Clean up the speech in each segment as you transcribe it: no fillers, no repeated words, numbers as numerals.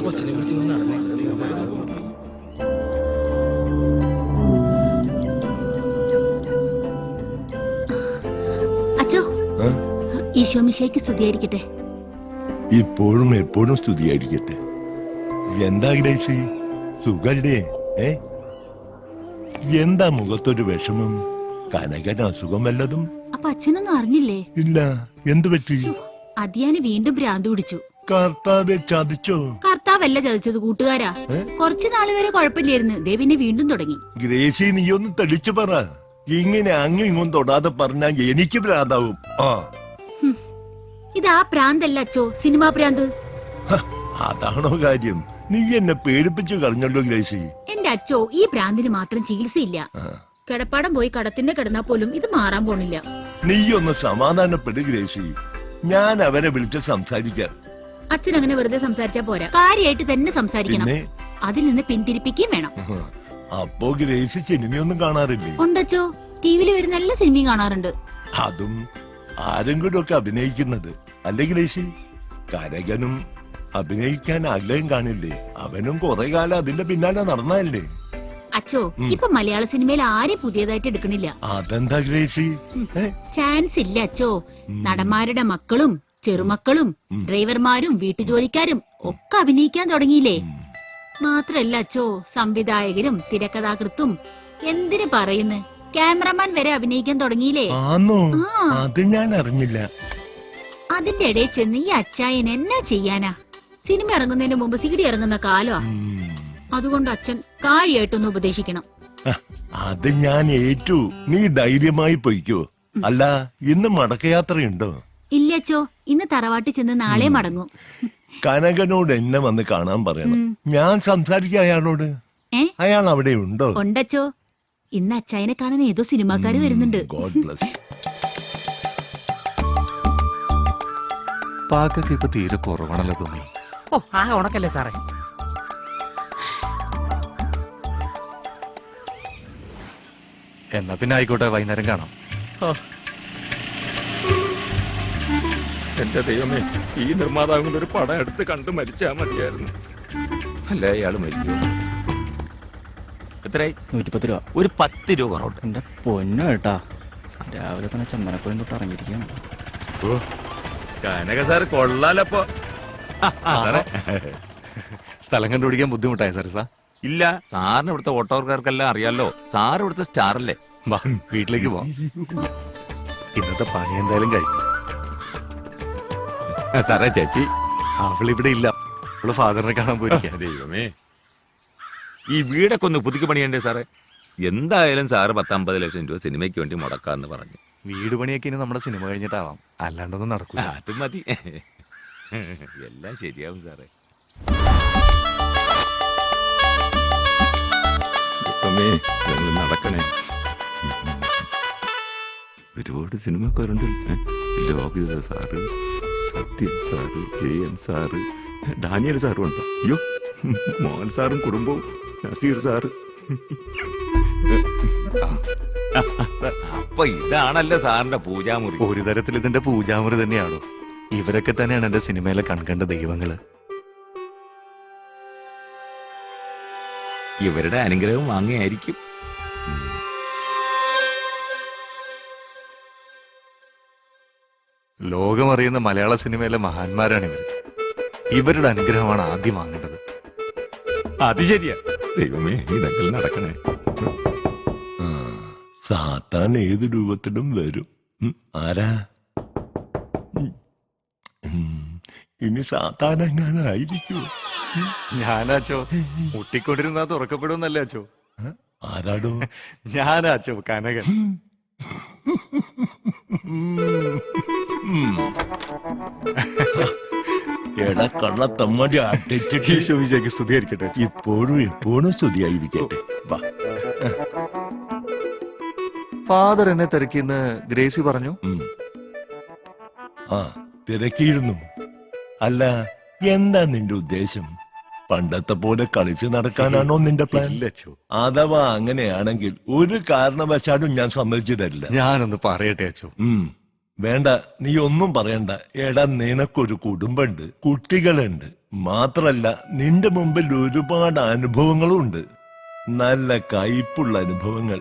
കൊച്ചിനെ വിളിച്ച് നടന്നേ. അച്ചോ, ഈശോമിശിഹായ്ക്ക് സ്തുതിയായിരിക്കട്ടെ. ഇപ്പോഴും എപ്പോഴും സ്തുതിയായിരിക്കട്ടെ. എന്താ ഗ്രേസി, സുഖല്ലേ? എന്താ മുഖത്തൊരു വിഷമം? കനകന് അസുഖം വല്ലതും? അപ്പൊ അച്ഛനൊന്നും അറിഞ്ഞില്ലേ? ഇല്ല. എന്തു പറ്റി? അതിയാന് വീണ്ടും ഭ്രാന്ത് പിടിച്ചു. കർത്താവെ ചതിച്ചോ? കർത്താവല്ല ചതിച്ചത്, കൂട്ടുകാരാ. കുറച്ചു നാള് വരെ കുഴപ്പമില്ലായിരുന്നു, ദേ പിന്നെ വീണ്ടും തുടങ്ങി. ഗ്രേസി, നീ ഒന്ന് തെളിച്ചു പറ. ഇങ്ങനെ അങ്ങും ഇങ്ങും തൊടാതെ പറഞ്ഞാൽ എനിക്ക് ഭ്രാന്താവും. ഇതാ പ്രാന്തല്ല അച്ചോ, സിനിമാ പ്രാന്ത്. അതാണോ കാര്യം? നീ എന്നെ പേടിപ്പിച്ചു കളഞ്ഞല്ലോ ഗ്രേസി. എന്റെ അച്ചോ, ഈ പ്രാന്തിന് മാത്രം ചികിത്സയില്ല. കിടപ്പാടം പോയി കടത്തിന്റെ കിടന്നാ പോലും ഇത് മാറാൻ പോണില്ല. നീ ഒന്ന് സമാധാനപ്പെടു ഗ്രേസി. ഞാൻ അവരെ വിളിച്ച് സംസാരിക്കാം. അച്ഛൻ അങ്ങനെ വെറുതെ സംസാരിച്ചാ പോരാ, കാര്യമായിട്ട് തന്നെ സംസാരിക്കണം. അതിൽ നിന്ന് പിന്തിരിപ്പിക്കുകയും വേണം. അപ്പോ ഗ്രേസി സിനിമയൊന്നും കാണാറില്ലേ? ഉണ്ടച്ചോ, ടിവിയിൽ വരുന്ന എല്ലാ സിനിമയും കാണാറുണ്ട്. അതും ആരെങ്കിലും ഒക്കെ അഭിനയിക്കുന്നത് അല്ലേ ഗ്രേസി? കനകനും അഭിനയിക്കാൻ ആഗ്രഹം കാണില്ലേ? അവനും കുറെ കാലം അതിന്റെ പിന്നാലെ നടന്നല്ലേ? അച്ചോ, ഇപ്പൊ മലയാള സിനിമയിൽ ആരും പുതിയതായിട്ട് എടുക്കണില്ല. അതെന്താ ഗ്രേസി? ചാൻസ് ഇല്ല അച്ചോ. നടന്മാരുടെ മക്കളും ചെറുമക്കളും ഡ്രൈവർമാരും വീട്ടുജോലിക്കാരും ഒക്കെ അഭിനയിക്കാൻ തുടങ്ങിയില്ലേ? മാത്രല്ല അച്ചോ, സംവിധായകരും തിരക്കഥാകൃത്തും എന്തിനു പറയുന്നു, ക്യാമറമാൻ വരെ അഭിനയിക്കാൻ തുടങ്ങിയില്ലേ? അത് ഞാൻ അറിഞ്ഞില്ല. അതിന്റെ ഇടയിൽ ചെന്ന് ഈ അച്ചായൻ എന്നാ ചെയ്യാനാ? സിനിമ ഇറങ്ങുന്നതിന് മുമ്പ് സിഗിടി ഇറങ്ങുന്ന കാലമാ. അതുകൊണ്ട് അച്ഛൻ കാര്യമായിട്ടൊന്ന് ഉപദേശിക്കണം. അത് ഞാൻ ഏറ്റു. നീ ധൈര്യമായി പൊയ്ക്കോ. അല്ല, ഇന്ന് മടക്കയാത്രയുണ്ടോ? ഇല്ലച്ചോ, ഇന്ന് തറവാട്ടിൽ ചെന്ന് നാളെ മടങ്ങും. കനകനോട് എന്നെ വന്ന് കാണാൻ പറയണം. ഞാൻ സംസാരിക്കാം അയാളോട്. അയാൾ അവിടെ ഉണ്ടോ? ഉണ്ടച്ചോ, ഇന്ന് അച്ചായനെ കാണാൻ ഏതോ സിനിമാക്കാര് വരുന്നുണ്ട്. God bless. പാക്കൊക്കെ ഇപ്പൊ തീരെ കുറവാണല്ലോ തോന്നി. ഓ, ആ ഉണക്കല്ലേ സാറേ. എന്നാ പിന്നെ ആയിക്കോട്ടെ, വൈകുന്നേരം കാണാം. എന്റെ ദൈവമേ, ഈ നിർമ്മാതാവിന്റെ ഒരു പടം എടുത്ത് കണ്ടു മരിച്ചാ മതിയായിരുന്നു. അല്ല, അയാള് മരിക്കോ? എത്രയായി? 110 രൂപ. ഒരു 10 രൂപ കുറവുണ്ട്. എന്റെ പൊന്നു കേട്ടാ, രാവിലെ തന്നെ ചന്ദനക്കുളം തൊട്ട് ഇറങ്ങിയിരിക്കുകയാണ്. ഓ, കനക സാറ് കൊള്ളാലപ്പോ. സ്ഥലം കണ്ടുപിടിക്കാൻ ബുദ്ധിമുട്ടായി സാർ? സാർ ഇല്ല, സാറിന് ഇവിടുത്തെ ഓട്ടോക്കാർക്കെല്ലാം അറിയാലോ. സാർ ഇവിടുത്തെ സ്റ്റാർ അല്ലേ? വാ, വീട്ടിലേക്ക് പോവാം. ഇന്നത്തെ പണി എന്തായാലും കഴിഞ്ഞു. സാറേ, ചേച്ചി അവളിവിടെ ഇല്ല, അവള് ഫാദറിനെ കാണാൻ പോയിരിക്കാം. ദൈവമേ, ഈ വീടൊക്കെ ഒന്ന് പുതുക്കി പണിയണ്ടേ സാറേ? എന്തായാലും സാറ് 10-50 ലക്ഷം രൂപ സിനിമയ്ക്ക് വേണ്ടി മുടക്കാന്ന് പറഞ്ഞു. വീട് പണിയൊക്കെ ഇനി നമ്മുടെ സിനിമ കഴിഞ്ഞിട്ടാവാം, അല്ലാണ്ടൊന്നും നടക്കില്ല. അത് മതി, എല്ലാം ശരിയാവും സാറേ. നടക്കണേ. ഒരുപാട് സിനിമക്കാരുണ്ട്. ലോകിത sir, Sathyan sir, Jayan sir, Daniel സാറും ഉണ്ടോ? അയ്യോ, മോഹൻ സാറും കുടുംബവും, നസീർ സാറ്. അപ്പൊ ഇതാണല്ലോ സാറിന്റെ പൂജാമുറി. ഒരു തരത്തിൽ ഇതിന്റെ പൂജാമുറി തന്നെയാണോ? ഇവരൊക്കെ തന്നെയാണ് എന്റെ സിനിമയിലെ കൺകണ്ട ദൈവങ്ങള്. ഇവരുടെ അനുഗ്രഹം വാങ്ങിയായിരിക്കും. ലോകമറിയുന്ന മലയാള സിനിമയിലെ മഹാന്മാരാണ് ഇവർ. ഇവരുടെ അനുഗ്രഹമാണ് ആദ്യം വാങ്ങേണ്ടത്. അത് ശരിയാ. ദൈവമേ, ഇതൊക്കെ നടക്കണേ. സാത്താൻ ഏത് രൂപത്തിലും വരും. ആരാ ഇനി സാത്താൻ എങ്ങാനായിരിക്കുമോ? ഞാനാച്ചോ, മുട്ടിക്കൊണ്ടിരുന്നാ തുറക്കപ്പെടുമെന്നല്ലേ അച്ചോ? ആരാടോ? ഞാനാച്ചോ, കനകൻ. എടാ കള്ളത്തമ്മടി അടിച്ചിട്ട് ഈശോമിശിഹായ്ക്ക് സ്തുതിയായിരിക്കട്ടെ. ഇപ്പോഴും എപ്പോഴും സ്തുതിയായിരിക്കട്ടെ. ഫാദർ എന്നെ തിരക്കിന്ന് ഗ്രേസി പറഞ്ഞു. ആ, തിരക്കിയിരുന്നു. അല്ല, എന്താ നിന്റെ ഉദ്ദേശം? പണ്ടത്തെ പോലെ കളിച്ചു നടക്കാനാണോ നിന്റെ പ്ലാൻ? അഥവാ അങ്ങനെയാണെങ്കിൽ ഒരു കാരണവശാലും ഞാൻ സമ്മതിച്ചു തരില്ല. ഞാനൊന്ന് പറയട്ടെ അച്ചോ. വേണ്ട, നീ ഒന്നും പറയണ്ട. എടാ, നിനക്കൊരു കുടുംബമുണ്ട്, കുട്ടികളുണ്ട്. മാത്രല്ല നിന്റെ മുമ്പിൽ ഒരുപാട് അനുഭവങ്ങളുണ്ട്, നല്ല കയ്പുള്ള അനുഭവങ്ങൾ.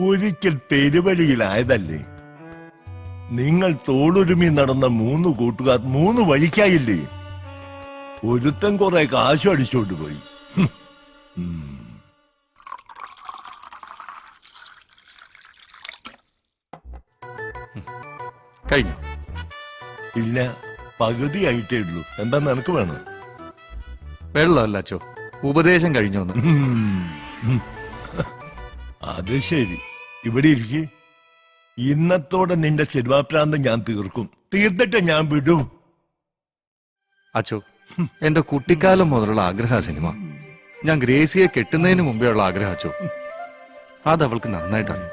ഒരിക്കൽ പെരുവഴിയിലായതല്ലേ. നിങ്ങൾ തോളുരുമി നടന്ന 3 കൂട്ടുകാർ 3 വഴിക്കായില്ലേ. ഒരുത്തൻ കുറെ കാശ് അടിച്ചോണ്ട് പോയി. കഴിഞ്ഞു. ഇല്ല, പകുതിയായിട്ടേ ഉള്ളൂ. എന്താ നിനക്ക് വേണം? വെള്ളമല്ല അച്ചോ, ഉപദേശം കഴിഞ്ഞോന്ന്. അത് ശരി. ഇവിടെ ഇരിക്കെ. ഇന്നത്തോടെ നിന്റെ സിനിമാപ്രാന്തം ഞാൻ തീർക്കും. തീർത്തിട്ട് ഞാൻ വിടൂ. അച്ചോ, എന്റെ കുട്ടിക്കാലം മുതലുള്ള ആഗ്രഹ സിനിമ. ഞാൻ ഗ്രേസിയെ കെട്ടുന്നതിന് മുമ്പേ ഉള്ള ആഗ്രഹം അച്ചോ. അത് അവൾക്ക് നന്നായിട്ടാണ്.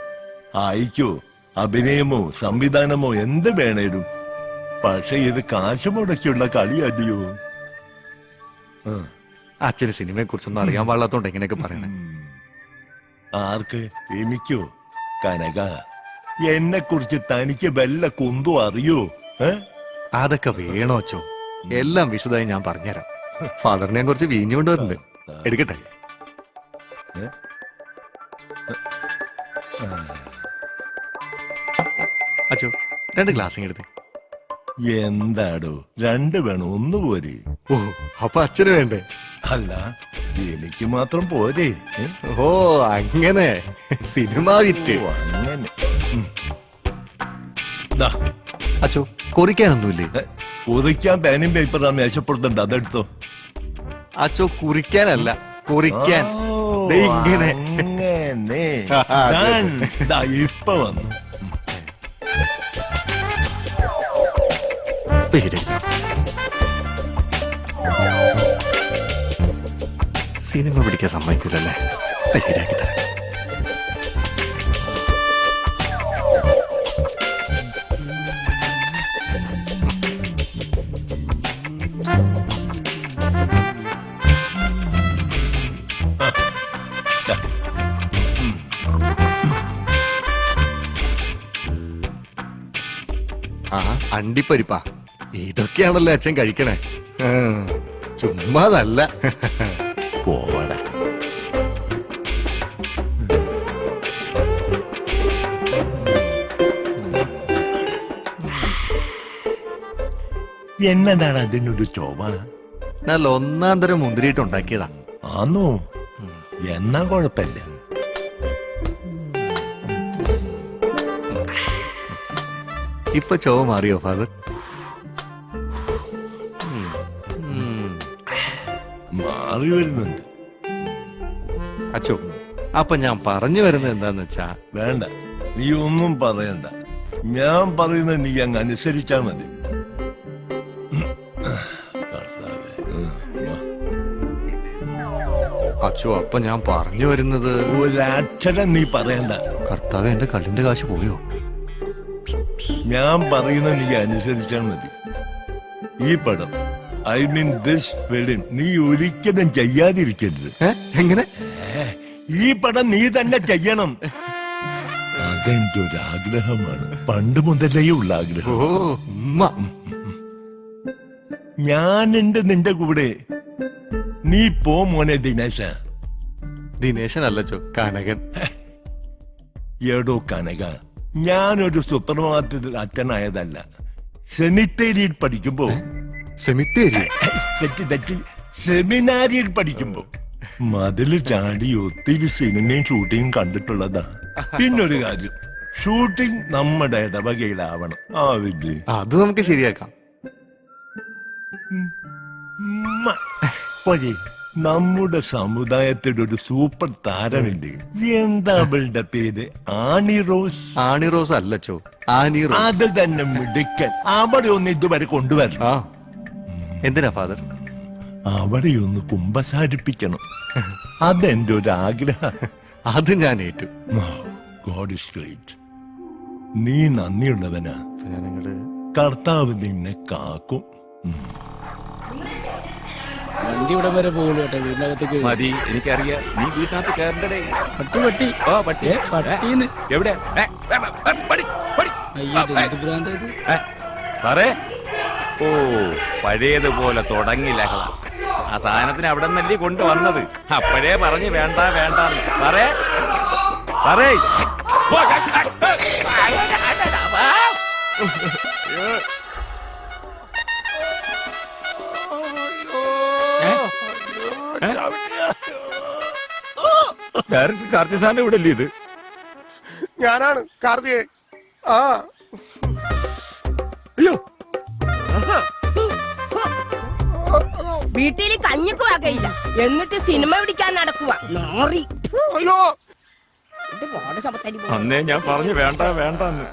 ആയിക്കോ, അഭിനയമോ സംവിധാനമോ എന്ത് വേണേലും. പക്ഷെ ഇത് കാശ് മുടക്കിയുള്ള കളിയല്ലയോ. അച്ഛന് സിനിമയെ കുറിച്ചൊന്നും അറിയാൻ പാടില്ലാത്തോണ്ട് എങ്ങനെയൊക്കെ പറയണേ. ആർക്ക്? എനിക്കോ? കനക, എന്നെ കുറിച്ച് തനിക്ക് വല്ല കുന്തു അറിയോ? അതൊക്കെ വേണോ അച്ചോ? എല്ലാം വിശദമായി ഞാൻ പറഞ്ഞുതരാം. ഫാദറിനെ കുറച്ച് വീഞ്ഞുകൊണ്ട് വരുന്നുണ്ട്, എടുക്കട്ടെ? അച്ചോ, 2 ഗ്ലാസ് എടുത്ത്. എന്താടോ, 2 വേണം, 1 പോരെ? ഓ, അപ്പൊ അച്ഛന് വേണ്ടേ? അല്ല, എനിക്ക് മാത്രം പോരെ? ഓ, അങ്ങനെ സിനിമ വിറ്റ്. ഓ, അങ്ങനെ. അച്ചോ, കുറിക്കാനൊന്നുമില്ലേ? കുറിക്കാൻ പേനും പേപ്പറാ മേശപ്പുറത്തുണ്ട്, അതെടുത്തോ. അച്ചോ, കുറിക്കാനല്ല, കുറിക്കാൻ. ദേ ഇങ്ങനെ. അങ്ങനെ. ദാ ഇപ്പൊ വന്നു. സിനിമ പിടിക്കാൻ സമ്മതിക്കൂലല്ലേ? ശരിയാക്കി തരാം. ആ, അണ്ടിപ്പരിപ്പാ. ഇതൊക്കെയാണല്ലോ അച്ഛൻ കഴിക്കണേ. ചുമ്മാതല്ല. പോവട. എന്നതാണ് അതിനൊരു ചോവ? നല്ല 1-ാം തരം മുന്തിരിയിട്ടുണ്ടാക്കിയതാ. ആന്നോ? എന്നാ കുഴപ്പമില്ല. ഇപ്പൊ ചോവ മാറിയോ ഫാദർ? മാറി വരുന്നുണ്ട്. അച്ചോ, അപ്പൊ ഞാൻ പറഞ്ഞു വരുന്നത് എന്താന്ന് വെച്ചാ. വേണ്ട, നീ ഒന്നും പറയണ്ട. ഞാൻ പറയുന്നത് നീ അങ്ങ് അനുസരിച്ചാ മതി. അച്ചോ, അപ്പൊ ഞാൻ പറഞ്ഞു വരുന്നത്. ഒരക്ഷരം നീ പറയണ്ട. കർത്താവ്, എന്റെ കള്ളിന്റെ കാശ് പോയോ? ഞാൻ പറയുന്നത് നീ അനുസരിച്ചാൽ മതി. ഈ പടം, ഐ മീൻ ദിസ് ഫിലിം, നീ ഒരിക്കലും ചെയ്യാതിരിക്കരുത്. എങ്ങനെ? ഈ പടം നീ തന്നെ ചെയ്യണം. അതെന്റെ ഒരു ആഗ്രഹമാണ്, പണ്ട് മുതലേ ഉള്ള ആഗ്രഹം. ഓ, ഉമ്മ. ഞാനുണ്ട് നിന്റെ കൂടെ. നീ പോ മോനെ ദിനേശ. ദിനേശനല്ലോ, കനകൻ. എടോ കനക, ഞാനൊരു സൂപ്പർ മാർക്കറ്റിൽ അച്ഛനായതല്ല. സെമിത്തേരിയിൽ പഠിക്കുമ്പോ. സെമിത്തേരി? തെറ്റി സെമിനാരിയിൽ പഠിക്കുമ്പോ മതില് ചാടി ഒത്തിരി സിനിമയും ഷൂട്ടിങ്ങും കണ്ടിട്ടുള്ളതാ. പിന്നൊരു കാര്യം, ഷൂട്ടിംഗ് നമ്മുടെ ഇടവകയിലാവണം. ആ വിദ്യ അത് നമുക്ക് ശരിയാക്കാം. നമ്മുടെ സമുദായത്തിൽ ഒരു സൂപ്പർ താരമില്ലേ? എന്താ അവളുടെ പേര്? ആണി റോസ്. ആണി റോസ് അല്ലച്ചോ, ആനി റോസ്. അത് തന്നെ മിടുക്കൻ. അവിടെ ഒന്ന് ഇതുവരെ കൊണ്ടുവരണം. ആ, എന്തിനാ ഫാദർ? അവിടെ ഒന്ന് കുമ്പസാരിപ്പിക്കണം. അതെന്റെ ഒരു ആഗ്രഹം. അത് ഞാൻ ഏറ്റു. God is great. നീ നന്ദിയുള്ളവനാ. ഞാനിങ്ങോട്ട്. കർത്താവ് നിന്നെ കാക്കും. വണ്ടി ഇവിടെ വരെ പോകുള്ളൂ കേട്ടോ, വീടിനകത്തേക്ക്. മതി, എനിക്കറിയാം. നീ വീട്ടിനകത്ത് കയറണ്ടേ. പട്ടി ഓ, പട്ടി. പട്ടീന്ന് എവിടെ? അയ്യോ ഇത് ഭ്രാന്താ ഇത്. സാറേ, ഓ പഴയതുപോലെ തുടങ്ങി ലഹള. ആ സാധനത്തിന് അവിടെ നിന്നല്ലേ കൊണ്ടുവന്നത്. അപ്പോഴേ പറഞ്ഞു വേണ്ട വേണ്ട. സാറേ സാറേ, ഡയറക്ടർ കാർത്തി സാറിന്റെ ഇവിടെ അല്ലേ ഇത്? ഞാനാണ് കാർത്തികേ. ആ അയ്യോ, വീട്ടിൽ കഞ്ഞിക്ക് വകയില്ല, എന്നിട്ട് സിനിമ പിടിക്കാൻ നടക്കുക. നാറി. അയ്യോ അന്നേ ഞാൻ പറഞ്ഞു വേണ്ട വേണ്ടെന്ന്.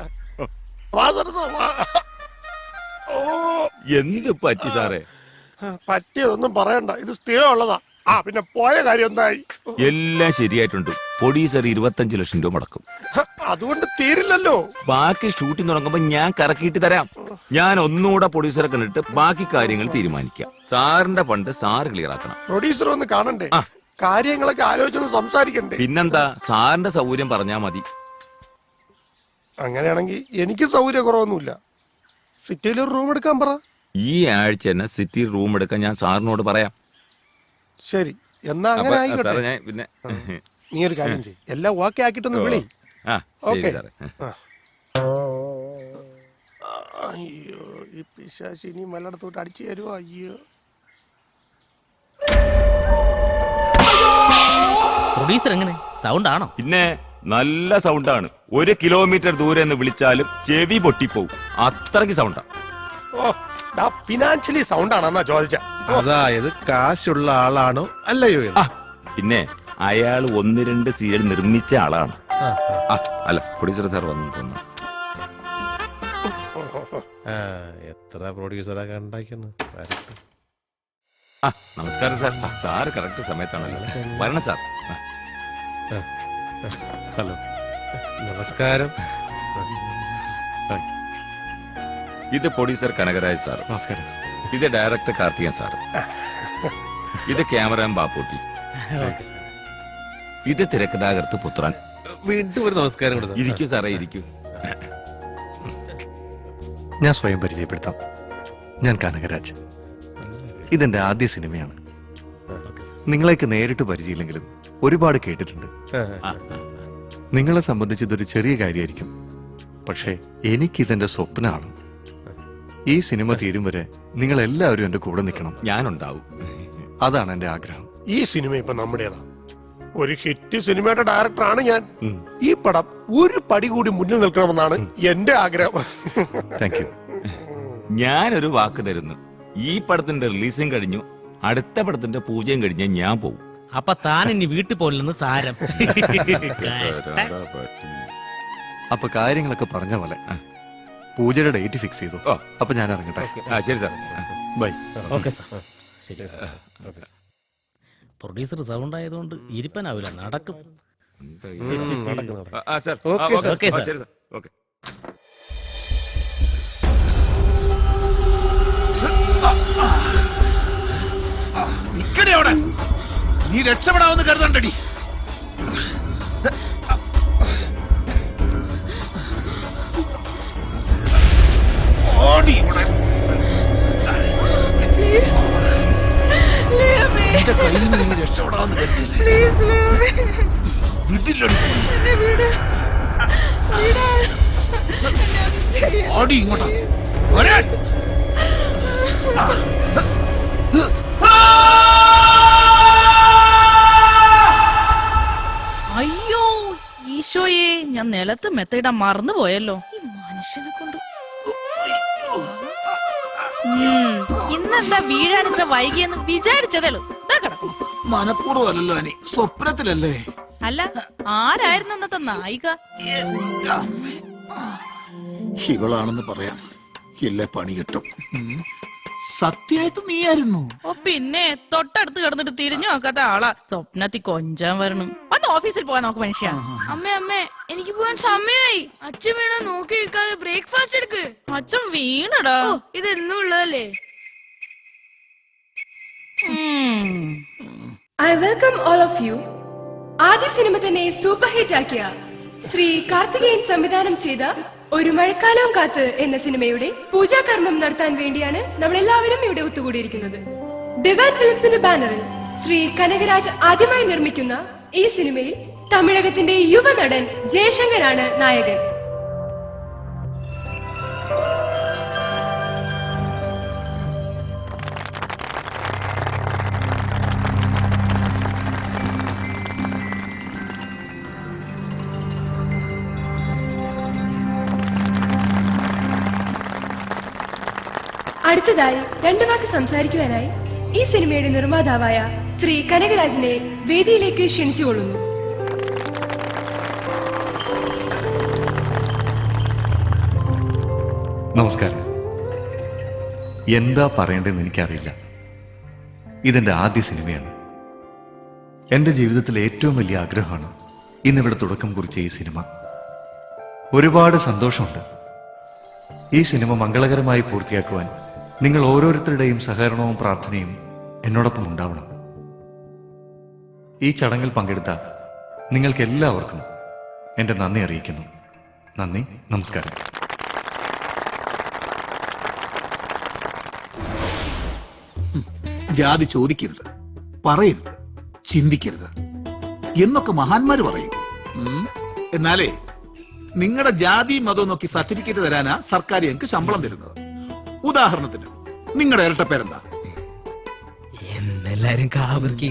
വാ സരസ, വാ. ഓ എന്ത് പറ്റി സാറേ? പറ്റിയതൊന്നും പറയണ്ട, ഇത് സ്ഥിരമുള്ളതാ. ആ പിന്നെ പോയ കാര്യം എന്തായി? എല്ലാം ശരിയായിട്ടുണ്ട്. പ്രൊഡ്യൂസർ 25 ലക്ഷം രൂപ മുടക്കും. അതുകൊണ്ട് തീരില്ലല്ലോ. ബാക്കി ഷൂട്ടിംഗ് തുടങ്ങുമ്പോ ഞാൻ കറക്കിയിട്ട് തരാം. ഞാൻ ഒന്നുകൂടെ പ്രൊഡ്യൂസറെ കണ്ടിട്ട് ബാക്കി കാര്യങ്ങൾ തീരുമാനിക്കാം. സാറിന്റെ ഫണ്ട് സാർ ക്ലിയർ ആക്കണം. പ്രൊഡ്യൂസർ ഒന്ന് കാണണ്ടേ? കാര്യങ്ങളൊക്കെ ആലോചിച്ചൊന്ന് സംസാരിക്കണ്ടേ? പിന്നെന്താ, സാറിന്റെ സൗകര്യം പറഞ്ഞാ മതി. അങ്ങനെയാണെങ്കിൽ എനിക്ക് സൗകര്യക്കുറവൊന്നുമില്ല. സിറ്റിയിൽ ഒരു റൂം എടുക്കാൻ പറ. ഈ ആഴ്ച തന്നെ സിറ്റി റൂം എടുക്കാൻ ഞാൻ സാറിനോട് പറയാം. ശരി, എന്നാ അങ്ങനെ ആയിക്കോട്ടെ. സാറേ, ഞാൻ പിന്നെ നീ ഒരു കാര്യം ചെയ്യ്, എല്ലാം ഓക്കെ ആക്കിയിട്ടൊന്ന് വിളി. ആ ശരി ഓക്കെ. സാറേ. അയ്യോ, ഈ പിശാചി ഇനി മലടത്തോട്ട് അടിച്ചു തരുമോ? അയ്യോ, പ്രൊഡ്യൂസർ എങ്ങനെ സൗണ്ട് ആണോ? പിന്നെ നല്ല സൗണ്ടാണ്. 1 കിലോമീറ്റർ ദൂരെ നിന്ന് വിളിച്ചാലും ചെവി പൊട്ടിപ്പോവും. അത്രയ്ക്ക് സൗണ്ടാ. ഓ ഫിനാൻഷ്യലി സൗണ്ട് ആണെന്നാ ചോദിച്ച. അതായത് കാശുള്ള ആളാണോ അല്ലയോ? പിന്നെ അയാൾ 1-2 സീരിയൽ നിർമ്മിച്ച ആളാണ്. അല്ല, പ്രൊഡ്യൂസർ സാർ വന്നു തോന്നുന്നു. എത്ര പ്രൊഡ്യൂസറൊക്കെ ഉണ്ടാക്കുന്നു. നമസ്കാരം സാർ. Sir correct സമയത്താണല്ലോ. വരണം സാർ. ഹലോ, നമസ്കാരം. ഇത് പ്രൊഡ്യൂസർ കനകരാജ് സാർ. നമസ്കാരം. ഇത് ഡയറക്ടർ കാർത്തികൻ സാർ. ഇത് ക്യാമറമാൻ ബാപ്പൂട്ടി. ഇത് തിരക്കഥാകൃത്ത് പുത്രൻ. വീണ്ടും ഒരു നമസ്കാരം കൂടെ. ഇരിക്കൂ സാറേ, ഇരിക്കൂ. ഞാൻ സ്വയം പരിചയപ്പെടുത്താം. ഞാൻ കനകരാജ്. ഇതെന്റെ ആദ്യ സിനിമയാണ്. നിങ്ങളെയൊക്കെ നേരിട്ട് പരിചയമില്ലെങ്കിലും ഒരുപാട് കേട്ടിട്ടുണ്ട്. നിങ്ങളെ സംബന്ധിച്ച് ഇതൊരു ചെറിയ കാര്യമായിരിക്കും, പക്ഷേ എനിക്കിതെന്റെ സ്വപ്നമാണ്. ഈ സിനിമ തീരും വരെ നിങ്ങൾ എല്ലാവരും എന്റെ കൂടെ നിൽക്കണം. ഞാനുണ്ടാവും. അതാണ് എന്റെ ആഗ്രഹം. ഈ സിനിമ ഇപ്പൊ നമ്മുടേതാ. ഒരു ഹിറ്റ് സിനിമയുടെ ഡയറക്ടറാണ് ഞാൻ. ഈ പടം ഒരു പടി കൂടി മുന്നിൽ നിൽക്കണമെന്നാണ് എന്റെ ആഗ്രഹം. Thank you. ഞാനൊരു വാക്ക് തരുന്നു. ഈ പടത്തിന്റെ റിലീസും കഴിഞ്ഞു, അടുത്ത പടത്തിന്റെ പൂജയും കഴിഞ്ഞാൽ ഞാൻ പോകും. അപ്പൊ താൻ ഇനി വീട്ടിൽ പോലെന്ന് സാരം. അപ്പൊ കാര്യങ്ങളൊക്കെ പറഞ്ഞ പോലെ പൂജയുടെ ഡേറ്റ് ഫിക്സ് ചെയ്തു. അപ്പൊ ഞാൻ ഇറങ്ങട്ടെ. ശരി സാർ, ബൈ. Okay sir. ശരി. പ്രൊഡ്യൂസർ സൗണ്ട് ആയതുകൊണ്ട് ഇരിപ്പനാവില്ല, നടക്കും. Okay sir. ഓക്കെ. നീ രക്ഷപ്പെടാമെന്ന് കരുതണ്ടടി. നീ രക്ഷപ്പെടാമെന്ന് ഓടി ഇങ്ങോട്ടാ. അയ്യോ ഈശോയെ, ഞാൻ നിലത്ത് മെത്തയിടാൻ മറന്നുപോയല്ലോ. ഈ മനുഷ്യനെ കൊണ്ട് ഇന്നെന്താ വീഴാൻ ഇത്ര വൈകിയെന്ന് വിചാരിച്ചതല്ലോ. മനഃപൂർവ്വമല്ലല്ലോ, അനി സ്വപ്നത്തിലല്ലേ. അല്ല, ആരായിരുന്നു അന്നത്തെ നായിക? ഇവളാണെന്ന് പറയാം, ഇല്ലേ പണി കിട്ടും. സത്യമായിട്ട് നീയായിരുന്നു? ഓ പിന്നെ, തൊട്ടടുത്ത് കിടന്നിട്ട് തിരിഞ്ഞു നോക്കാത്ത ആളാ. സ്വപ്നത്തിൽ കൊഞ്ചാൻ വരണം. അന്ന് ഓഫീസിൽ പോവാൻ നോക്ക് മനുഷ്യ. അമ്മേ എനിക്ക് പോകാൻ സമയമായി. അച്ഛൻ വീണ നോക്കി നിൽക്കാതെ ബ്രേക്ക്ഫാസ്റ്റ് എടുക്ക്. അച്ഛൻ വീണടാ. ഇതെന്നും ഉള്ളതല്ലേ. I welcome all of you. ആദ്യ സിനിമ തന്നെ സൂപ്പർ ഹിറ്റ് ആക്കിയ ശ്രീ കാർത്തികേയൻ സംവിധാനം ചെയ്ത ഒരു മഴക്കാലവും കാത്ത് എന്ന സിനിമയുടെ പൂജാകർമ്മം നടത്താൻ വേണ്ടിയാണ് നമ്മൾ എല്ലാവരും ഇവിടെ ഒത്തുകൂടിയിരിക്കുന്നത്. ഡിവൈൻ ഫിലിംസിന്റെ ബാനറിൽ ശ്രീ കനകരാജ് ആദ്യമായി നിർമ്മിക്കുന്ന ഈ സിനിമയിൽ തമിഴകത്തിന്റെ യുവനടൻ ജയശങ്കറാണ് നായകൻ. അടുത്തതായി രണ്ടു വാക്ക് സംസാരിക്കുവാനായി ഈ സിനിമയുടെ നിർമ്മാതാവായ ശ്രീ കനകരാജിനെ വേദിയിലേക്ക് ക്ഷണിച്ചുകൊള്ളുന്നു. നമസ്കാരം. എന്താ പറയേണ്ടതെന്ന് എനിക്കറിയില്ല. ഇതെന്റെ ആദ്യ സിനിമയാണ്. എന്റെ ജീവിതത്തിലെ ഏറ്റവും വലിയ ആഗ്രഹമാണ് ഇന്നിവിടെ തുടക്കം കുറിച്ച ഈ സിനിമ. ഒരുപാട് സന്തോഷമുണ്ട്. ഈ സിനിമ മംഗളകരമായി പൂർത്തിയാക്കുവാൻ നിങ്ങൾ ഓരോരുത്തരുടെയും സഹകരണവും പ്രാർത്ഥനയും എന്നോടൊപ്പം ഉണ്ടാവണം. ഈ ചടങ്ങിൽ പങ്കെടുത്ത നിങ്ങൾക്ക് എല്ലാവർക്കും എന്റെ നന്ദി അറിയിക്കുന്നു. നന്ദി, നമസ്കാരം. ജാതി ചോദിക്കരുത്, പറയരുത്, ചിന്തിക്കരുത് എന്നൊക്കെ മഹാന്മാര് പറയും. എന്നാലേ നിങ്ങളുടെ ജാതി മതവും നോക്കി സർട്ടിഫിക്കറ്റ് തരാനാ സർക്കാർ ഞങ്ങൾക്ക് ശമ്പളം തരുന്നത്. ഉദാഹരണത്തിന് നിങ്ങളുടെ ഇരട്ട പേരെന്താ? എല്ലാരും കാവർക്കി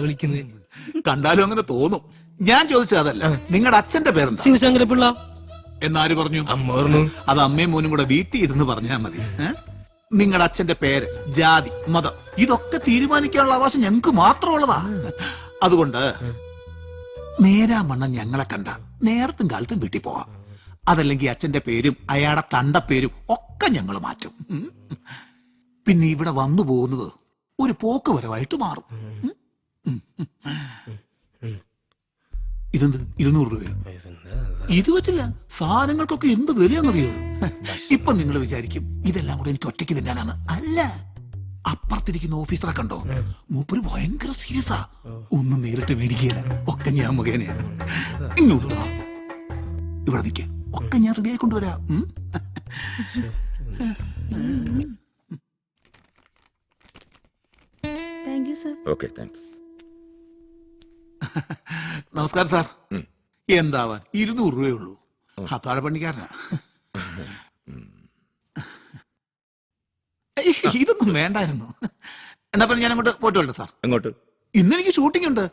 വിളിക്കുന്നത് കണ്ടാലും അങ്ങനെ തോന്നും. ഞാൻ ചോദിച്ചത് അതല്ല, നിങ്ങളുടെ അച്ഛന്റെ പേരെന്താ? ശിവശങ്കരപിള്ള. എന്നാര് പറഞ്ഞു? അമ്മ പറഞ്ഞു. അത് അമ്മയും മോനും കൂടെ വീട്ടിൽ ഇരുന്ന് പറഞ്ഞാൽ മതി. നിങ്ങളുടെ അച്ഛന്റെ പേര്, ജാതി, മതം ഇതൊക്കെ തീരുമാനിക്കാനുള്ള അവകാശം ഞങ്ങൾക്ക് മാത്രമുള്ളതാ. അതുകൊണ്ട് നേരാമണ്ണം ഞങ്ങളെ കണ്ട നേരത്തും കാലത്തും വീട്ടിൽ പോവാം. അതല്ലെങ്കിൽ അച്ഛന്റെ പേരും അയാളുടെ തണ്ട പേരും ഒക്കെ ഞങ്ങൾ മാറ്റും. പിന്നെ ഇവിടെ വന്നു പോകുന്നത് ഒരു പോക്ക് വരവായിട്ട് മാറും. ഇതെന്ത് 200 രൂപയോ? ഇത് പറ്റില്ല. സാധനങ്ങൾക്കൊക്കെ എന്ത് വിലയെന്നറിയോ? ഇപ്പൊ നിങ്ങൾ വിചാരിക്കും ഇതെല്ലാം കൂടെ എനിക്ക് ഒറ്റയ്ക്ക് തിന്നാനാണ്. അല്ല, അപ്പുറത്തിരിക്കുന്ന ഓഫീസറെ കണ്ടോ? മൂപ്പര് ഭയങ്കര സീരിയസാ. ഒന്നും നേരിട്ട് മേടിക്കുകയില്ല, ഒക്കെ ഞാൻ മുഖേന. ഇങ്ങോട്ട് ഇവിടെ നിൽക്കുക, ഒക്കെ ഞാൻ റെഡി ആയിക്കൊണ്ടുവരാം. നമസ്കാരം സാർ. എന്താവാൻ 200 രൂപയേ ഉള്ളൂ. അത്താഴ പണിക്കാരനാ. ഇതൊന്നും വേണ്ടായിരുന്നു. എന്നാ പിന്നെ ഞാൻ അങ്ങോട്ട് പോയിട്ട് വരട്ടെ സാർ? അങ്ങോട്ട് ഇന്ന് എനിക്ക് ഷൂട്ടിംഗ് ഉണ്ട്.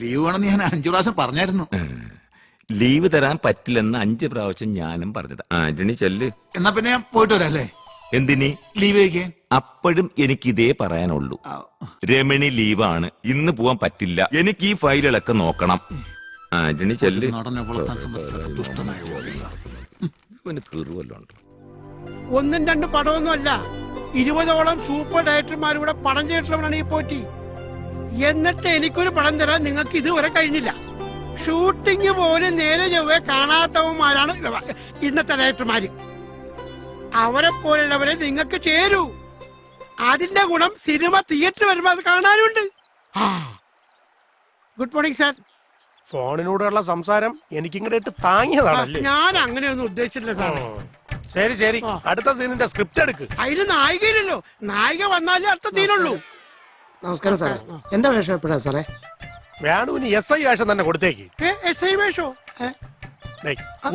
ലീവ് വേണമെന്ന് ഞാൻ 5 പ്രാവശ്യം പറഞ്ഞായിരുന്നു. ലീവ് തരാൻ പറ്റില്ലെന്ന് 5 പ്രാവശ്യം ഞാനും പറഞ്ഞത്. ആന്റണി ചെല്ല്. എന്നാ പിന്നെ ഞാൻ പോയിട്ട് വരാം അല്ലേ? എന്തിനി ലീവ് വയ്ക്കാൻ? അപ്പോഴും എനിക്ക് ഇതേ പറയാനുള്ളൂ. രമണി ലീവാണ്, ഇന്ന് പോവാൻ പറ്റില്ല. എനിക്ക് ഈ ഫയലുകളൊക്കെ നോക്കണം. ആന്റണി ചെല്ല്. തീർവല്ലോ. 1 2 പടമൊന്നും അല്ല, 20ഓളം സൂപ്പർ ഡയറക്ടർമാരുടെ പടം ചെയ്തിട്ടുള്ളവരാണ് ഈ പോറ്റി. എന്നിട്ട് എനിക്കൊരു പടം തരാൻ നിങ്ങൾക്ക് ഇതുവരെ കഴിഞ്ഞില്ല. ഷൂട്ടിംഗ് പോലും നേരെ ചൊവ്വേ കാണാത്തവന്മാരാണ് ഇന്നത്തെ ഡയറക്ടർമാര്. അവരെ പോലുള്ളവരെ നിങ്ങൾക്ക് ചേരൂ. അതിന്റെ ഗുണം സിനിമ തിയേറ്റർ വരുമ്പോ അത് കാണാനുണ്ട്. Good morning sir. ഫോണിനോടുള്ള സംസാരം എനിക്കിങ്ങോട്ട് താങ്ങിയതാണല്ലേ? ഞാൻ അങ്ങനെയൊന്നും ഉദ്ദേശിച്ചില്ല സാർ. ശരി ശരി, അടുത്ത സീനിന്റെ സ്ക്രിപ്റ്റ് എടുക്ക്. അതിന് നായികയില്ലല്ലോ, നായിക വന്നാലേ അടുത്ത സീനുള്ളൂ. നമസ്കാരം സാറേ. എന്റെ വേഷം എപ്പോഴാ സാറേ? വേണുവിന് SI വേഷം തന്നെ കൊടുത്തേക്ക്. SI വേഷോ?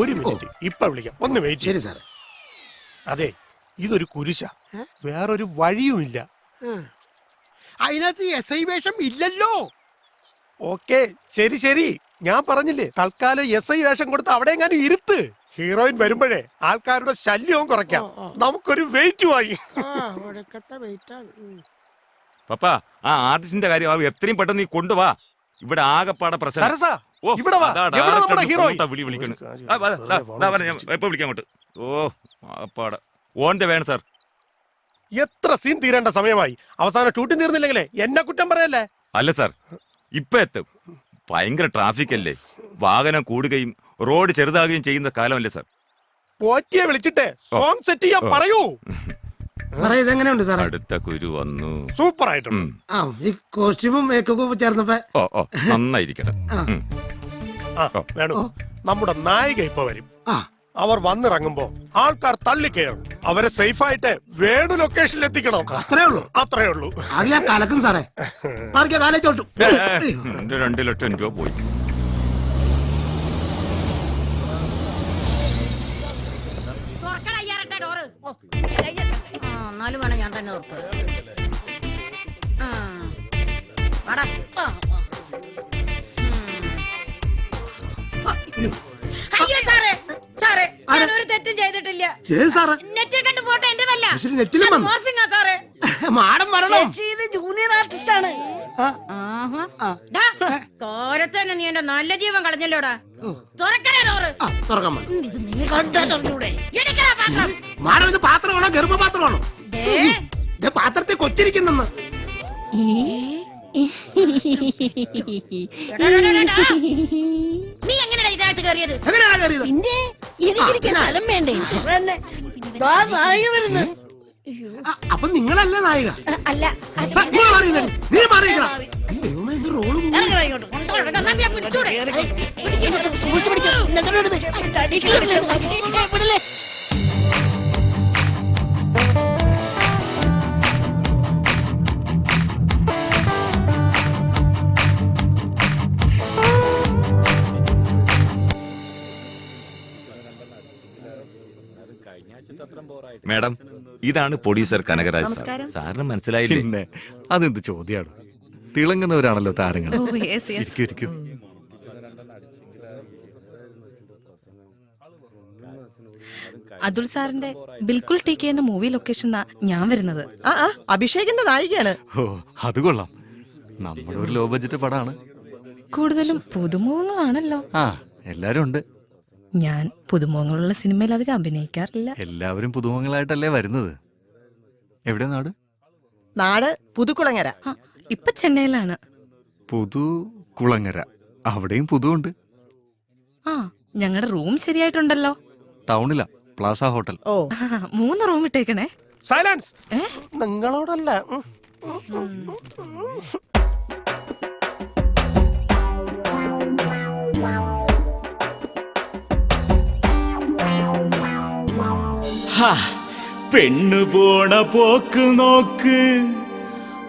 ഒരു മിനിറ്റ്, ഇപ്പൊ വിളിക്കാം, ഒന്ന് വെയിറ്റ്. ശരി സാറേ. അതെ, ഇതൊരു കുരിശ, വേറൊരു വഴിയുമില്ല. അതിനകത്ത് SI വേഷം ഇല്ലല്ലോ. ഓക്കെ, ശരി ശരി, ഞാൻ പറഞ്ഞില്ലേ, തൽക്കാലം SI വേഷം കൊടുത്ത് അവിടെ എങ്ങാനും ഇരുത്ത്. ഹീറോയിൻ വരുമ്പോഴേ ആൾക്കാരുടെ ശല്യവും കുറയ്ക്കാം. നമുക്കൊരു വെയിറ്റ് വാങ്ങി. പപ്പ, ആ ആർട്ടിസ്റ്റിന്റെ കാര്യം എത്രയും പെട്ടെന്ന് നീ കൊണ്ടുവാ. ഇവിടെ ആകെപ്പാടെ പ്രശ്നം. വിളിക്കാങ്ങോട്ട്. ഓന്റെ വേണം സാർ. എത്ര സീൻ തീരേണ്ട സമയമായി, അവസാനം ഷൂട്ടിംഗ് തീർന്നില്ലെങ്കിലേ എന്നെ കുറ്റം പറയല്ലേ? അല്ല സാർ, ഇപ്പൊ എത്തും. ഭയങ്കര ട്രാഫിക് അല്ലേ, വാഹനം കൂടുകയും റോഡ് ചെറുതാകുകയും ചെയ്യുന്ന കാലമല്ലേ സാർ? പോറ്റിയെ വിളിച്ചിട്ട് സോങ് സെറ്റ് ചെയ്യാൻ പറയൂ. ഇതെങ്ങനെയുണ്ട് സാർ? അടുത്ത കുരു വന്നു. സൂപ്പർ ആയിട്ടുണ്ട്. ഈ കോസ്റ്റ്യൂമും മേക്കപ്പും ചേർന്നപ്പോ നന്നായിരിക്കട്ടെ. വേണു, നമ്മുടെ നായിക ഇപ്പൊ വരും. അവർ വന്നിറങ്ങുമ്പോ ആൾക്കാർ തള്ളിക്കയറും. അവരെ സേഫ് ആയിട്ട് വേണു ലൊക്കേഷനിൽ എത്തിക്കണം. അത്രേ ഉള്ളൂ. അത്രേ ഉള്ളൂ. അത് ഞാൻ കലക്കും സാറേ. കാലേച്ചോട്ടു. 2 ലക്ഷം രൂപ പോയി. എന്നാലും വേണം ഞാൻ തന്നെ തുറക്കുക. അയ്യോ സാറേ, സാറേ ഞാനൊരു തെറ്റും ചെയ്തിട്ടില്ല. നെറ്റിൽ കണ്ട് ഫോട്ടോ എന്റേതല്ല. മോർഫിംഗാ സാറേ. മാഡം വരണം. ജൂനിയർ ആർട്ടിസ്റ്റ് ആണ്. കോരത്തന്നെ നീ എന്റെ നല്ല ജീവൻ കളഞ്ഞല്ലോടാ. തുറക്കണേ ഡോറ്. മാഡം ഇത് പാത്രമാണോ ഗർഭപാത്രമാണോ? പാത്രത്തെ കൊച്ചിരിക്കുന്നെന്ന്. നീ എങ്ങനെയാ ഇതിനകത്ത് കയറിയത്? പിന്നെ എനിക്കിരിക്കാൻ സ്ഥലം വേണ്ടേ? വരുന്നു. അപ്പൊ നിങ്ങളല്ലേ നായിക? അല്ല, നീ മാറിയിക്കണം. മാഡം, ഇതാണ് പ്രൊഡ്യൂസർ കനകരാജ് സാർ. സാറിന് മനസ്സിലായില്ലേ? പിന്നെ അതെന്ത് ചോദ്യമാണ്? തിളങ്ങുന്നവരാണല്ലോ താരങ്ങൾ. ഇരിക്കും. അതുൽ സാറിന്റെ ബിൽക്കുൽ ടി കെ എന്ന മൂവി ലൊക്കേഷൻ ഞാൻ വരുന്നത്. അഭിഷേകിന്റെ നായികയാണ്. ഓ, അത് കൊള്ളാം. നമ്മുടെ ഒരു ലോ ബഡ്ജറ്റ് പടമാണ്. കൂടുതലും പുതുമുഖങ്ങളാണല്ലോ. എല്ലാരും ഉണ്ട്. ഞാൻ പുതുമുഖങ്ങളുള്ള സിനിമയിൽ അധികം അഭിനയിക്കാറില്ല. എല്ലാവരും പുതുമുഖങ്ങളായിട്ടല്ലേ വരുന്നത്. എവിടെ നാട്? നാട് പുതുക്കുളങ്ങര. ഇപ്പൊ ചെന്നൈയിലാണ്. പുതുകുളങ്ങര. അവിടെയും പുതുണ്ട്. ഞങ്ങളുടെ റൂം ശരിയായിട്ടുണ്ടല്ലോ. ടൗണിലാ, പ്ലാസ ഹോട്ടൽ. 3 റൂം ഇട്ടേക്കണേ. സൈലൻസ്. നിങ്ങളോടല്ല. പെണ്ണു പോണ പോക്ക് നോക്ക്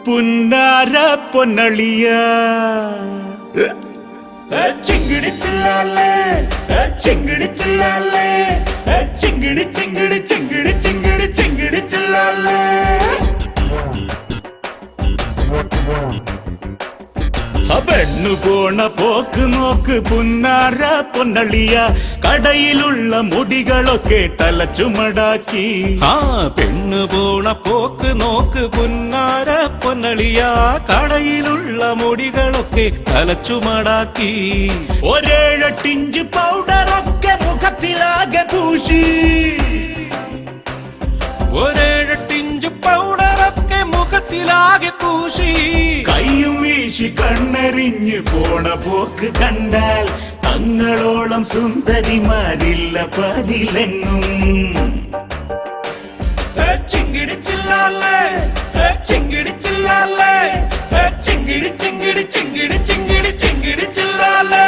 പുന്നാര പൊന്നളിയ. ചിങ്കിടി ചില്ലാലേ, ചിങ്കിടി ചില്ലാലേ, ചിങ്കിടി ചിങ്കിടി ചിങ്കിടി ചിങ്കിടി ചിങ്കിടി ചില്ലാലേ. പെണ്ണു പോണ പോക്ക് നോക്ക് പുന്നാര പൊന്നളിയ. കടയിലുള്ള മുടികളൊക്കെ തലച്ചുമടാക്കി. പെണ്ണു പോണ പോക്ക് നോക്ക് പുന്നാര പൊന്നളിയ. കടയിലുള്ള മുടികളൊക്കെ തലച്ചുമടാക്കി. 7-8 ഇഞ്ച് പൗഡറൊക്കെ മുഖത്തിലാകെ പൂശി. 7-8 ഇഞ്ച് പൗഡറൊക്കെ മുഖത്തിലാകെ പൂശി. കയ്യും വീശി കണ്ണെറിഞ്ഞ് പോണ പോക്ക് കണ്ടാൽ തങ്ങളോളം സുന്ദരിമാരില്ല പതിലെങ്ങും. ചിങ്കിടി ചില്ലാലേ, ചിങ്കിടി ചില്ലാലേ, ചിങ്കിടി ചിങ്കിടി ചിങ്കിടി ചിങ്കിടി ചിങ്കിടി ചില്ലാലേ.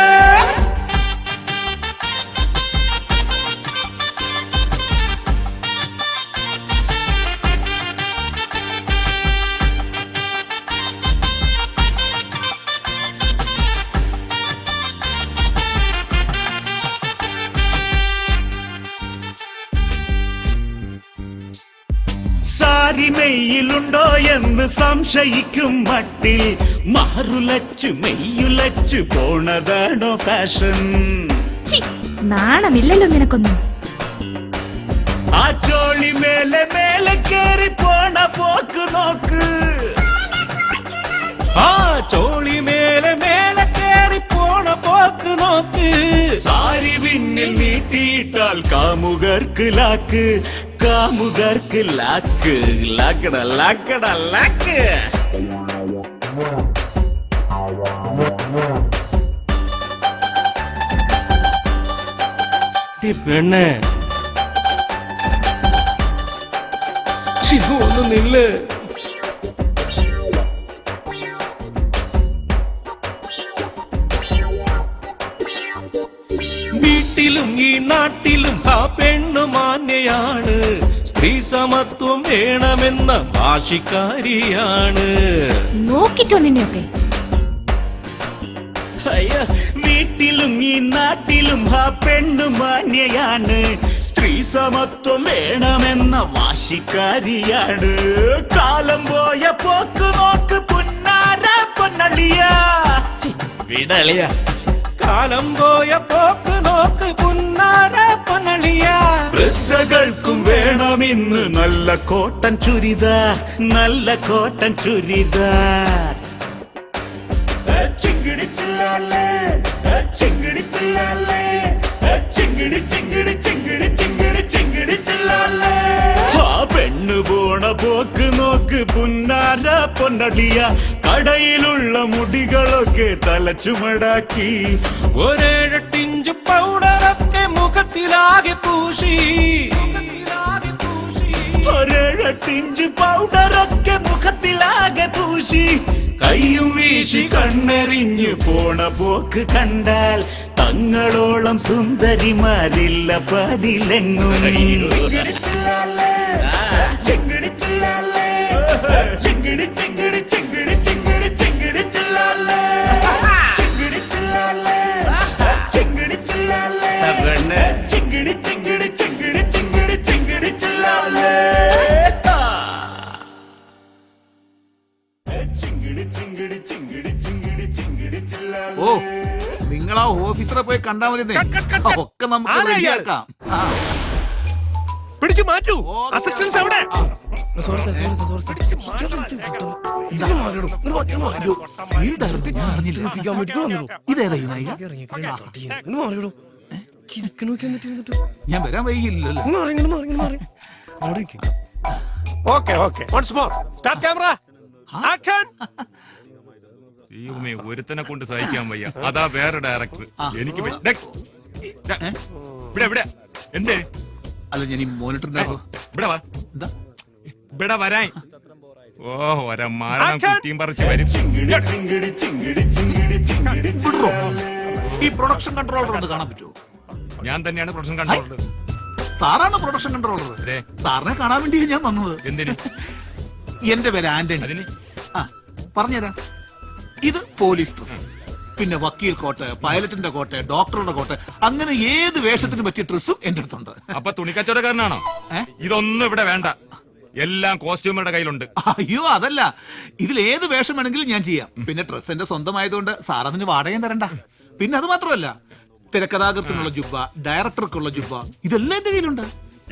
മെയ്യിലുണ്ടോ എന്ന് സംശയിക്കും മട്ടിൽ മഹറുലച്ചു മെയ്യുലച്ചു പോണതാണോ ഫാഷൻ? നാണമില്ലല്ലോ നിനക്കൊന്നും. ആ ചോളി മേലെ മേലെ കേറി പോണ പോക്ക് നോക്ക്. ആ ചോളി മേലെ മേലെ കേറി പോണ പോക്ക് നോക്ക്. സാരി പിന്നിൽ നീട്ടിയിട്ടാൽ കാമുകർക്ക് ലാക്ക്, കാമുകർക്ക് ലാക്ക്. ലാക്കട ലാക്കട ലാക്ക്. പെണ്ണേ ഒന്ന് നില്ല്. ഈ നാട്ടിലും ആ പെണ്ണു മാന്യയാണ്, സ്ത്രീ സമത്വം വേണമെന്ന വാശിക്കാരിയാണ്. നോക്കിക്കോ നിന്നെയൊക്കെ. വീട്ടിലും ഈ നാട്ടിലും ആ പെണ്ണു മാന്യയാണ്, സ്ത്രീ സമത്വം വേണമെന്ന വാശിക്കാരിയാണ്. കാലം പോയ പോക്ക് നോക്ക് പുന്നാര പൊന്നളിയ വിടളിയ. കാലം പോയ പോക്ക് നോക്ക് പുന്നാര പൊന്നളിയ. വൃദ്ധകൾക്കും വേണമെന്ന് നല്ല കോട്ടൻ ചുരിദാർ, നല്ല കോട്ടൻ ചുരിദാർ. ചിങ്കിടി ചില്ലാലേ, ചിങ്കിടി ചില്ലാലേ, ചിങ്കിടി ചിങ്കിടി ചിങ്കിടി ചിങ്കിടി ചിങ്കിടി ചില്ലാലേ. ആ പെണ്ണു പോണ പോക്ക് നോക്ക് പുന്നാര പൊന്നടിയ. കടയിലുള്ള മുടികളൊക്കെ തലച്ചുമടാക്കി, 1-8 ഇഞ്ച് പൗഡറൊക്കെ മുഖത്തിലാകെ പൂശി, 1-8 ഇഞ്ച് പൗഡറൊക്കെ മുഖത്തിലാകെ പൂശി. കയ്യും വീശി കണ്ണെറിഞ്ഞു പോണ പോക്ക് കണ്ടാൽ തങ്ങളോളം സുന്ദരിമാരില്ല പതിലെങ്ങും. ചിങ്കിടി ചിങ്കിടി ചിങ്കിടി ചിങ്കിടി ചിങ്കിടി ചിങ്കിടി ചില്ലാലേ, ചിങ്കിടി ചില്ലാലേ, ചിങ്കിടി ചില്ലാലേ, ചിങ്കിടി ചിങ്കിടി ചിങ്കിടി ചിങ്കിടി ചിങ്കിടി ചില്ലാലേ. ഓ, നിങ്ങൾ ആ ഓഫീസറെ പോയി കണ്ടാ മതി, ഒക്കെ നമുക്ക് റെഡിയാക്കാം. പിടിച്ചു മാറ്റൂ. അസിസ്റ്റൻസ് അവിടെ. ഇതേതാ ഞാൻ വരാൻ വൈകില്ലല്ലോ. Okay okay, once more start camera action. ഒരുത്തനെ കൊണ്ട് സഹിക്കാൻ വയ്യ, അതാ വേറെ ഡയറക്ടർ. എനിക്ക് എന്തേ അല്ല, ഞാൻ ഈ മോണിറ്ററിന്റെ ഇവിടെ വരാൻ. ഓ, ഒരമാരണം കുട്ടിയും പറിച്ച് വരും. ഈ പ്രൊഡക്ഷൻ കൺട്രോളർ ഒന്ന് കാണാൻ പറ്റുമോ? ഞാൻ തന്നെയാണ് പ്രൊഡക്ഷൻ കൺട്രോളർ. സാറാണ് പ്രൊഡക്ഷൻ കൺട്രോളർ. സാറിനെ കാണാൻ വേണ്ടിയാണ് ഞാൻ വന്നത്. എന്തിന്? എന്റെ പേര് ആന്റണി. പറഞ്ഞുതരാം. ഇത് പോലീസ് ഡ്രസ്, പിന്നെ വക്കീൽ കോട്ട്, പൈലറ്റിന്റെ കോട്ട്, ഡോക്ടറുടെ കോട്ട്, അങ്ങനെ ഏത് വേഷത്തിന് പറ്റിയ ഡ്രസ്സും എന്റെ അടുത്തുണ്ട്. അപ്പൊ തുണിക്കച്ചവടക്കാരനാണോ? ഇതൊന്നും ഇവിടെ വേണ്ട, എല്ലാം കോസ്റ്റ്യൂമറുടെ കയ്യിലുണ്ട്. അയ്യോ, അതല്ല, ഇതിൽ ഏത് വേഷം വേണമെങ്കിലും ഞാൻ ചെയ്യാം. പിന്നെ ഡ്രസ് എന്റെ സ്വന്തമായതുകൊണ്ട് സാർ അതിന് വാടകയും തരണ്ട. പിന്നെ അത് മാത്രമല്ല, തിരക്കഥാകൃത്തിനുള്ള ജുബ്ബ, ഡയറക്ടർക്കുള്ള ജുബ്ബ, ഇതെല്ലാം എന്റെ കയ്യിലുണ്ട്.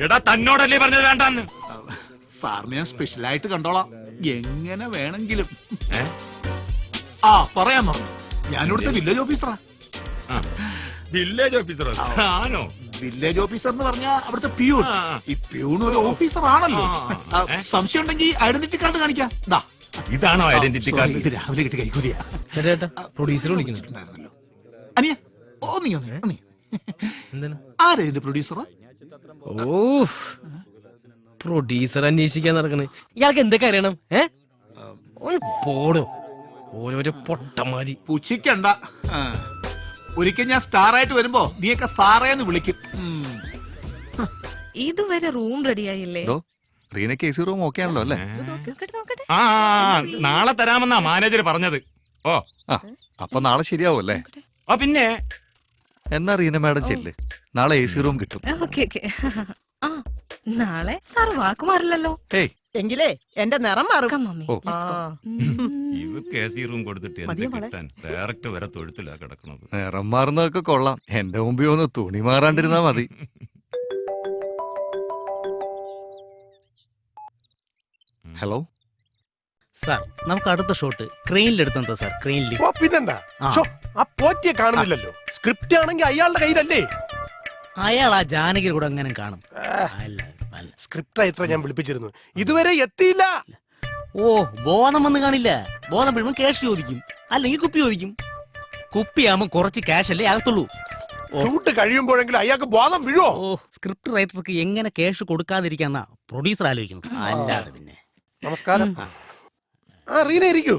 എടാ, തന്നോടല്ലേ പറഞ്ഞത് വേണ്ടെന്ന്? സാറിന് ഞാൻ സ്പെഷ്യലായിട്ട് കണ്ടോളാം, എങ്ങനെ വേണമെങ്കിലും. പറയാൻ പറഞ്ഞു, ഞാനിവിടുത്തെ വില്ലേജ് ഓഫീസറാ. വില്ലേജ് ഓഫീസറോ? ആണോ? വില്ലേജ് ഓഫീസർ എന്ന് പറഞ്ഞാൽ അവിടുത്തെ പ്യൂൺ. ഈ പ്യൂൺ ഒരു ഓഫീസർ ആണല്ലോ. സംശയം ഉണ്ടെങ്കിൽ ഐഡന്റിറ്റി കാർഡ് കാണിക്കാം. ഇതാണോ ഐഡന്റിറ്റി കാർഡ്? ഇത് രാവിലെ കിട്ടി കൈക്കൂലിയാ. പ്രൊഡ്യൂസർ വിളിക്കുന്നുണ്ടായിരുന്നല്ലോ. അനിയ, ആരാ ഇതിന്റെ പ്രൊഡ്യൂസറാ? ഓ, പ്രൊഡ്യൂസർ അന്വേഷിക്കാൻ നടക്കണേ. ഇയാൾക്ക് എന്തൊക്കെ അറിയണം? പോടോ, ഓരോരോ പൊട്ടമാരി. പുച്ഛിക്കണ്ട. ഒരിക്കൽ ഞാൻ സ്റ്റാർ ആയിട്ട് വരുമ്പോ നീയൊക്കെ സാറേന്ന് വിളിക്കും. ഇതുവരെ റൂം റെഡിയായില്ലേ? റീനയ്ക്ക് AC റൂം ഓക്കെ ആണല്ലോ അല്ലേ? ആ, നാളെ തരാമെന്നാ മാനേജർ പറഞ്ഞത്. ഓ, അപ്പൊ നാളെ ശരിയാവും അല്ലേ? പിന്നെ എന്നാ റീന മാഡം ചെല്ല്, നാളെ AC റൂം കിട്ടും. ഓക്കെ. നാളെ സാർ വാക്കുമാറില്ലല്ലോ. എങ്കിലേ എന്റെ നിറം മാറും. ഇവക്ക് AC റൂം കൊടുത്തിട്ട് എന്ത് കിട്ടാൻ? ഡയറക്റ്റ് വരെ തൊഴുത്തിലാ കിടക്കണത്. നിറം മാറുന്നതൊക്കെ കൊള്ളാം, എന്റെ മുമ്പിൽ ഒന്ന് തുണി മാറാണ്ടിരുന്നാ മതി. ഹലോ സാർ, നമുക്ക് അടുത്ത ഷോട്ട് ക്രെയിനിലെടുത്തോ സാർ? ക്രെയിനിൽ. പിന്നെന്താ, ആ പോറ്റിയെ കാണുന്നില്ലല്ലോ. സ്ക്രിപ്റ്റ് ആണെങ്കിൽ അയാളുടെ കയ്യിലല്ലേ? അയാൾ ആ ജാനകിയുടെ കൂടെ അങ്ങനെ കാണും. സ്ക്രിപ്റ്റ് റൈറ്ററെ ഞാൻ വിളിപ്പിച്ചിരുന്നു, ഇതുവരെ എത്തിയില്ല. ഓ, ബോധം വന്ന് കാണില്ല. ബോധം വീഴുമ്പോൾ ക്യാഷ് ചോദിക്കും, അല്ലെങ്കിൽ കുപ്പി ചോദിക്കും. കുപ്പിയാകുമ്പോ കുറച്ച് ക്യാഷ് അല്ലേ അകത്തുള്ളൂ. ഷൂട്ട് കഴിയുമ്പോഴെങ്കിലും അയാൾക്ക് ബോധം വീഴോ? ഓ, സ്ക്രിപ്റ്റ് റൈറ്റർക്ക് എങ്ങനെ ക്യാഷ് കൊടുക്കാതിരിക്കാന്നാ പ്രൊഡ്യൂസർ ആലോചിക്കുന്നത്, അല്ലാതെ പിന്നെ. നമസ്കാരം. റീന ഇരിക്കൂ.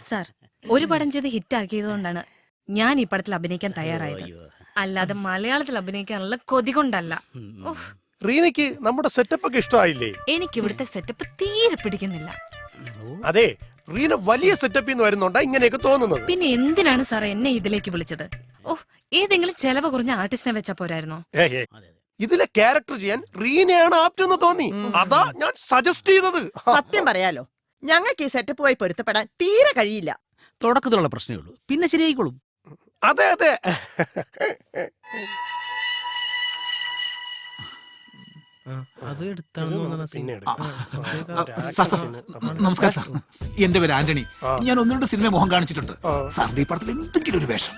സാർ, ഒരു പടം ചെയ്ത് ഹിറ്റ് ആക്കിയതുകൊണ്ടാണ് ഞാൻ ഈ പടത്തിൽ അഭിനയിക്കാൻ തയ്യാറായത്. അല്ലാതെ മലയാളത്തിൽ അഭിനയിക്കാനുള്ള കൊതി കൊണ്ടല്ല. ഉഫ്, റീനയ്ക്ക് നമ്മുടെ സെറ്റപ്പ് ഒക്കെ ഇഷ്ടമായില്ലേ? എനിക്ക് ഇവിടുത്തെ സെറ്റപ്പ് തീരെ പിടിക്കുന്നില്ല. അതെ, റീന വലിയ സെറ്റപ്പിൽ നിന്ന് വരുന്നുണ്ടാ ഇങ്ങനെയൊക്കെ തോന്നുന്നത്. പിന്നെ എന്തിനാണ് സാറേ എന്നെ ഇതിലേക്ക് വിളിച്ചത്? ഓഹ്, ഏതെങ്കിലും ചെലവ് കുറഞ്ഞ ആർട്ടിസ്റ്റിനെ വെച്ചാ പോരായിരുന്നോ? ഇതിലെ ക്യാരക്ടർ ചെയ്യാൻ റീനയാണ് ആപ്റ്റെന്ന് തോന്നി, അതാ ഞാൻ സജസ്റ്റ് ചെയ്തത്. സത്യം പറയാലോ, ഞങ്ങൾക്ക് ഈ സെറ്റപ്പുമായി പൊരുത്തപ്പെടാൻ തീരെ കഴിയില്ല. തുടക്കത്തിലുള്ള പ്രശ്നമേ ഉള്ളൂ, പിന്നെ ശരിയായിക്കോളും. അതെ അതെ. നമസ്കാരം സാർ, എന്റെ പേര് ആന്റണി. ഞാൻ ഒന്ന് രണ്ട് സിനിമ മുഖം കാണിച്ചിട്ടുണ്ട്. സാറിന്റെ ഈ പടത്തിൽ എന്തെങ്കിലും ഒരു വേഷം.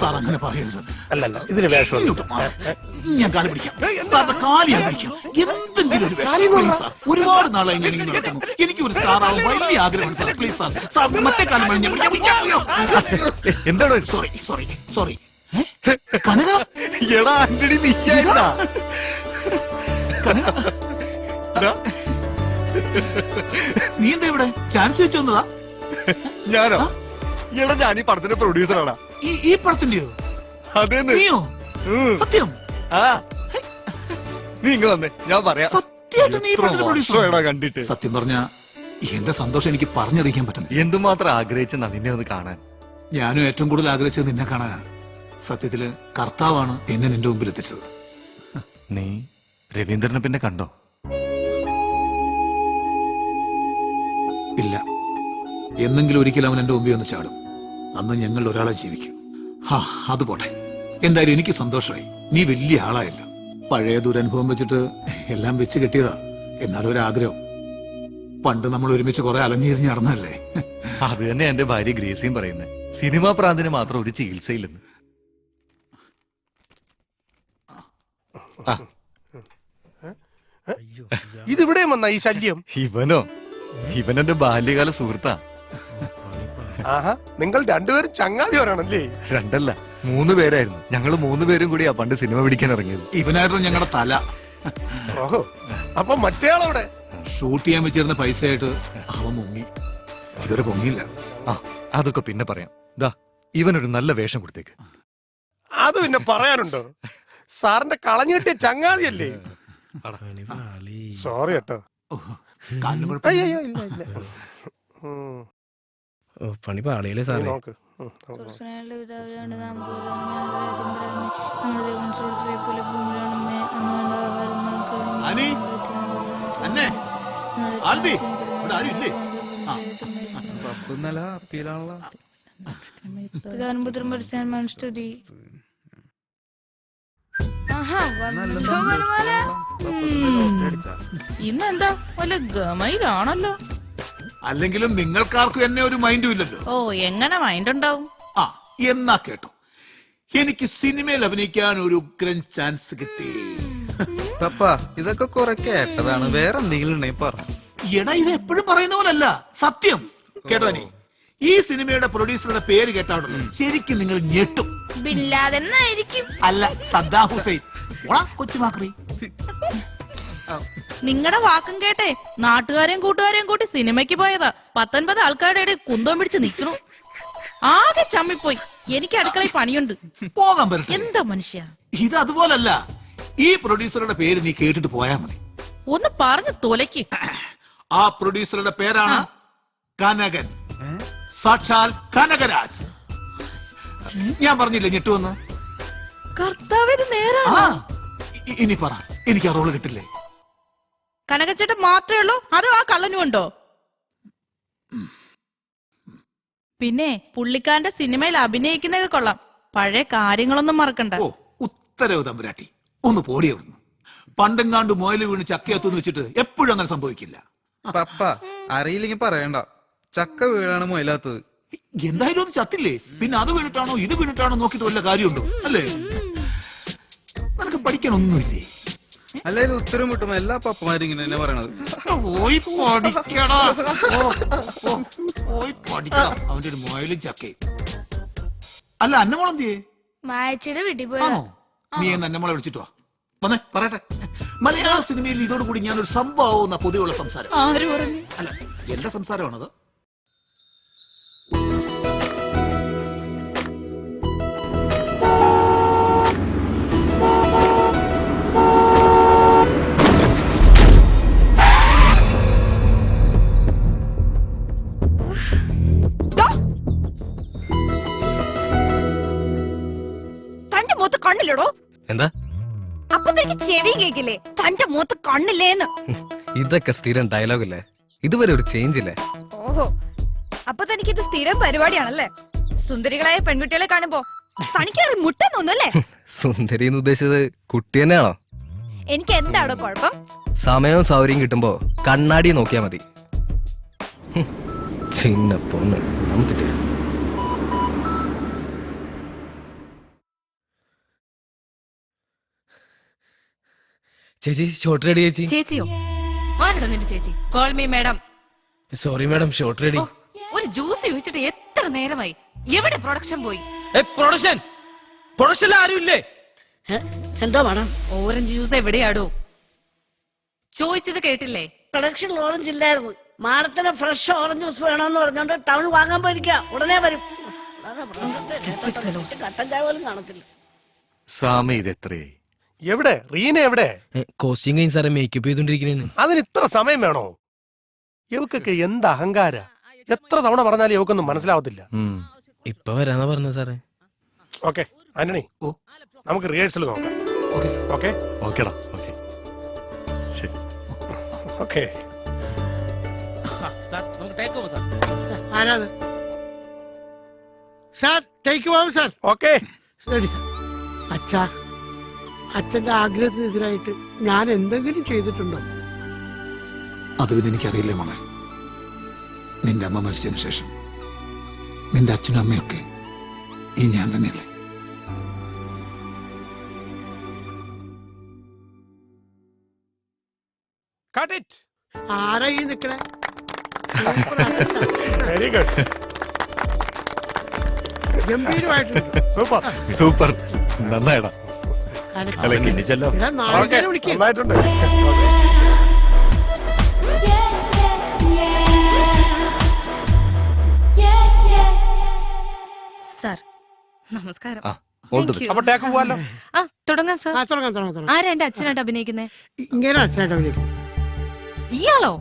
സാർ അങ്ങനെ പറയരുത്. അല്ലല്ല, ഇതില് വേഷം ഞാൻ കാലി പിടിക്കാം. സാറിന്റെ കാലി ഞാൻ പിടിക്കാം. എന്തെങ്കിലും ഒരു വേഷം പ്ലീസ് സാർ. ഒരുപാട് നാളായി ഞാൻ ഇങ്ങനെ നടക്കുന്നു. എനിക്ക് ഒരു സ്റ്റാർ ആവാൻ വലിയ ആഗ്രഹമാണ് സാർ. പ്ലീസ് സാർ, സാർ മറ്റേ കാലം ഞാൻ എന്താണ്? Sorry sorry sorry. കനക, എടാ ആന്റണി നീയായിരുന്നാ? നീ എന്താ ഇവിടെ ചാൻസ് വെച്ച് വന്നതാ? ഞാനോ? എടാ ഞാൻ ഈ പടത്തിന്റെ പ്രൊഡ്യൂസറാണ്. ഈ പടത്തിന്റെയോ? അതെ. നീയോ? സത്യം? ആ, നീ ഇങ്ങ് വന്നേ, ഞാൻ പറയാം. കണ്ടിട്ട് സത്യം പറഞ്ഞ എന്റെ സന്തോഷം എനിക്ക് പറഞ്ഞറിയിക്കാൻ പറ്റുന്നു. എന്തുമാത്രം ആഗ്രഹിച്ചെന്നാ നിന്നെ ഒന്ന് കാണാൻ. ഞാനും ഏറ്റവും കൂടുതൽ ആഗ്രഹിച്ചത് നിന്നെ കാണാനാണ്. സത്യത്തില് കർത്താവാണ് എന്നെ നിന്റെ മുമ്പിൽ എത്തിച്ചത്. നീ രവീന്ദ്രനെ പിന്നെ കണ്ടോ? ഇല്ല. എന്നെങ്കിലും ഒരിക്കലും അവൻ എന്റെ മുമ്പിൽ ഒന്ന് ചാടും. അന്ന് ഞങ്ങൾ ഒരാളെ ജീവിക്കും. അത് പോട്ടെ. എന്തായാലും എനിക്ക് സന്തോഷമായി. നീ വലിയ ആളായല്ലോ. പഴയ ദുരനുഭവം വെച്ചിട്ട് എല്ലാം വെച്ച് കെട്ടിയതാ. എന്നാലും ഒരാഗ്രഹം. പണ്ട് നമ്മൾ ഒരുമിച്ച് കുറെ അലഞ്ഞിരിഞ്ഞ് നടന്നല്ലേ. അത് തന്നെ എന്റെ ഭാര്യ ഗ്രേസിയും പറയുന്നത്. സിനിമാ പ്രാന്തിന് മാത്രം ഒരു ചികിത്സയില്ലെന്ന്. ഇതിവിടെ വന്ന ഈ ശല്യം. ഇവനോ? ഇവനെന്റെ ബാല്യകാല സുഹൃത്താ. ആഹാ, നിങ്ങൾ രണ്ടുപേരും ചങ്ങാതിവരാണല്ലേ? രണ്ടല്ല, 3 പേരായിരുന്നു. ഞങ്ങൾ 3 പേരും കൂടിയാ പണ്ട് സിനിമ പിടിക്കാൻ ഇറങ്ങിയത്. ഇവനായിരുന്നു ഞങ്ങളുടെ തല. ഓഹോ, അപ്പൊ മറ്റേയാളവിടെ ഷൂട്ട് ചെയ്യാൻ വെച്ചിരുന്ന പൈസയായിട്ട് അവൻ മുങ്ങി. ഇതുവരെ പൊങ്ങിയില്ല. അതൊക്കെ പിന്നെ പറയാം. ദാ, ഇവനൊരു നല്ല വേഷം കൊടുത്തേക്ക്. അത് പിന്നെ പറയാനുണ്ടോ? സാറിന്റെ കളഞ്ഞു കിട്ടിയ ചങ്ങാതിയല്ലേ? സോറി കേട്ടോ. പണി പാളിയല്ലേ സാറേ? ഇന്നെന്താ വല്ല ഗമയിലാണല്ലോ. അല്ലെങ്കിലും നിങ്ങൾക്കാർക്കും എന്നെ ഒരു മൈൻഡും ഇല്ലല്ലോ. ഓ, എങ്ങനെ മൈൻഡ് ഉണ്ടാവും? എന്നാ കേട്ടോ, എനിക്ക് സിനിമയിൽ അഭിനയിക്കാൻ ഒരു ഉഗ്രൻ ചാൻസ് കിട്ടി. ഇതൊക്കെ കുറെ കേട്ടതാണ്. വേറെ എന്തെങ്കിലും ഉണ്ടെങ്കിൽ പറ. എടാ, ഇത് എപ്പോഴും പറയുന്ന പോലല്ല, സത്യം. കേട്ടോ, നീ ഈ സിനിമയുടെ പ്രൊഡ്യൂസറുടെ പേര് കേട്ടാണല്ലോ ശരിക്കും നിങ്ങൾ ഞെട്ടും. അല്ല, സദ്ദാം ഹുസൈൻ. കൊച്ചുമാക്രി. നിങ്ങളുടെ വാക്കും കേട്ടെ നാട്ടുകാരെയും കൂട്ടുകാരെയും കൂട്ടി സിനിമയ്ക്ക് പോയതാ. 19 ആൾക്കാരുടെ ഇടയിൽ കുന്തം പിടിച്ച് നിൽക്കണു. ആകെ ചമ്മിപ്പോയി. എനിക്ക് അടുക്കളയിൽ പണിയുണ്ട്. പോകാൻ പറ്റും. എന്താ മനുഷ്യ ഇത്? അതുപോലല്ല, ഈ പ്രൊഡ്യൂസറുടെ പേര് നീ കേട്ടിട്ട് പോയാ മതി. ഒന്ന് പറഞ്ഞു തോലയ്ക്ക്. ആ പ്രൊഡ്യൂസറുടെ പേരാണ് കനകൻ. സാക്ഷാൽ കനകരാജ്. ഞാൻ പറഞ്ഞില്ലേ ഞെട്ടുവന്ന്? കർത്താവിന് നേരാണ്. ഇനി പറ, എനിക്ക് ആ റോള് കിട്ടില്ലേ? കനകച്ചേട്ടൻ മാത്രമേ ഉള്ളൂ, അതോ ആ കള്ളനും ഉണ്ടോ? പിന്നെ പുള്ളിക്കാരന്റെ സിനിമയിൽ അഭിനയിക്കുന്നതൊക്കെ കൊള്ളാം. പഴയ കാര്യങ്ങളൊന്നും മറക്കണ്ട. ഉത്തരവ് തമ്പുരാട്ടി, ഒന്ന് പോടി അവിടുന്ന്. പണ്ടെങ്ങാണ്ട് മുയല് വീണ് ചക്കയത്തുന്ന് വെച്ചിട്ട് എപ്പോഴും അങ്ങനെ സംഭവിക്കില്ല. പപ്പ അറിയില്ലെങ്കിൽ പറയണ്ട. ചക്ക വീഴാണ് മുയലാത്തത്. എന്തായാലും അത് ചത്തില്ലേ, പിന്നെ അത് വീണിട്ടാണോ ഇത് വീണിട്ടാണോ നോക്കിട്ട് വല്ല കാര്യമുണ്ടോ? അല്ലേ? നിനക്ക് പഠിക്കാനൊന്നുമില്ലേ? അല്ലെങ്കിൽ ഉത്തരം കിട്ടുമ്പോ എല്ലാ പപ്പമാരും ഇങ്ങനെ തന്നെ പറയണത്. അവന്റെ ഒരു മുയലും ചക്കയും. അല്ല, അന്നമോളെന്തിയേ? മായച്ചിയുടെ വീട്ടിൽ പോയാണോ? നീ അന്നമോളെ വിളിച്ചിട്ടോ വന്നേ പറയട്ടെ. മലയാള സിനിമയിൽ ഇതോടുകൂടി ഞാനൊരു സംഭവം പൊതുവെയുള്ള സംസാരം. അല്ല, എന്റെ സംസാരമാണത്. എന്താ അപ്പൊ തനിക്ക് ചെവി കേക്കില്ലേ? തന്റെ മുഖത്ത് കണ്ണില്ലേന്ന്. ഇതൊക്കെ സ്ഥിരം ഡയലോഗല്ലേ, ഇതുവരെ ഒരു ചേഞ്ച് ഇല്ലേ? ഓഹോ, അപ്പൊ തനിക്ക് ഇത് സ്ഥിരം പരിപാടിയാണല്ലേ? സുന്ദരികളായ പെൺകുട്ടികളെ കാണുമ്പോ തനിക്ക് മുട്ടെന്നൊന്നുമല്ലേ? സുന്ദരി എന്ന് ഉദ്ദേശിച്ചത് കുട്ടി തന്നെയാണോ? എനിക്ക് എന്താണോ കുഴപ്പം? സമയവും സൗകര്യം കിട്ടുമ്പോ കണ്ണാടി നോക്കിയാ മതി. ചിന്ന പൊണ്ണ് നമുക്കിട്ടേ. ചേച്ചി ഷോർട്ട് റെഡി ചേച്ചി. ചേച്ചിയോ? ആരാണ് നിന്റെ ചേച്ചി? Call me madam. Sorry madam, short ready. ഒരു ജ്യൂസ് ചോദിച്ചിട്ട് എത്ര നേരമായി? എവിടെ പ്രൊഡക്ഷൻ പോയി? പ്രൊഡക്ഷൻ ആരും ഇല്ലേ? എന്താ മാഡം? Orange juice എവിടെയാടോ? ചോദിച്ചത് കേട്ടില്ലേ? പ്രൊഡക്ഷൻ ഓറഞ്ച് ഇല്ലായിരുന്നു. മാഡത്തിന് ഫ്രഷ് ഓറഞ്ച് ജ്യൂസ് വേണമെന്ന് പറഞ്ഞോണ്ട് ടൗൺ വാങ്ങാൻ പോയിരിക്കുക. ഉടനെ വരും. കട്ടൻ ചായ പോലും കാണത്തില്ല. സ്വാമി ഇത് എത്രയായി? എവിടെ റീന? എവിടെ? കോസ്റ്റ്യൂം കഴിഞ്ഞ് സാറേ മേക്കപ്പ് ചെയ്തോണ്ടിരിക്കണേന്ന്. അതിന് ഇത്ര സമയം വേണോ? ഇവക്കൊക്കെ എന്ത് അഹങ്കാര! എത്ര തവണ പറഞ്ഞാലും ഇവക്കൊന്നും മനസ്സിലാവത്തില്ല. ഇപ്പൊ വരാന്നാ പറഞ്ഞ സാറേ. ഓക്കെ ആന്റണി, നമുക്ക് റിഹേഴ്സൽ നോക്കാം. ഓക്കെ ഓക്കേടാ. ഓക്കെ ശരി. ഓക്കെ ആരാത്? സാർ ടേക്ക് പോവാം സാർ. ഓക്കെ ശരി സാർ. അച്ഛാ, അച്ഛന്റെ ആഗ്രഹത്തിനെതിരായിട്ട് ഞാൻ എന്തെങ്കിലും ചെയ്തിട്ടുണ്ടോ? അത് പിന്നെ എനിക്കറിയില്ല മോളെ. നിന്റെ അമ്മ മരിച്ചതിന് ശേഷം നിന്റെ അച്ഛനും അമ്മയൊക്കെ ഈ ഞാൻ തന്നെയല്ലേ? ആരാ ഈ നിക്കണേ? വെരി ഗുഡ്, ഗംഭീരമായിട്ടുണ്ട്. സൂപ്പർ സൂപ്പർ, നന്നായിടാ. നന്നായിട്ടുണ്ട്. സാർ നമസ്കാരം. അപ്പൊ ടേക്ക് പോവാലോ. തുടങ്ങാം സാർ. ആരാ എന്റെ അച്ഛനായിട്ട് അഭിനയിക്കുന്നേ? ഇങ്ങനെ അച്ഛനായിട്ട് അഭിനയിക്കും. ഇയാളോ?